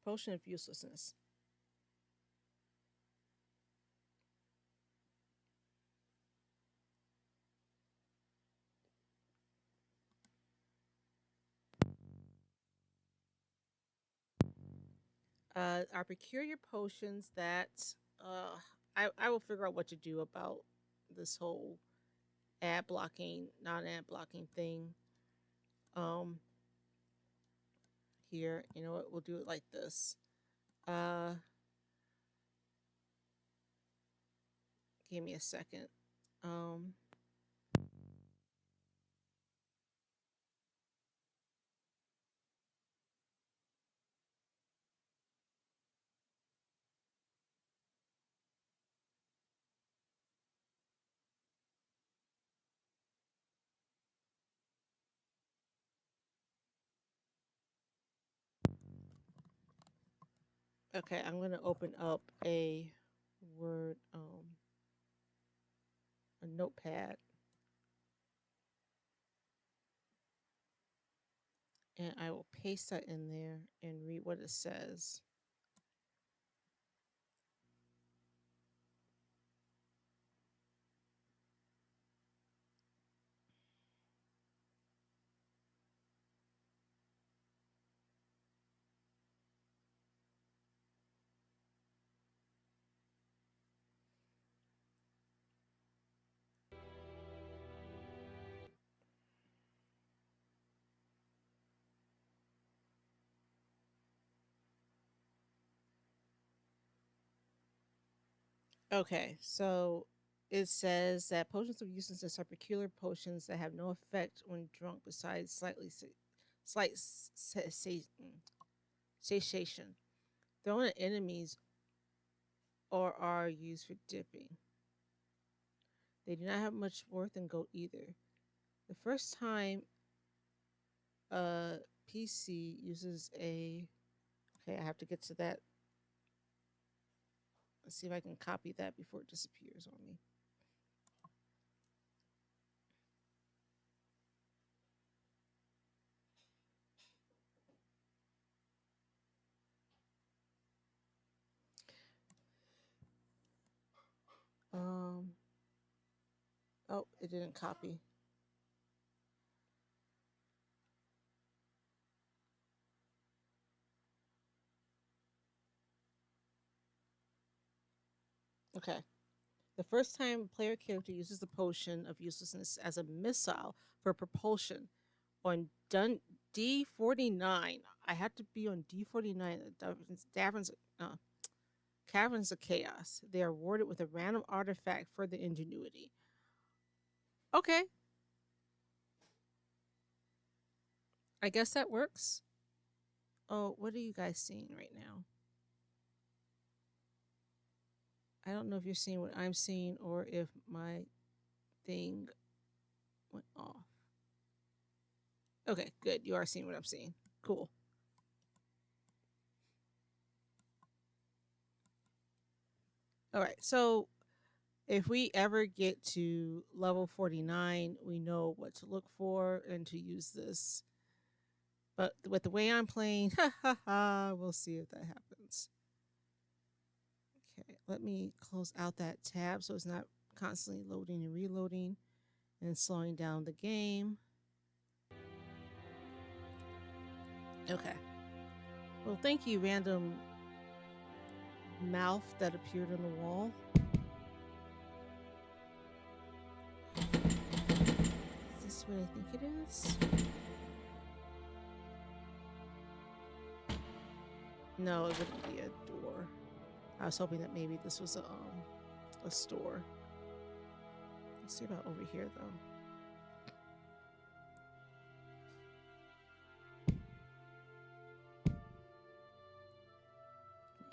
Potion of uselessness. Our peculiar potions that I will figure out what to do about this whole ad blocking, non ad blocking thing. Um, Here, you know what? We'll do it like this. Uh, Give me a second. Um, okay, I'm gonna open up a word, a notepad, and I will paste that in there and read what it says. Okay, so it says that potions of uselessness are peculiar potions that have no effect when drunk, besides slight satiation. Thrown at enemies or are used for dipping. They do not have much worth in gold either. The first time a PC uses a. Okay, I have to get to that. Let's see if I can copy that before it disappears on me. Um. Oh, it didn't copy. Okay. The first time a player character uses the potion of uselessness as a missile for propulsion on D49. I had to be on D49. Uh, Caverns of Chaos. They are awarded with a random artifact for the ingenuity. Okay, I guess that works. Oh, what are you guys seeing right now? I don't know if you're seeing what I'm seeing or if my thing went off. Okay, good. You are seeing what I'm seeing. Cool. All right. So if we ever get to level 49, we know what to look for and to use this. But with the way I'm playing, we'll see if that happens. Okay, let me close out that tab so it's not constantly loading and reloading and slowing down the game. Okay. Well, thank you, random mouth that appeared on the wall. Is this what I think it is? No, it wouldn't be a door. I was hoping that maybe this was a store. Let's see about over here though.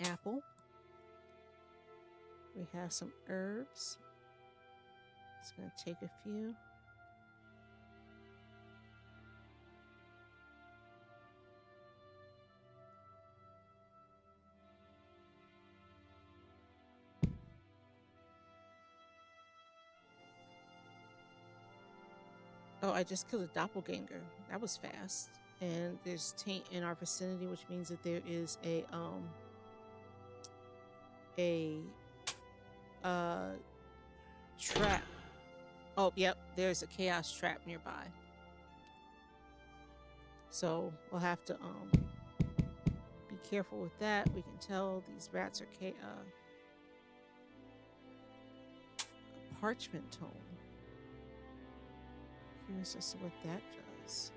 An apple. We have some herbs. It's gonna take a few. Oh, I just killed a doppelganger. That was fast. And there's taint in our vicinity, which means that there is a trap. Oh, yep, there's a chaos trap nearby. So we'll have to be careful with that. We can tell these rats are parchment tone. Curious as to what that does.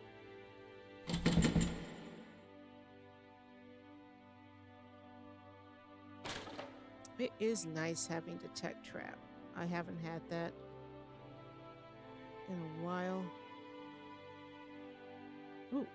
It is nice having detect trap. I haven't had that in a while. Ooh.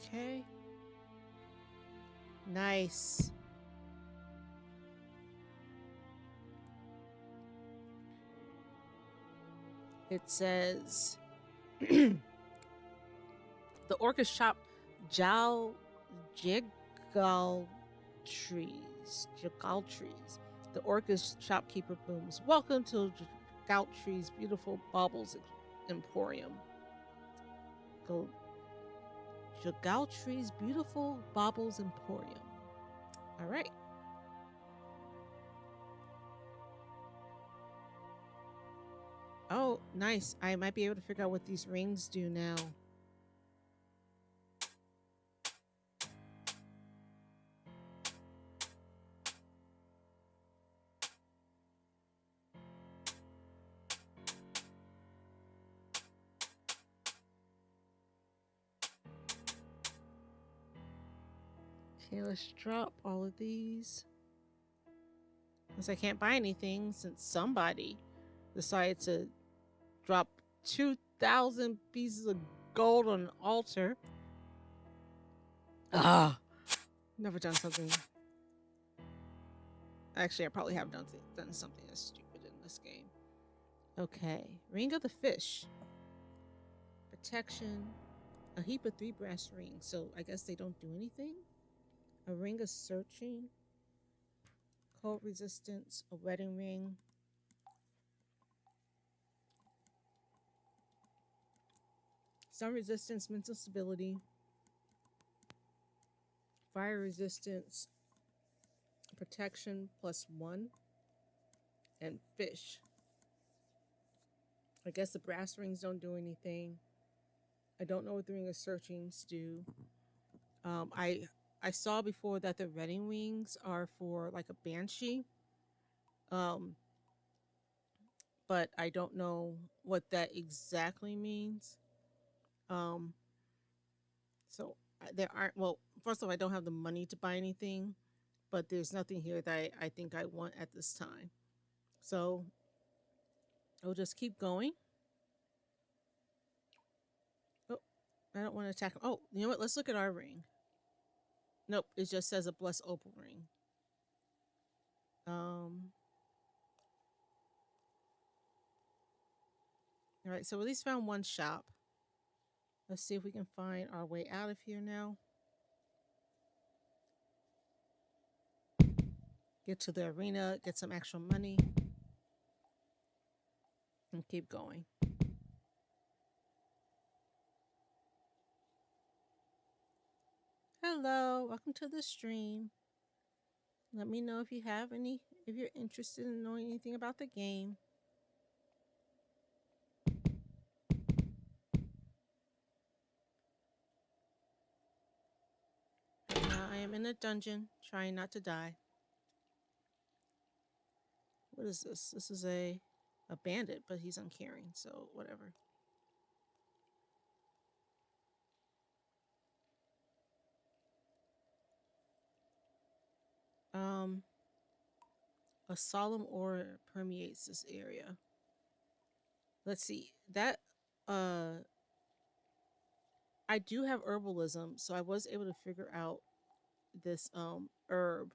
Okay. Nice. It says the orchid shop Jigal trees. The orchid shopkeeper booms. Welcome to Galtree's beautiful baubles emporium. Go Galtree's beautiful baubles emporium. All right. Oh, nice. I might be able to figure out what these rings do now. Okay, let's drop all of these. Because I can't buy anything since somebody decided to drop 2,000 pieces of gold on an altar. Ah, never done something. Actually, I probably have done something that's stupid in this game. Okay, ring of the fish. Protection. A heap of 3 brass rings. So I guess they don't do anything. A ring of searching. Cold resistance. A wedding ring. Sun resistance, mental stability. Fire resistance, protection +1, and fish. I guess the brass rings don't do anything. I don't know what the ring of searchings do. Um, I I saw before that the wedding wings are for like a banshee, um, but I don't know what that exactly means. Um, so there aren't. Well, first of all, I don't have the money to buy anything, but there's nothing here that I think I want at this time. So I'll just keep going. Oh, I don't want to attack him. Oh, you know what? Let's look at our ring. Nope, it just says a blessed opal ring. Um, all right, so we at least found one shop. Let's see if we can find our way out of here now. Get to the arena, get some actual money, and keep going. Hello, welcome to the stream. Let me know if you're interested in knowing anything about the game. Right now, I am in a dungeon, trying not to die. What is this? This is a bandit, but he's uncaring, so whatever. Um, a solemn aura permeates this area. Let's see. That I do have herbalism, so I was able to figure out this herb,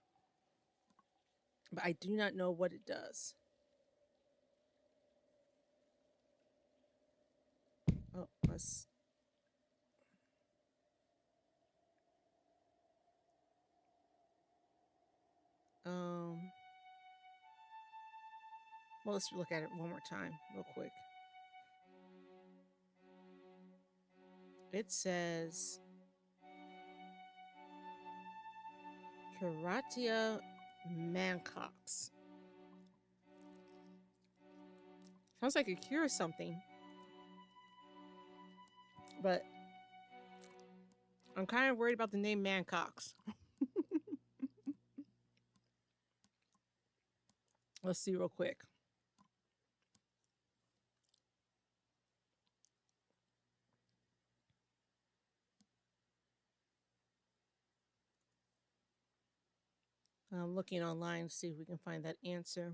but I do not know what it does. Oh, let's um well, let's look at it one more time real quick. It says Curatia mancox. Sounds like it cures something, but I'm kind of worried about the name mancox. Let's see real quick. I'm looking online to see if we can find that answer.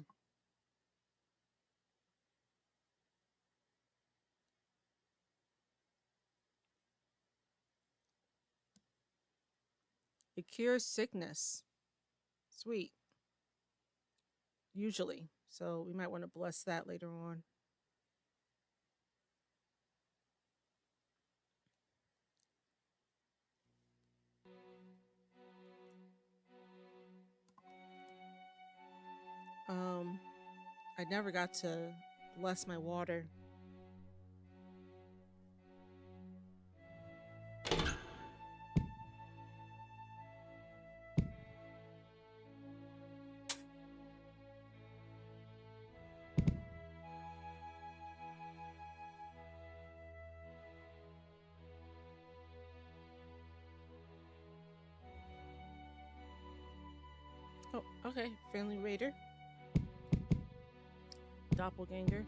It cures sickness. Sweet. Usually. So we might want to bless that later on. Um, I never got to bless my water. Oh, okay. Friendly raider. Doppelganger.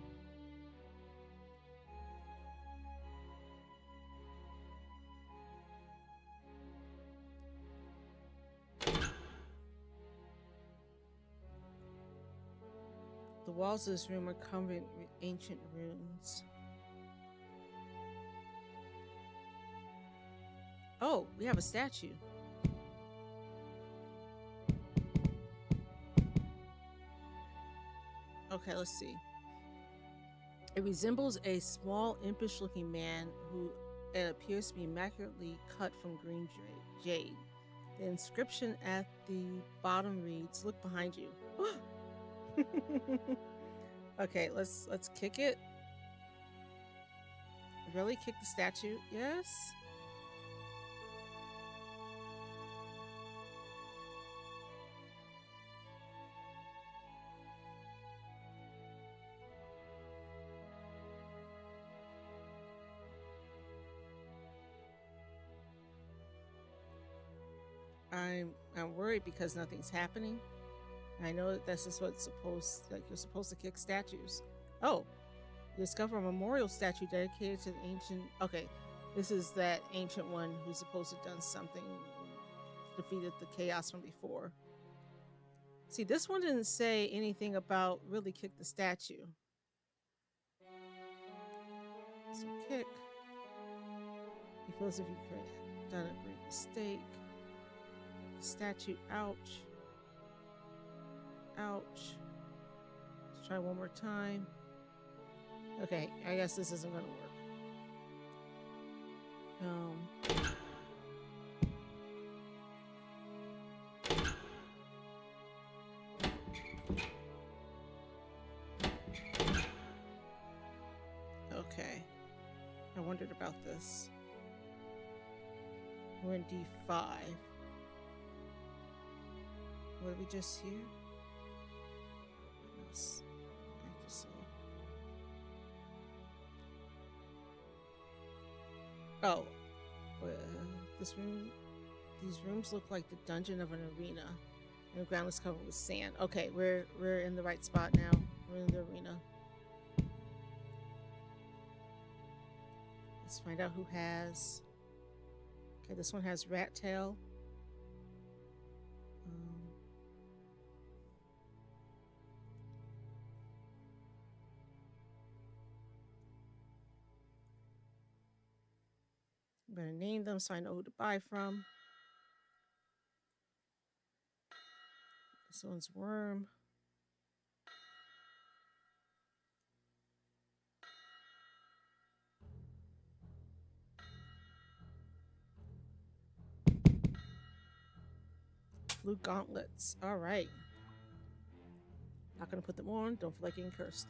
The walls of this room are covered with ancient runes. Oh, we have a statue. Okay, let's see. It resembles a small, impish looking man who it appears to be immaculately cut from green jade. The inscription at the bottom reads, "Look behind you." Okay, let's kick it. Really kick the statue? Yes. I'm worried because nothing's happening. I know that this is what's supposed, like, you're supposed to kick statues. Oh, you discover a memorial statue dedicated to the ancient. Okay, this is that ancient one who's supposed to have done something, defeated the chaos from before. See, this one didn't say anything about really kick the statue. So kick. You feel as if you could have done a great mistake. Statue, ouch. Ouch. Let's try one more time. Okay, I guess this isn't gonna work. Okay. I wondered about this. We're in D5. What did we just hear? Goodness. I have to see. Oh. This room. These rooms look like the dungeon of an arena. And the ground is covered with sand. Okay, we're in the right spot now. We're in the arena. Let's find out who has. Okay, this one has rat tail. I'm gonna name them so I know who to buy from. This one's worm. Blue gauntlets. All right. Not gonna put them on. Don't feel like getting cursed.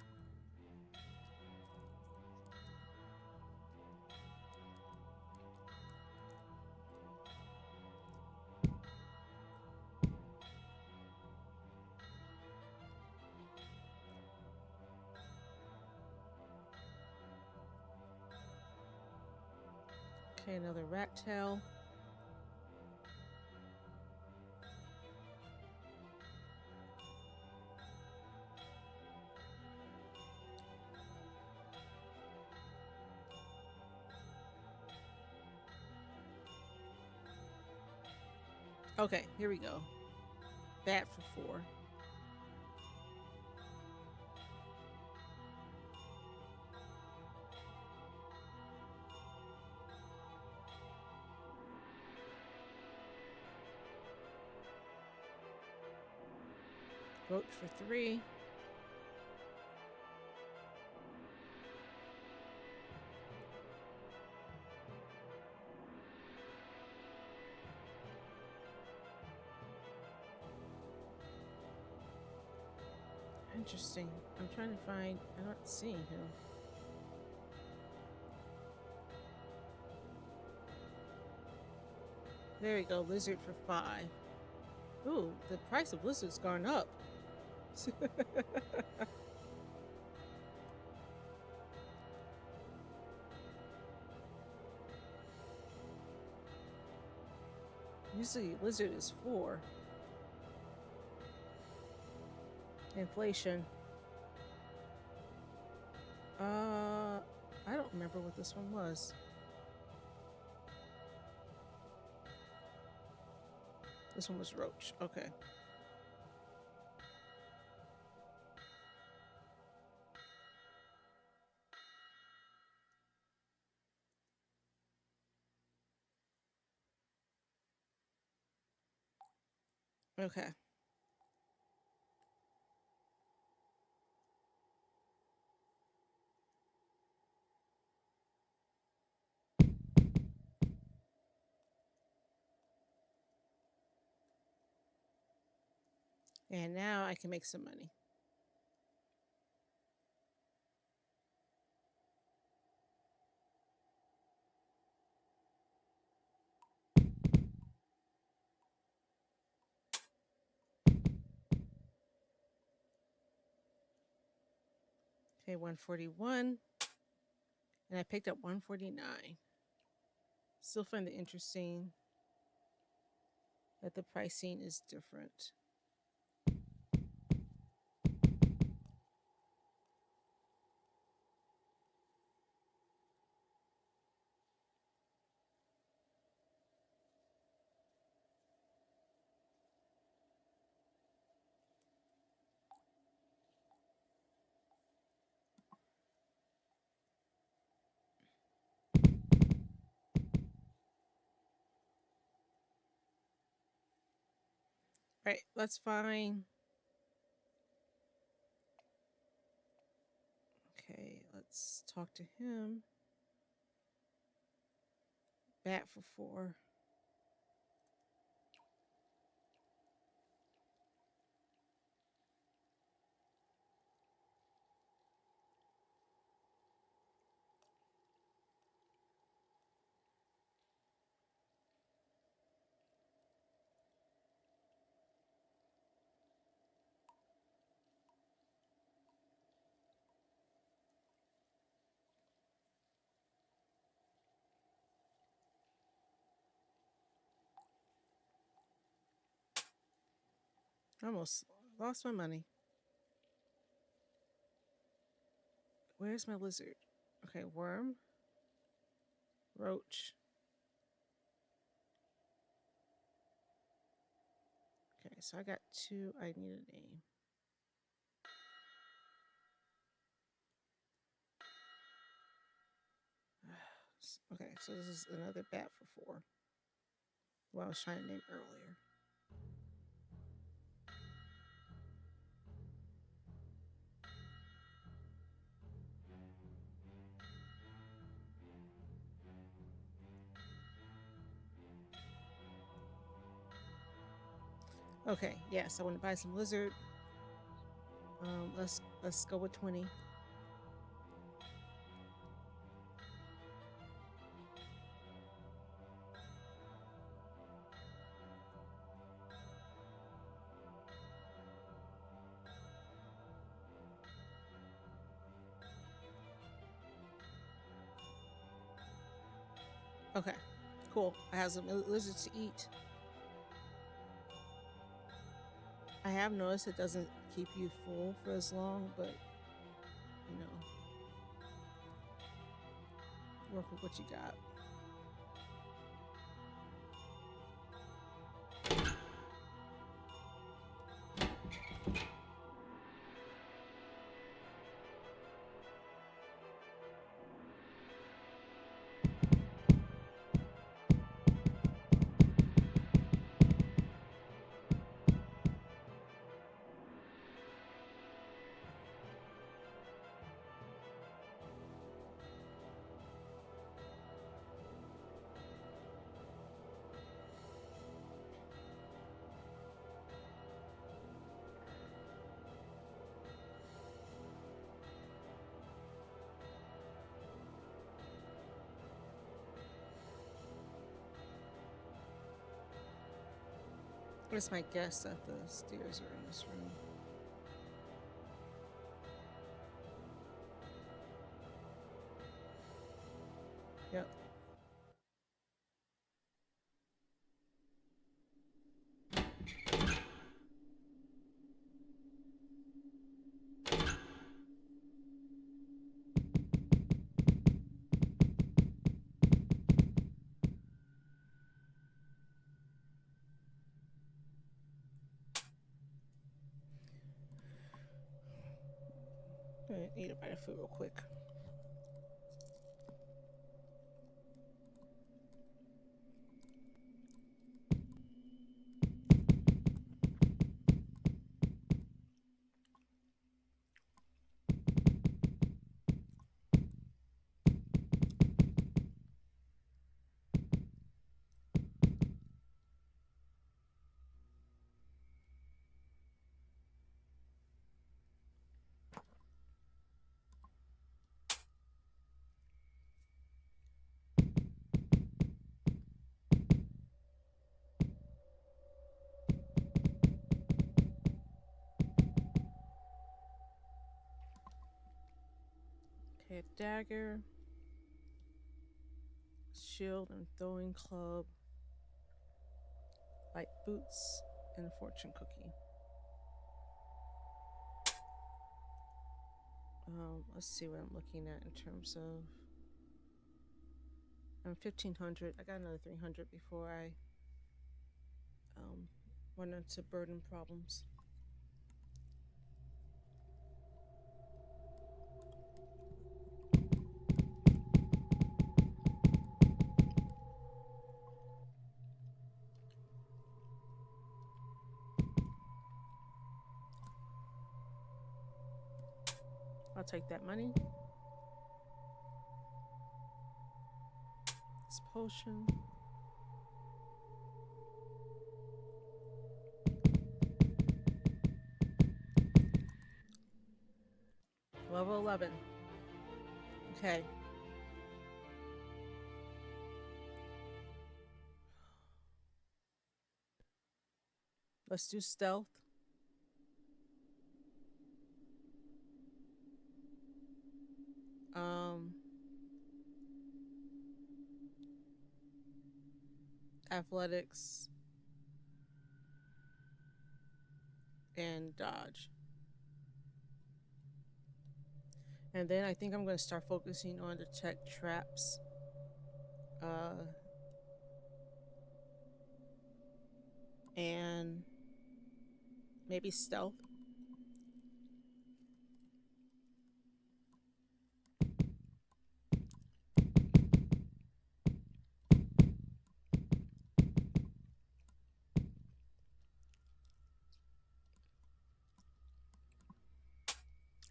Okay, another rat tail. Okay, here we go. Bat for 4. Roach for 3. Interesting. I'm trying to find. I'm not seeing him. There we go. Lizard for 5. Ooh, the price of lizards gone up. Usually lizard is 4. Inflation. I don't remember what this one was. This one was roach. Okay. Okay. And now I can make some money. Okay, 141. And I picked up 149. Still find it interesting. that the pricing is different. Right, let's find. Okay, let's talk to him. Bat for 4. I almost lost my money. Where's my lizard? Okay, worm, roach. Okay, so I got 2. I need a name. Okay, so this is another bat for 4. What I was trying to name earlier. Okay, yes, I want to buy some lizard. Let's go with 20. Okay, cool. I have some lizards to eat. I have noticed it doesn't keep you full for as long, but you know, work with what you got. Where's my guess that the stairs are in this room? Yep. I need to buy the food real quick. Okay, dagger, shield, and throwing club. light boots, and a fortune cookie. Let's see what I'm looking at in terms of. I'm 1500. I got another 300 before I um, run into burden problems. I'll take that money. This potion. Level 11. Okay. Let's do stealth. Um, athletics and dodge. And then I think I'm going to start focusing on detect traps. And maybe stealth.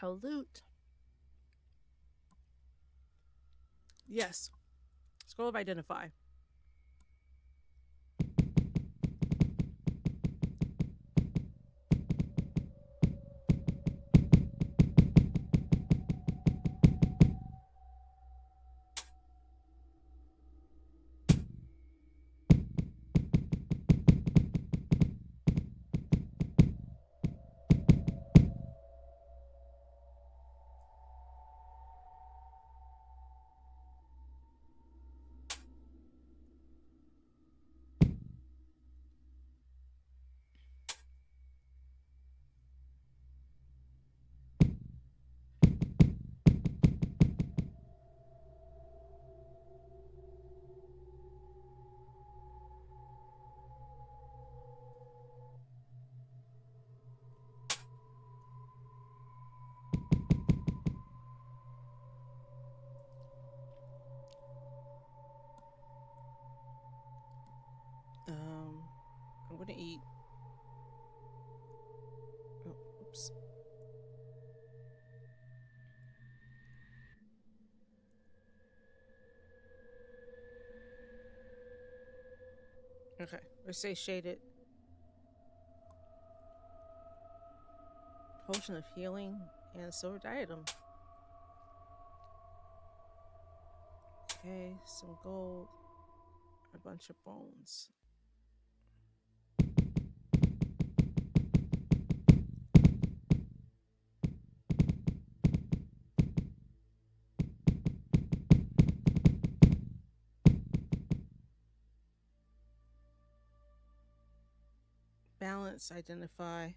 A loot. Yes. Scroll of identify. I'm going to eat. Oh, oops. Okay. Let's say shaded. Potion of healing and silver diadem. Okay, some gold, a bunch of bones. Balance, identify.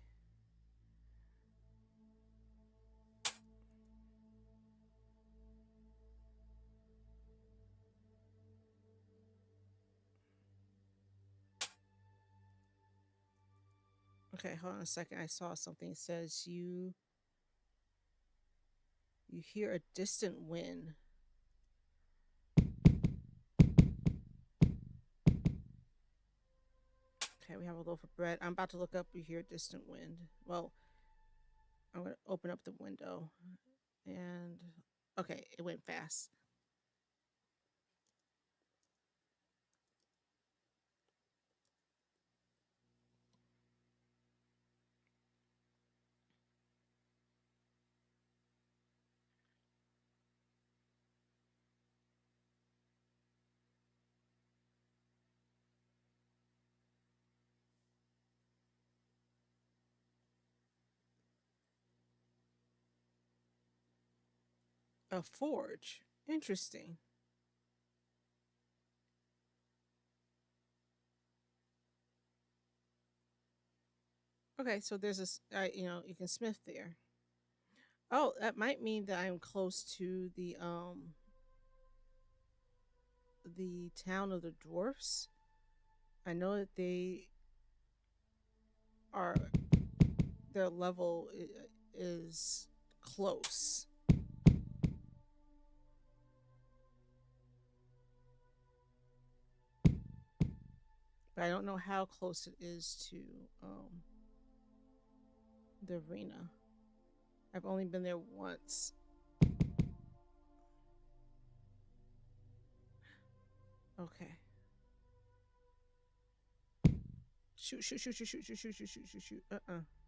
Okay, hold on a second. I saw something. It says you hear a distant wind. Okay, we have a loaf of bread. I'm about to look up. You hear a distant wind. Well, I'm going to open up the window. And okay, it went fast. A forge. Interesting. Okay, so there's this, you know, you can smith there. Oh, that might mean that I'm close to the town of the dwarfs. I know that they are their level is close, but I don't know how close it is to the arena. I've only been there once. Okay. Shoot, shoot, shoot, shoot, shoot, shoot, shoot, shoot, shoot, shoot, shoot.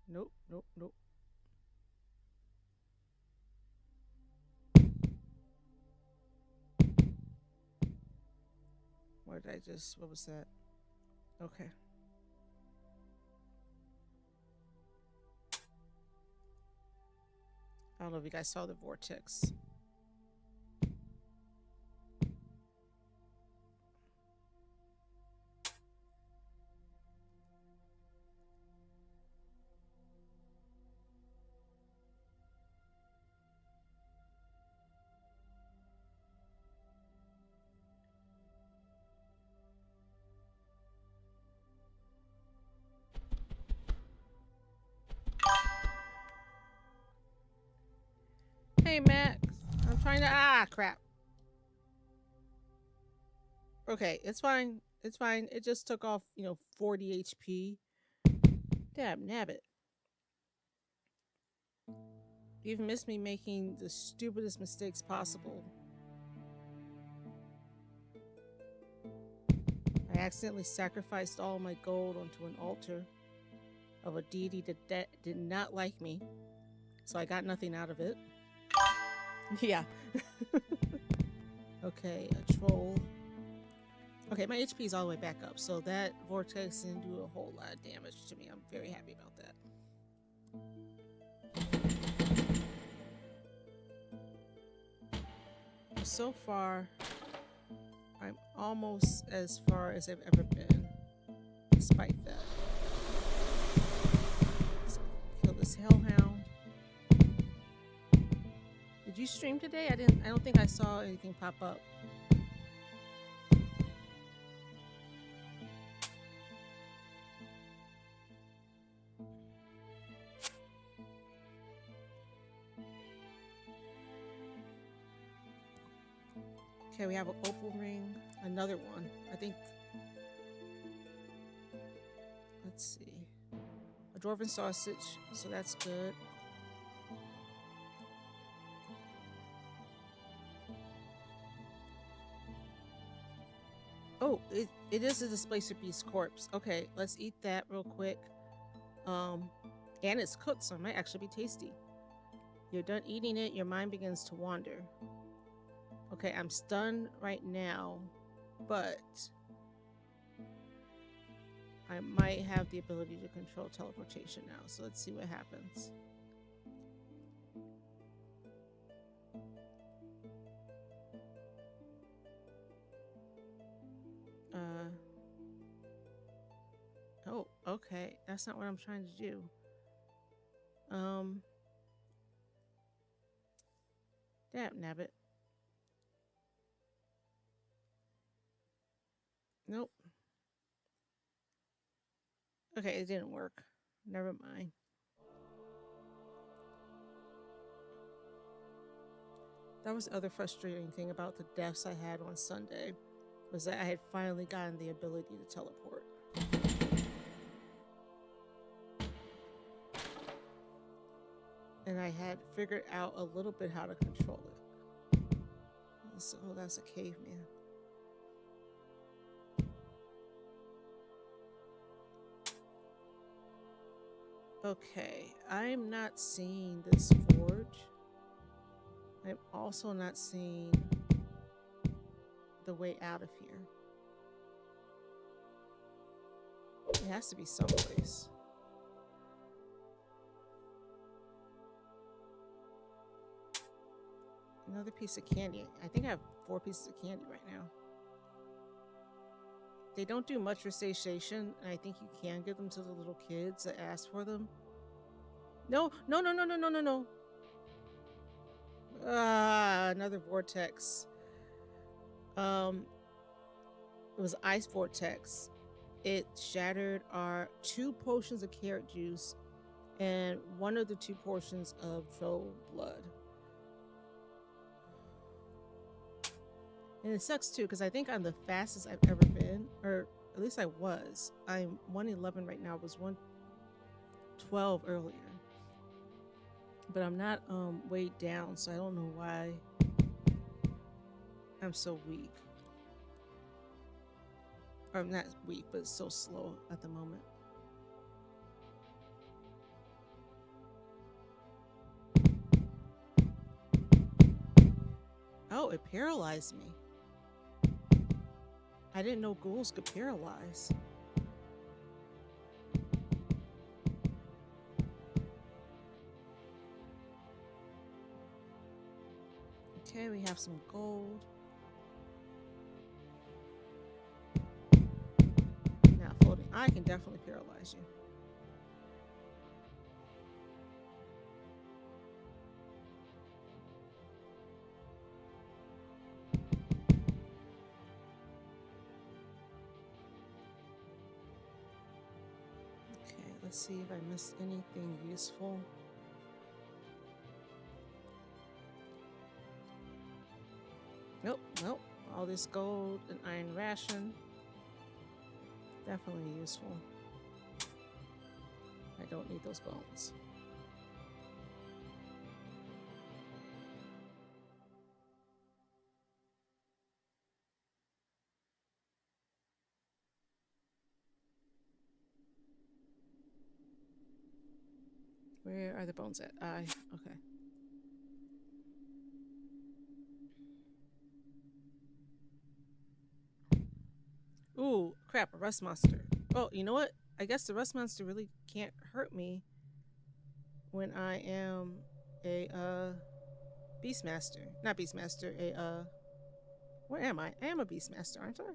Nope, nope, nope. What did I just? What was that? Okay. I don't know if you guys saw the vortex. Hey, Max. I'm trying to. Ah, crap. Okay, it's fine. It's fine. It just took off, 40 HP. Damn, nabbit. You've missed me making the stupidest mistakes possible. I accidentally sacrificed all my gold onto an altar of a deity that did not like me, so I got nothing out of it. Yeah. Okay, a troll. Okay, my HP is all the way back up, so that vortex didn't do a whole lot of damage to me. I'm very happy about that. So far, I'm almost as far as I've ever been, despite that. Let's kill this hellhound. Did you stream today? I don't think I saw anything pop up. Okay, we have an opal ring, another one. I think. Let's see. A dwarven sausage, so that's good. Oh, it is a displacer beast corpse. Okay, let's eat that real quick. Um, and it's cooked, so it might actually be tasty. You're done eating it, your mind begins to wander. Okay, I'm stunned right now, but I might have the ability to control teleportation now. So let's see what happens. Oh, okay. That's not what I'm trying to do. Damn, nabbit. Nope. Okay, it didn't work. Never mind. That was the other frustrating thing about the deaths I had on Sunday, was that I had finally gotten the ability to teleport. And I had figured out a little bit how to control it. So that's a caveman. Okay, I'm not seeing this forge. I'm also not seeing the way out of here. It has to be someplace. Another piece of candy. I think I have 4 pieces of candy right now. They don't do much for satiation, and I think you can give them to the little kids that ask for them. No, no, no, no, no, no, no, no. Ah, another vortex. Um, it was ice vortex. It shattered our two potions of carrot juice and one of the two portions of troll blood. And it sucks too because I think I'm the fastest I've ever been, or at least I was. I'm 111 right now. I was 112 earlier, but I'm not weighed down, so I don't know why I'm so weak. Or I'm not weak, but so slow at the moment. Oh, it paralyzed me. I didn't know ghouls could paralyze. Okay, we have some gold. Now, floating. I can definitely paralyze you. Okay, let's see if I missed anything useful. Nope, nope. All this gold and iron ration. Definitely useful. I don't need those bones. Where are the bones at? Okay. Ooh, crap, a rust monster. Oh, you know what? I guess the rust monster really can't hurt me when I am a beastmaster. Not beastmaster, a where am I? I am a beastmaster, aren't I?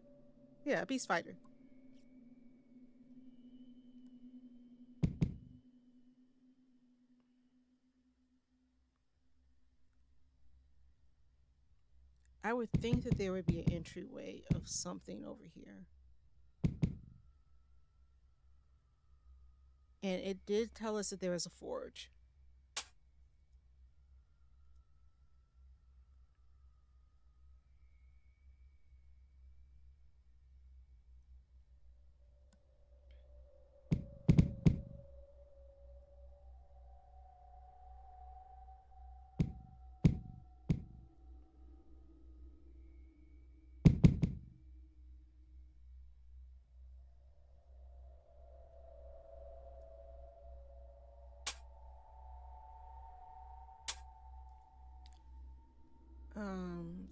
Yeah, a beast fighter. I would think that there would be an entryway of something over here. And it did tell us that there was a forge.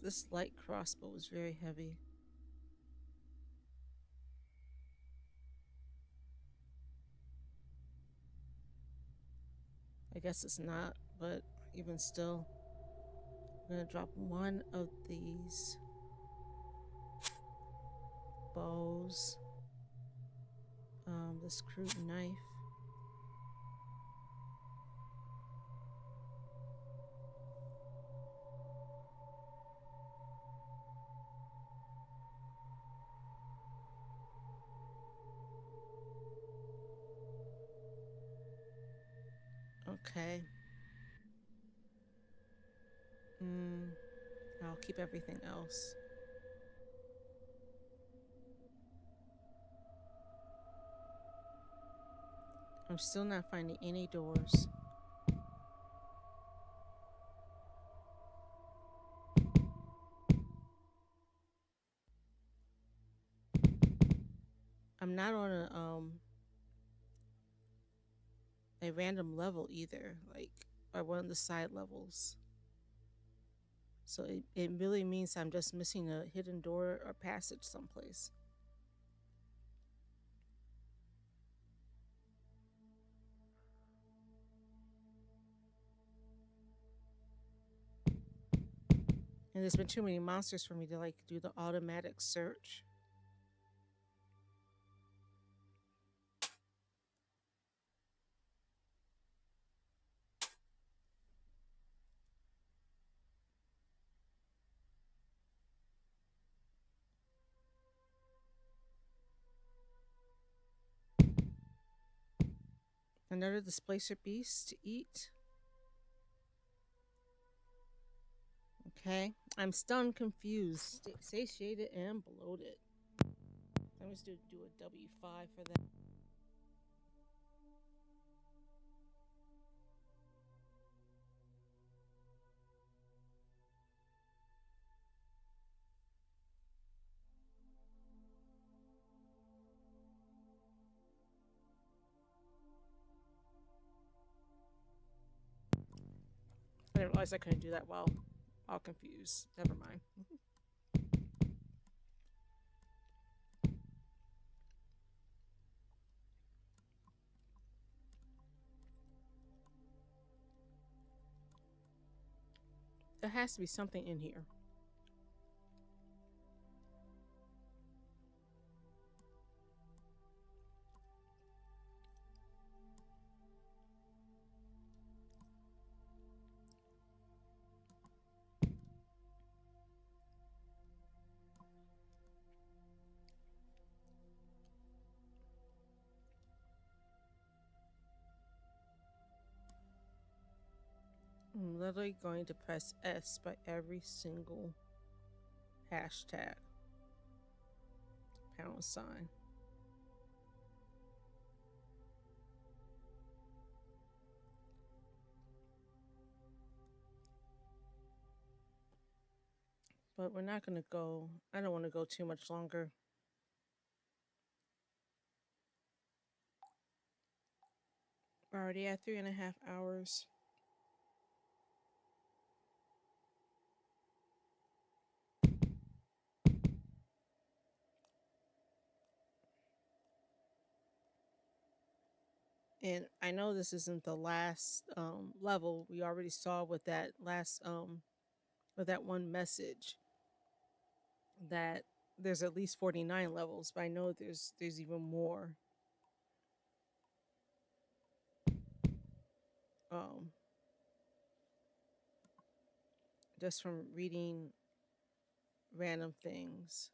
This light crossbow is very heavy. I guess it's not, but even still, I'm gonna drop one of these bows. This crude knife. Okay. Mm, I'll keep everything else. I'm still not finding any doors. I'm not on a random level either, like or one of the side levels. So it really means I'm just missing a hidden door or passage someplace. And there's been too many monsters for me to like do the automatic search. Another displacer beast to eat. Okay. I'm stunned, confused, satiated, and bloated. I'm just going to do a W5 for that. I didn't realize I couldn't do that while all confused. Never mind. There has to be something in here. I'm literally going to press S by every single hashtag. #. But we're not going to go, I don't want to go too much longer. We're already at 3.5 hours. And I know this isn't the last level. We already saw with that last with that one message that there's at least 49 levels, but I know there's even more. Um, just from reading random things.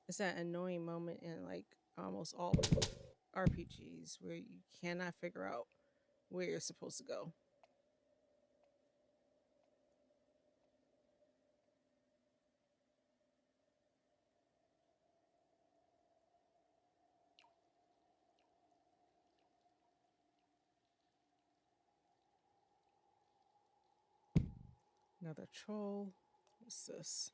It's that annoying moment in like almost all RPGs where you cannot figure out where you're supposed to go. Another troll. What's this?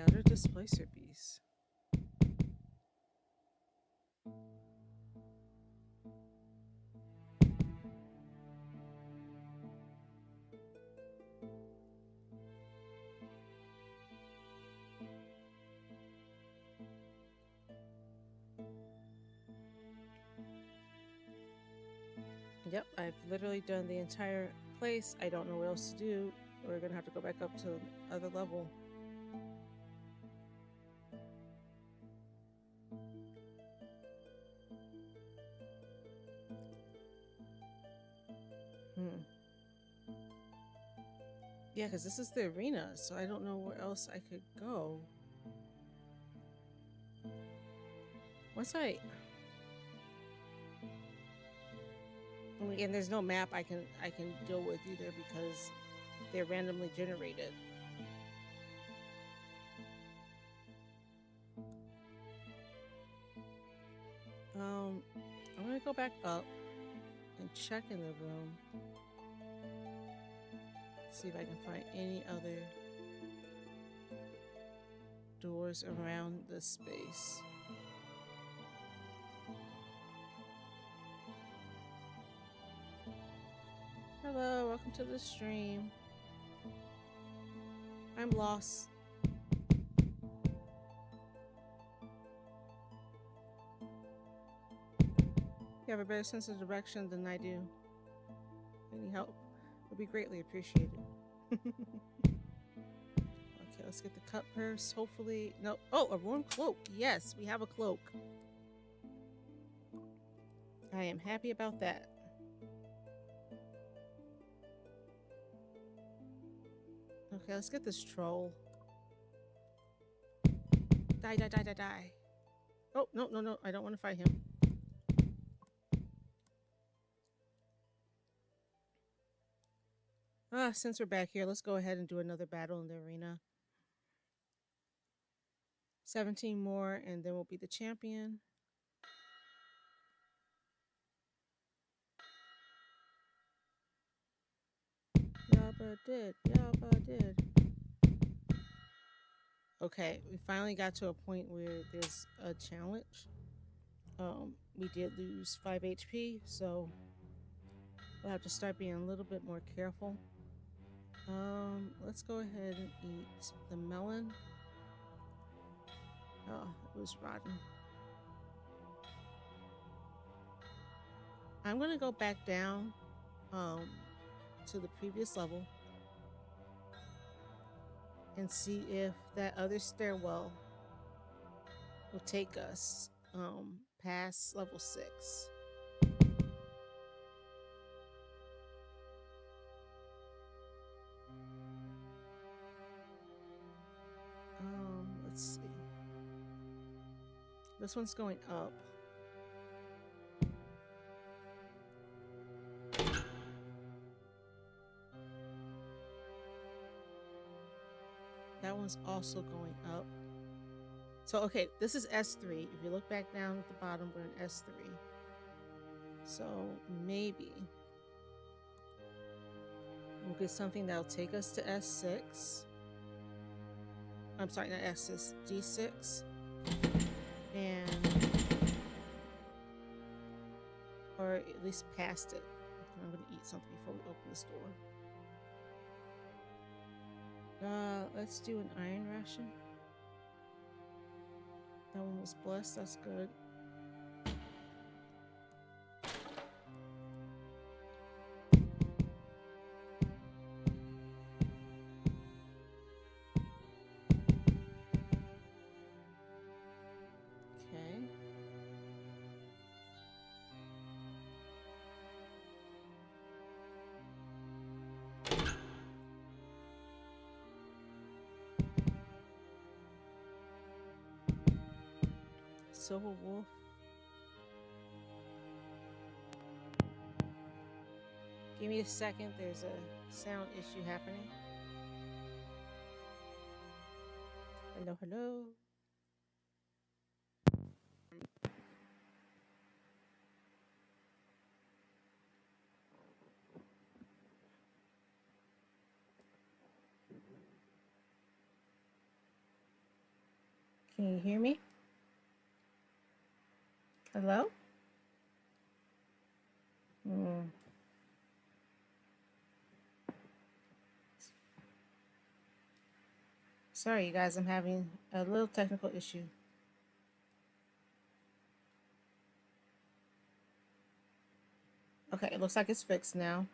Another displacer beast. Yep, I've literally done the entire place. I don't know what else to do. We're gonna have to go back up to other level. Hmm. Yeah, because this is the arena, so I don't know where else I could go. Once and there's no map I can deal with either because they're randomly generated. I'm gonna go back up and check in the room. See if I can find any other doors around the space. Hello, welcome to the stream. I'm lost. You have a better sense of direction than I do. Any help would be greatly appreciated. Okay, let's get the cut purse. Hopefully, no. Oh, a warm cloak. Yes, we have a cloak. I am happy about that. Okay, let's get this troll. Die, die, die, die, die. Oh, no, no, no. I don't want to fight him. Since we're back here, let's go ahead and do another battle in the arena. 17 more, and then we'll be the champion. Yabba did. Okay, we finally got to a point where there's a challenge. We did lose 5 HP, so we'll have to start being a little bit more careful. Let's go ahead and eat the melon. Oh, it was rotten. I'm gonna go back down to the previous level and see if that other stairwell will take us past level 6. Let's see. This one's going up. That one's also going up. So, okay, this is S3. If you look back down at the bottom, we're in S3. So, maybe we'll get something that'll take us to S6. I'm sorry, not S6, D6. And, or at least past it. I'm going to eat something before we open this door. Let's do an iron ration. That one was blessed, that's good. Okay. Silver wolf. Give me a second, there's a sound issue happening. Hello, hello. Can you hear me? Hello? Sorry, you guys, I'm having a little technical issue. Okay, it looks like it's fixed now.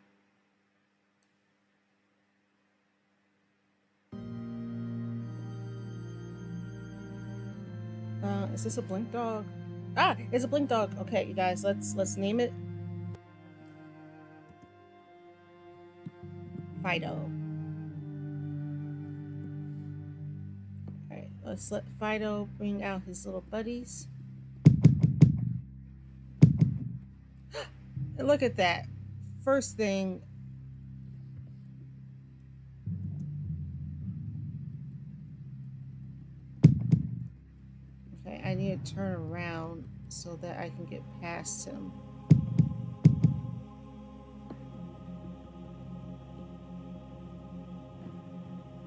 Is this a blink dog? Ah, it's a blink dog. Okay, you guys, let's name it Fido. Alright, let's let Fido bring out his little buddies. And look at that. First thing. Okay, I need and turn around so that I can get past him.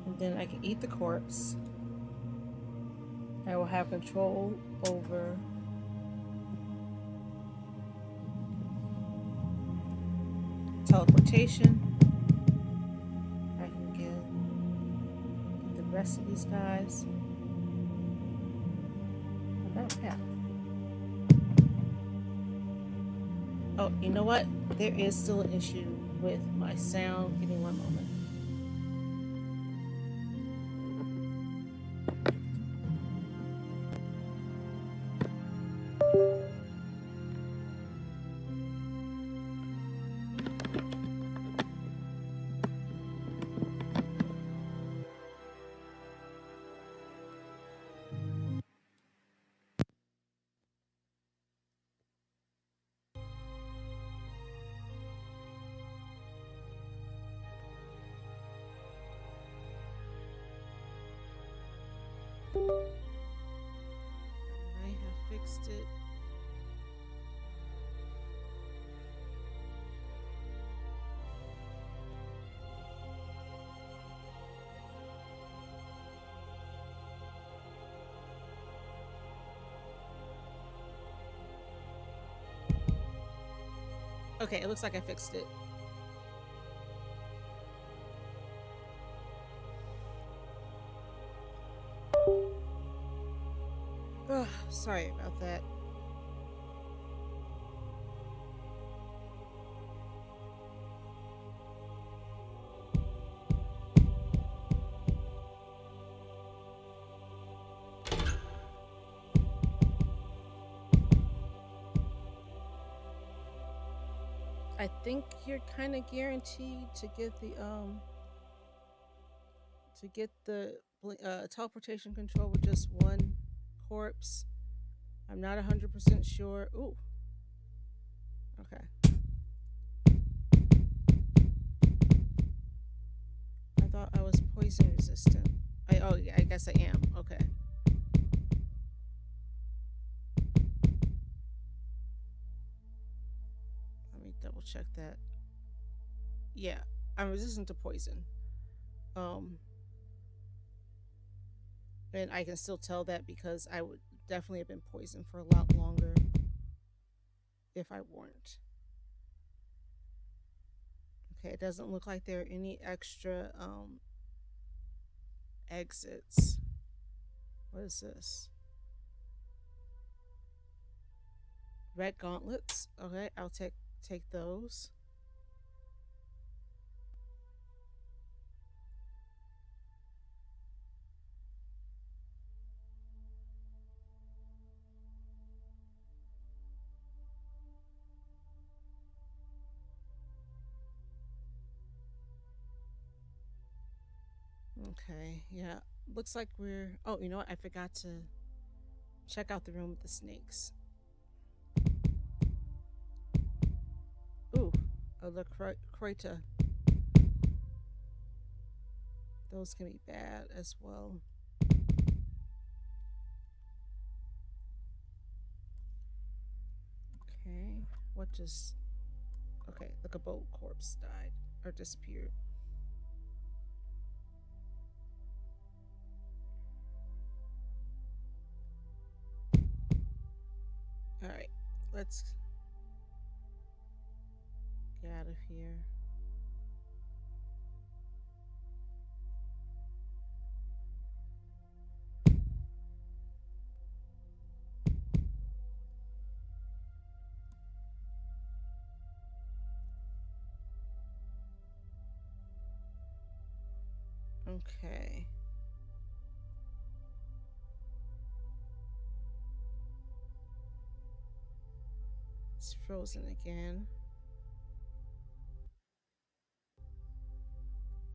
And then I can eat the corpse. I will have control over teleportation. I can get the rest of these guys. I got a path. Oh, you know what? There is still an issue with my sound. Give me one moment. I have fixed it. Okay, it looks like I fixed it. Ugh, sorry about that. I think you're kind of guaranteed to get the teleportation control with just one corpse. I'm not 100% sure. Ooh. Okay. I thought I was poison resistant. Oh yeah, I guess I am. Okay. Let me double check that. Yeah, I'm resistant to poison. Um, and I can still tell that because I would definitely have been poisoned for a lot longer if I weren't. Okay, it doesn't look like there are any extra exits. What is this? Red gauntlets. Okay, I'll take those. Okay, yeah. Looks like we're. Oh, you know what? I forgot to check out the room with the snakes. Ooh, a Lacroita. Those can be bad as well. Okay, what just. Okay, the Cabot corpse died or disappeared. Alright, let's get out of here. Okay. It's frozen again.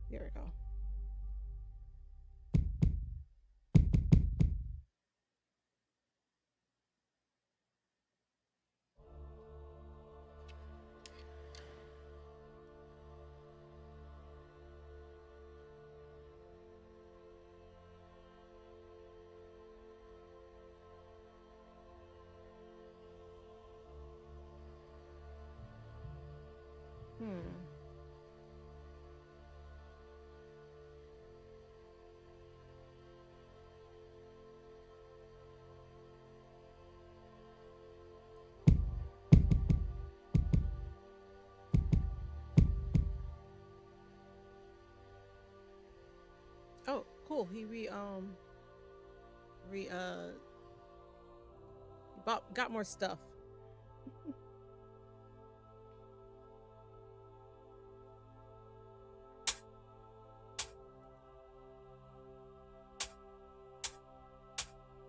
There we go. Hmm. Oh, cool. He re got more stuff.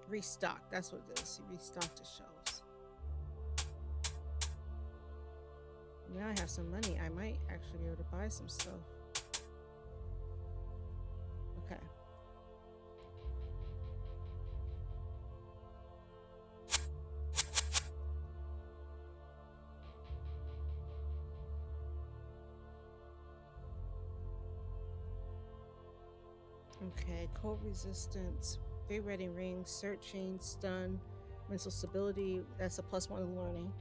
Restocked. That's what it is. He restocked the shelves. Now I have some money. I might actually be able to buy some stuff. Okay. Okay. Cold resistance. Three ready rings. Searching. Stun. Mental stability. That's a +1 in learning.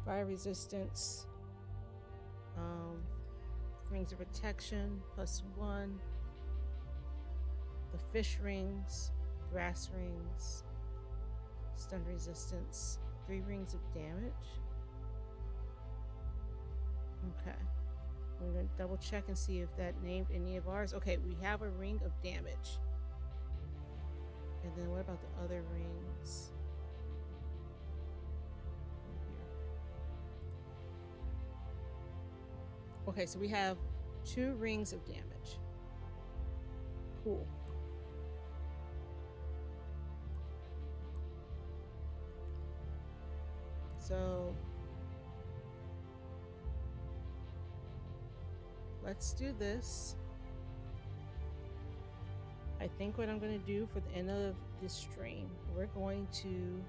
Fire resistance. Um, rings of protection. +1. The fish rings. Grass rings. Stun resistance. 3 rings of damage. Okay. I'm gonna double check and see if that named any of ours. Okay, we have a ring of damage. And then what about the other rings? Okay, so we have 2 rings of damage. Cool. So let's do this. I think what I'm going to do for the end of this stream, we're going to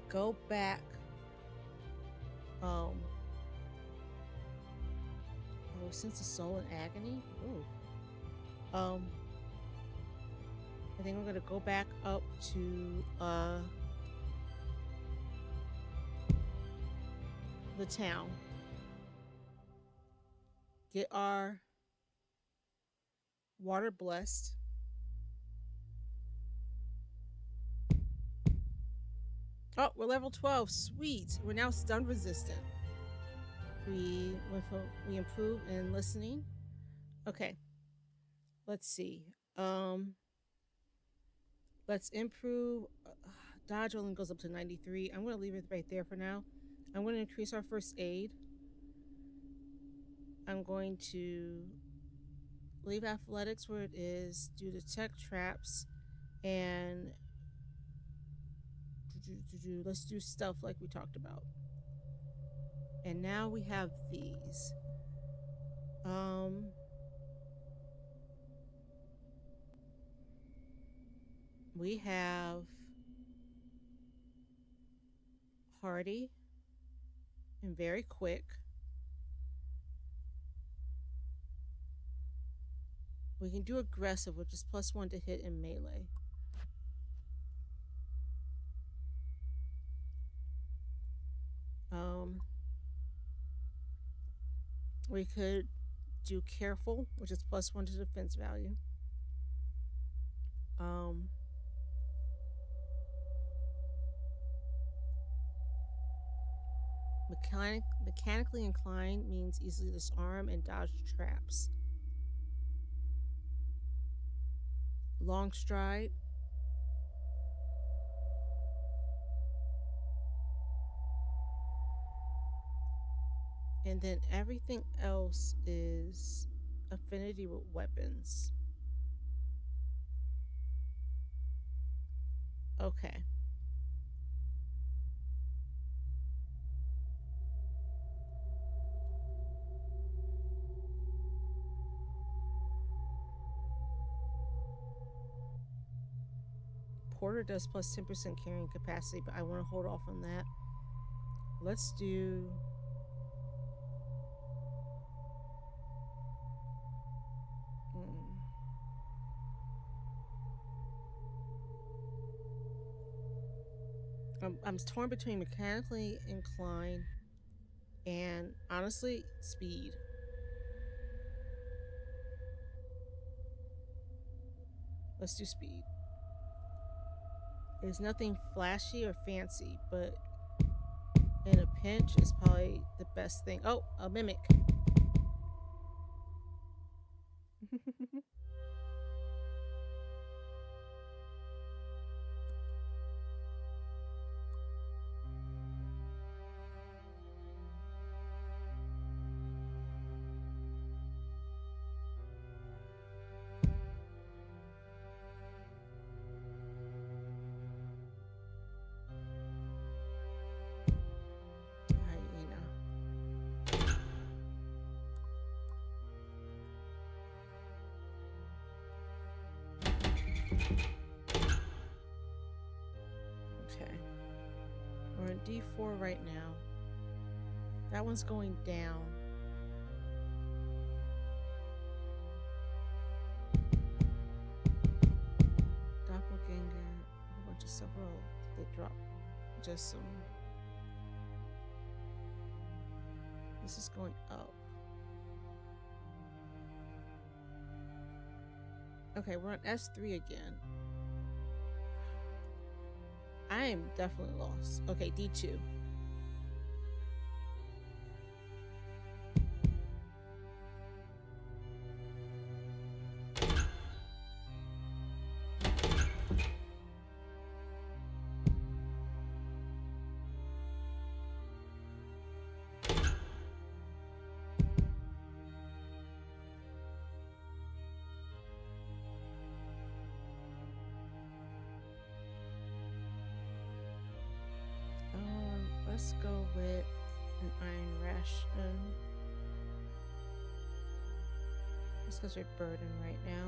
go back. Oh, since the soul in agony. Ooh. I think we're going to go back up to the town. Get our water blessed. Oh, we're level 12. Sweet. We're now stun resistant. We improve in listening. Okay. Let's see. Let's improve. Dodge only goes up to 93. I'm going to leave it right there for now. I'm going to increase our first aid. I'm going to leave athletics where it is, do detect traps, and let's do stuff like we talked about. And now we have these. We have hardy and very quick. We can do aggressive, which is +1 to hit in melee. We could do careful, which is +1 to defense value. Um, mechanically inclined means easily disarm and dodge traps. Long stride. And then everything else is affinity with weapons. Okay. Porter does +10% carrying capacity, but I want to hold off on that. Let's do. I'm torn between mechanically inclined And honestly, speed. Let's do speed. There's nothing flashy or fancy, but in a pinch is probably the best thing. Oh, a mimic. Hyena. Okay. We're in D4 right now. That one's going down. Doppelganger, a bunch of several. They drop just some. This is going up. Okay, we're on S3 again. I am definitely lost. Okay, D2. Let's go with an iron ration. Just because we're burdened right now.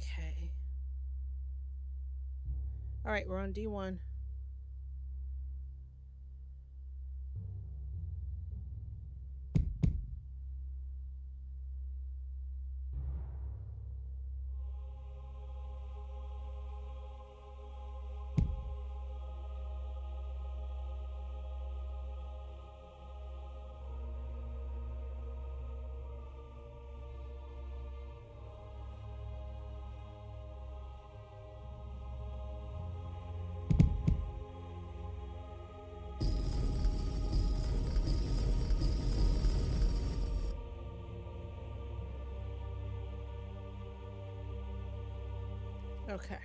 Okay. All right, we're on D1. Okay.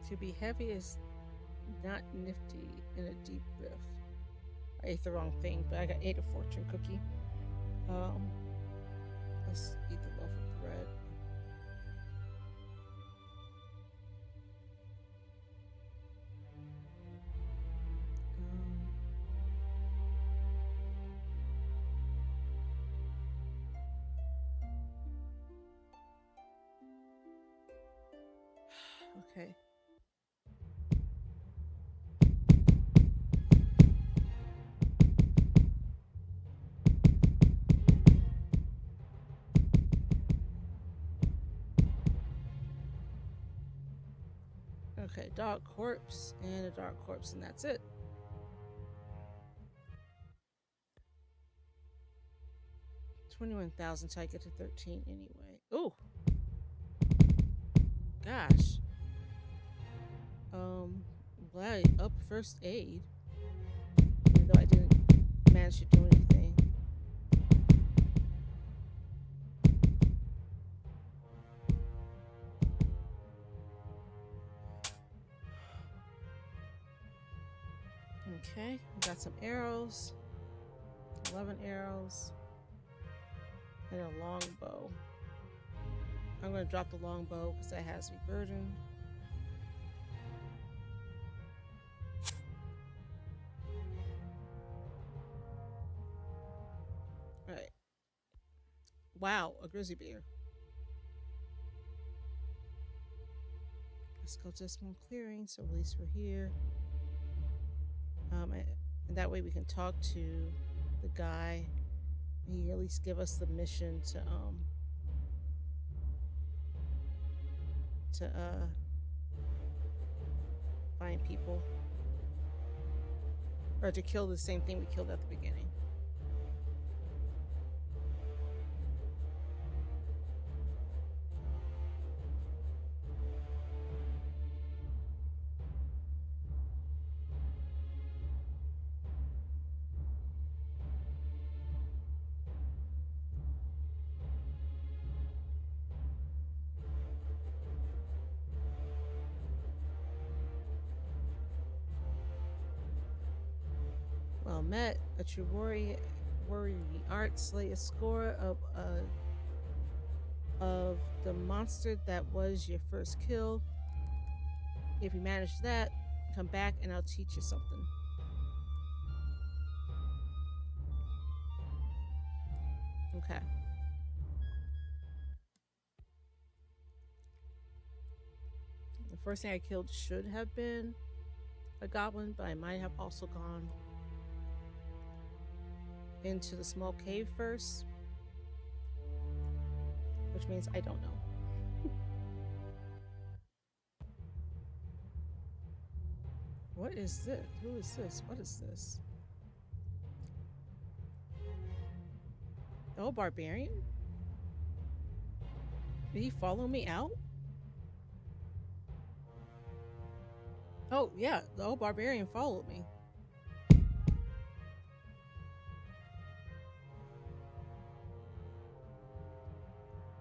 To be heavy is not nifty in a deep rift. I ate the wrong thing, but I ate a fortune cookie. Um, let's eat the loaf of bread. Okay. Okay, dog corpse and a dark corpse, and that's it. 21,000 till I get to 13 anyway. Oh, gosh. I'm glad I up first aid, even though I didn't manage to do anything. Okay, we got some arrows. 11 arrows. And a longbow. I'm going to drop the longbow because that has me burdened. Alright. Wow, a grizzly bear. let's go to a small clearing. So at least we're here. And that way we can talk to the guy. He at least give us the mission to find people or to kill the same thing we killed at the beginning. Well met, a true warrior art slay a score of the monster that was your first kill. If you manage that, come back and I'll teach you something. Okay. The first thing I killed should have been a goblin, but I might have also gone into the small cave first, which means I don't know. What is this? Who is this? What is this? The old barbarian? Did he follow me out? Oh, yeah, the old barbarian followed me.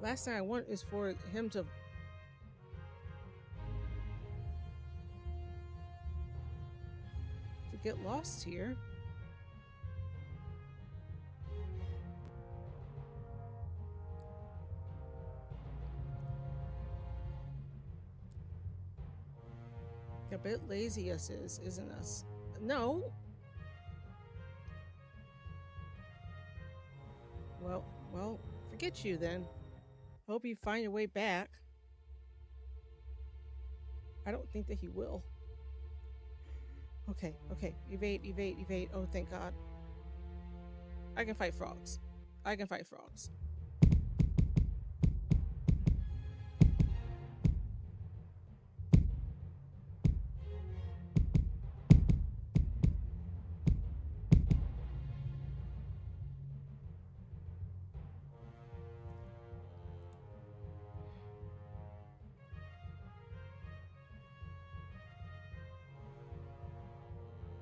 Last thing I want is for him to get lost here. A bit lazy us is, isn't us? No. Well, forget you then. Hope you find your way back. I don't think that he will. Okay. Evade. Oh, thank God. I can fight frogs.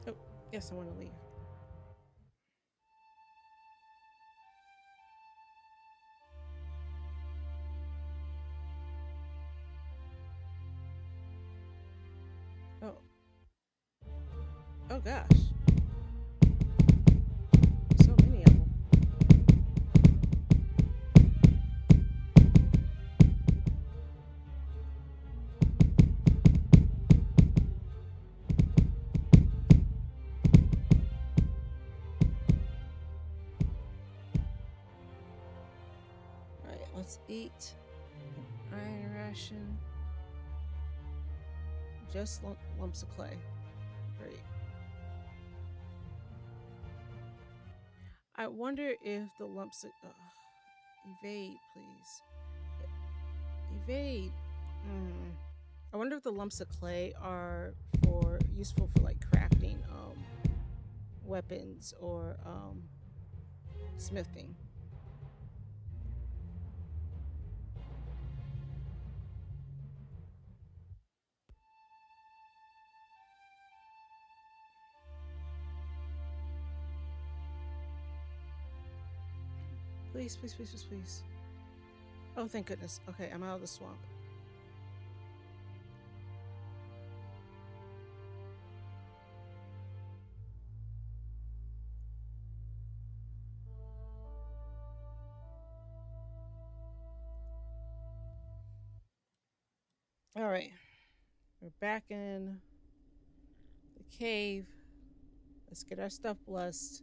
Oh, yes, I want to leave. Oh gosh. So many of them. Alright, let's eat. Iron ration. Just lumps of clay. Great. I wonder if the lumps of... evade, please. Evade. I wonder if the lumps of clay are useful for like crafting weapons or smithing. Please. Oh, thank goodness. Okay, I'm out of the swamp. All right. We're back in the cave. Let's get our stuff blessed.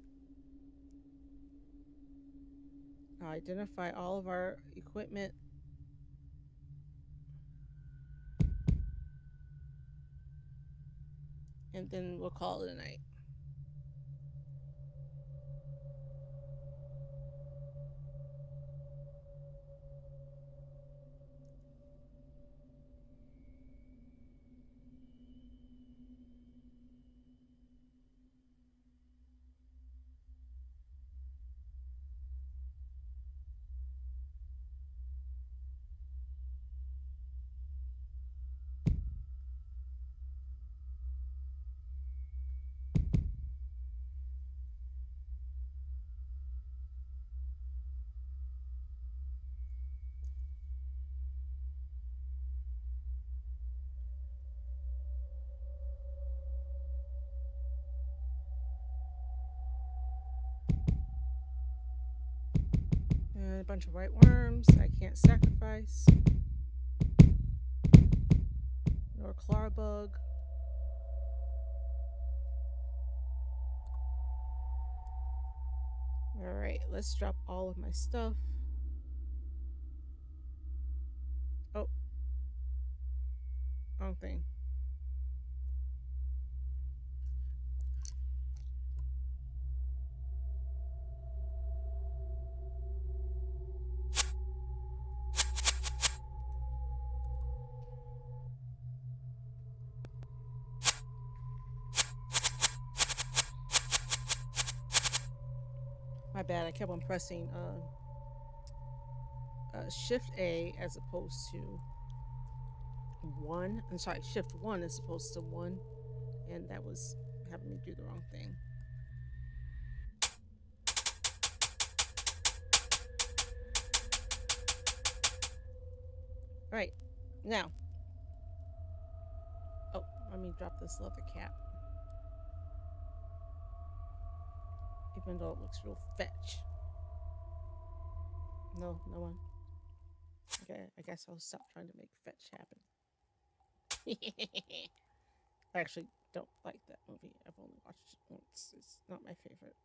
Identify all of our equipment. and then we'll call it a night. And a bunch of white worms I can't sacrifice. Nor Clara bug. Alright, let's drop all of my stuff. Oh, wrong thing. My bad, I kept on pressing Shift A as opposed to 1. I'm sorry, Shift 1 as opposed to 1. And that was having me do the wrong thing. Right, now. Oh, let me drop this leather cap. Even though it looks real fetch. No, no one. Okay, I guess I'll stop trying to make fetch happen. I actually don't like that movie. I've only watched it once. It's not my favorite.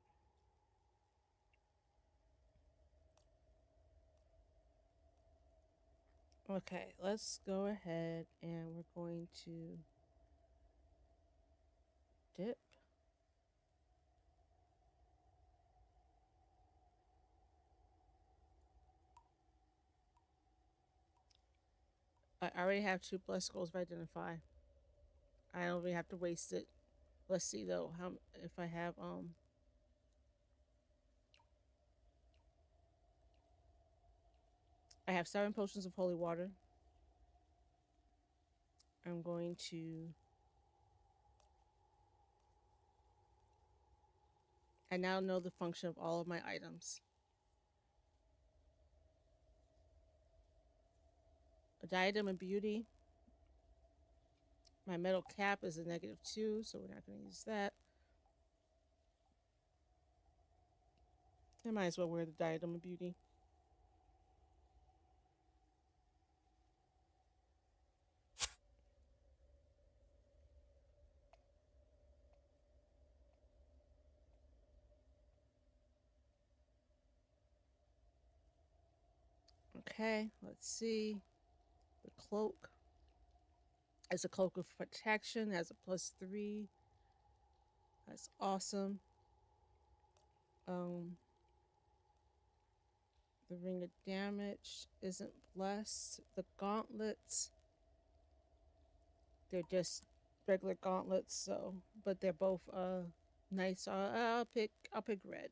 Okay, let's go ahead and we're going to dip. I already have 2 plus scrolls of identify. I don't really have to waste it. Let's see though how if I have I have 7 potions of holy water. I'm going to I now know the function of all of my items. A diadem of beauty. My metal cap is a -2, so we're not going to use that. I might as well wear the diadem of beauty. Okay, let's see. The cloak is a cloak of protection, has a +3. That's awesome. Um, the ring of damage isn't blessed. The gauntlets, they're just regular gauntlets, so but they're both nice. I'll pick red.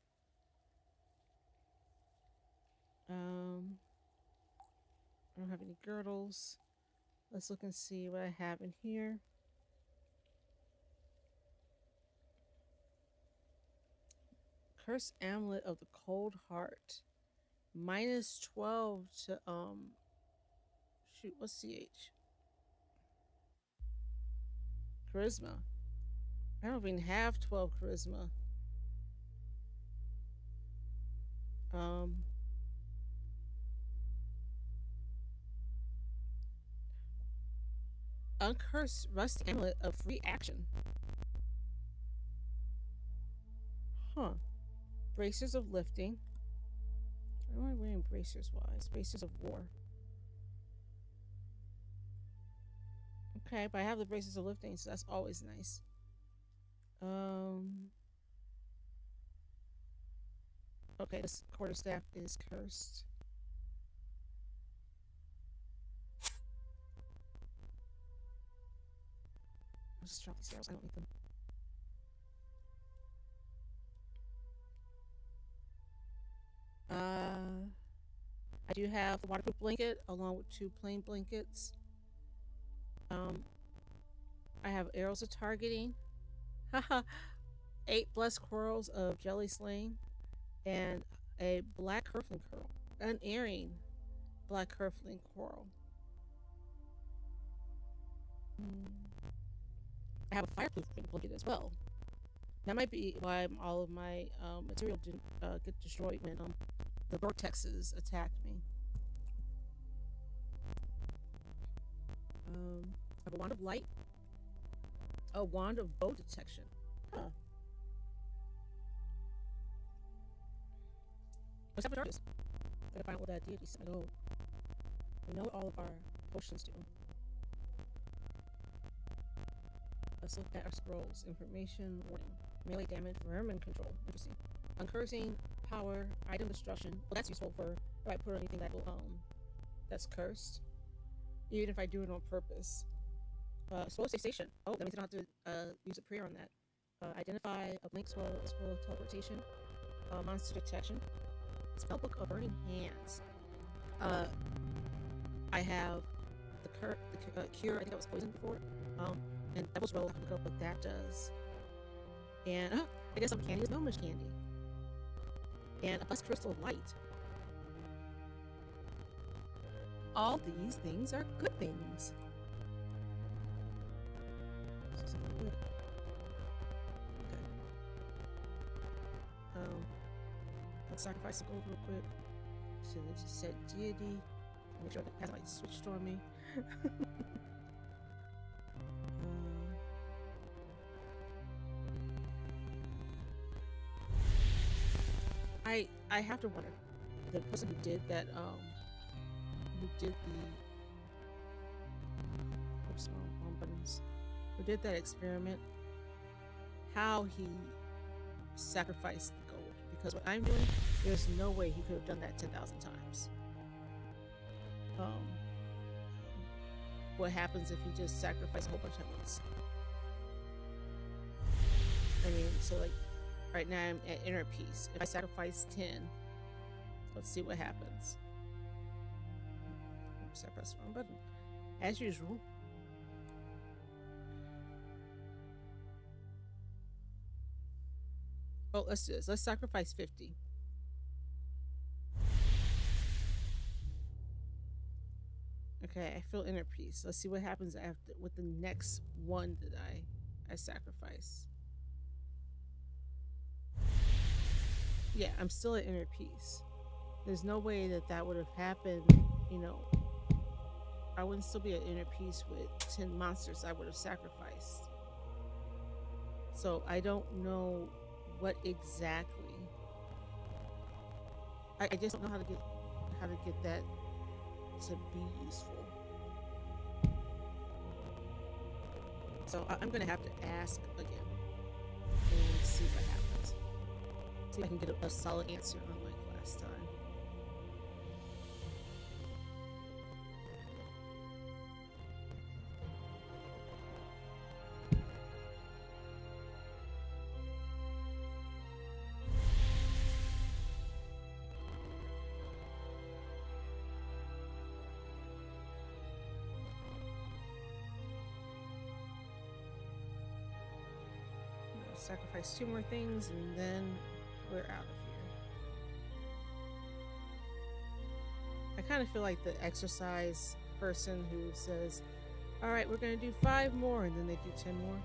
I don't have any girdles. Let's look and see what I have in here. Cursed amulet of the cold heart. -12 to shoot, what's CH? Charisma. I don't even have 12 charisma. Um Uncursed rust amulet of free action. Huh. Bracers of lifting. What am I wearing bracers wise? Bracers of war. Okay, but I have the bracers of lifting, so that's always nice. Um. Okay, this quarterstaff is cursed. I'll just drop these arrows. I don't need them. Uh, I do have the waterproof blanket along with two plain blankets. Um, I have arrows of targeting. Haha. 8 blessed quarrels of jelly slaying and a black hurfling curl. Unerring black hurfling coral. Mm. I have a fireproof blanket as well. That might be why all of my material didn't get destroyed when the vortexes attacked me. I have a wand of light, a wand of bow detection. Huh. Let's have a darkness. Gotta find what that deity said. Oh, we know what all of our potions do. Let's look at our scrolls. Information, warning. Melee damage, vermin control. Interesting. Uncursing, power, item destruction. Well, that's useful for if I put anything that will that's cursed. Even if I do it on purpose. Scroll station. Oh, that means I don't have to use a prayer on that. Identify a blink scroll of teleportation. Monster detection. Spellbook of burning hands. Uh, I have the cure. I think I was poisoned before. And Devil's Roll. I have to look up what that does. And I guess some candy is gnomish candy. And a blessed crystal of light. All these things are good things. This is not good. Okay. Let's sacrifice the gold real quick. So let's just set deity. Make sure that it hasn't like switched on me. I have to wonder, the person who did that who did the oops, wrong buttons, who did that experiment, how he sacrificed the gold, because what I'm doing, there's no way he could have done that 10,000 times. What happens if you just sacrifice a whole bunch of ones? I mean, so like right now I'm at inner peace. If I sacrifice 10, let's see what happens. Oops, I pressed the wrong button. As usual. Oh, let's do this. Let's sacrifice 50. Okay, I feel inner peace. Let's see what happens after with the next one that I sacrifice. Yeah, I'm still at inner peace. There's no way that that would have happened. You know, I wouldn't still be at inner peace with 10 monsters I would have sacrificed. So I don't know what exactly. I just don't know how to get that to be useful. So I'm gonna have to ask again and see what happens. See if I can get a solid answer unlike last time. Sacrifice 2 more things and then we're out of here. I kind of feel like the exercise person who says, all right, we're going to do 5 more, and then they do 10 more.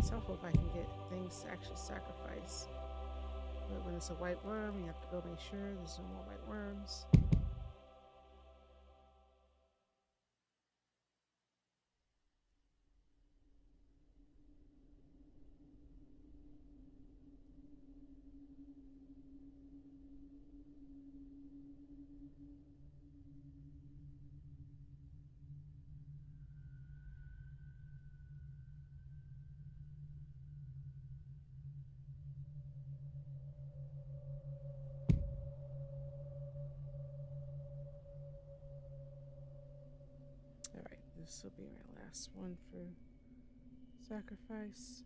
So I hope I can get things to actually sacrifice. But when it's a white worm, you have to go make sure there's no more white worms. Alright, this will be my last one for sacrifice.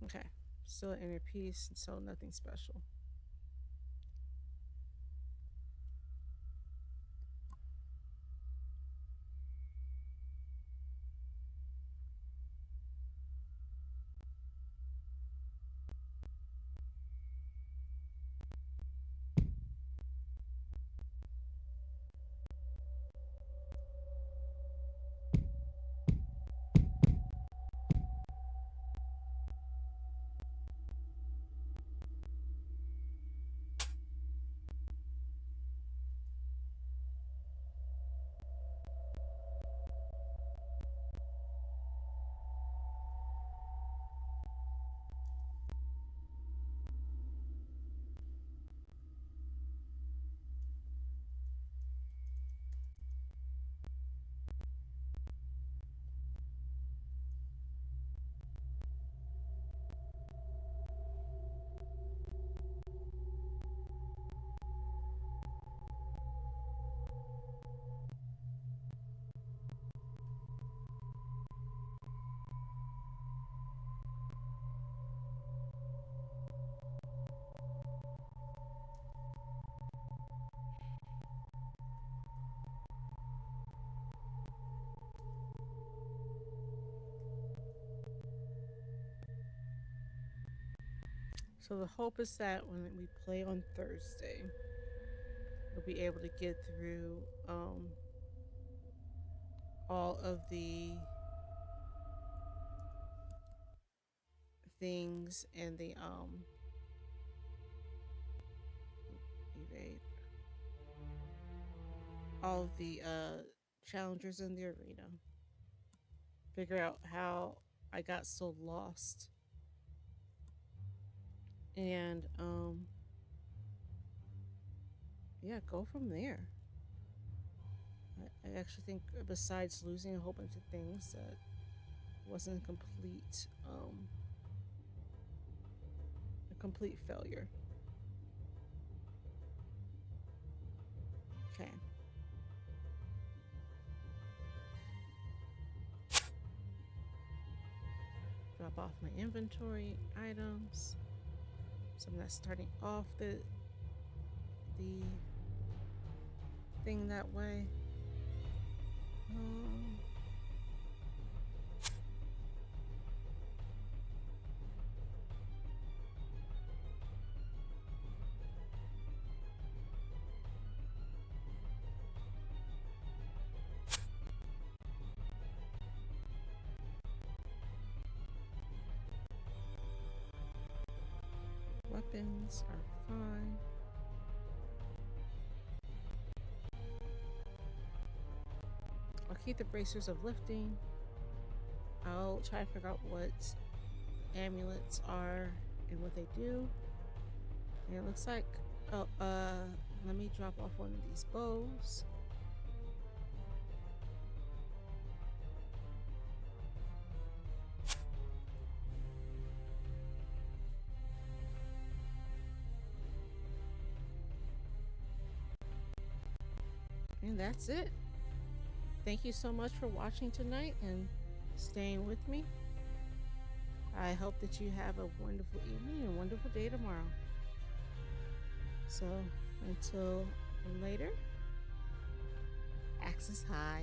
Okay, still an inner peace, so nothing special. So the hope is that when we play on Thursday, we'll be able to get through all of the things and the evade all of the challengers in the arena. Figure out how I got so lost, and yeah, go from there. I actually think besides losing a whole bunch of things, that wasn't a complete failure. Okay. Drop off my inventory items. So I'm not starting off the thing that way. Weapons are fine. I'll keep the bracers of lifting. I'll try to figure out what amulets are and what they do. And it looks like, oh, let me drop off one of these bows. And that's it. Thank you so much for watching tonight and staying with me. I hope that you have a wonderful evening and a wonderful day tomorrow. So until later, Axis High.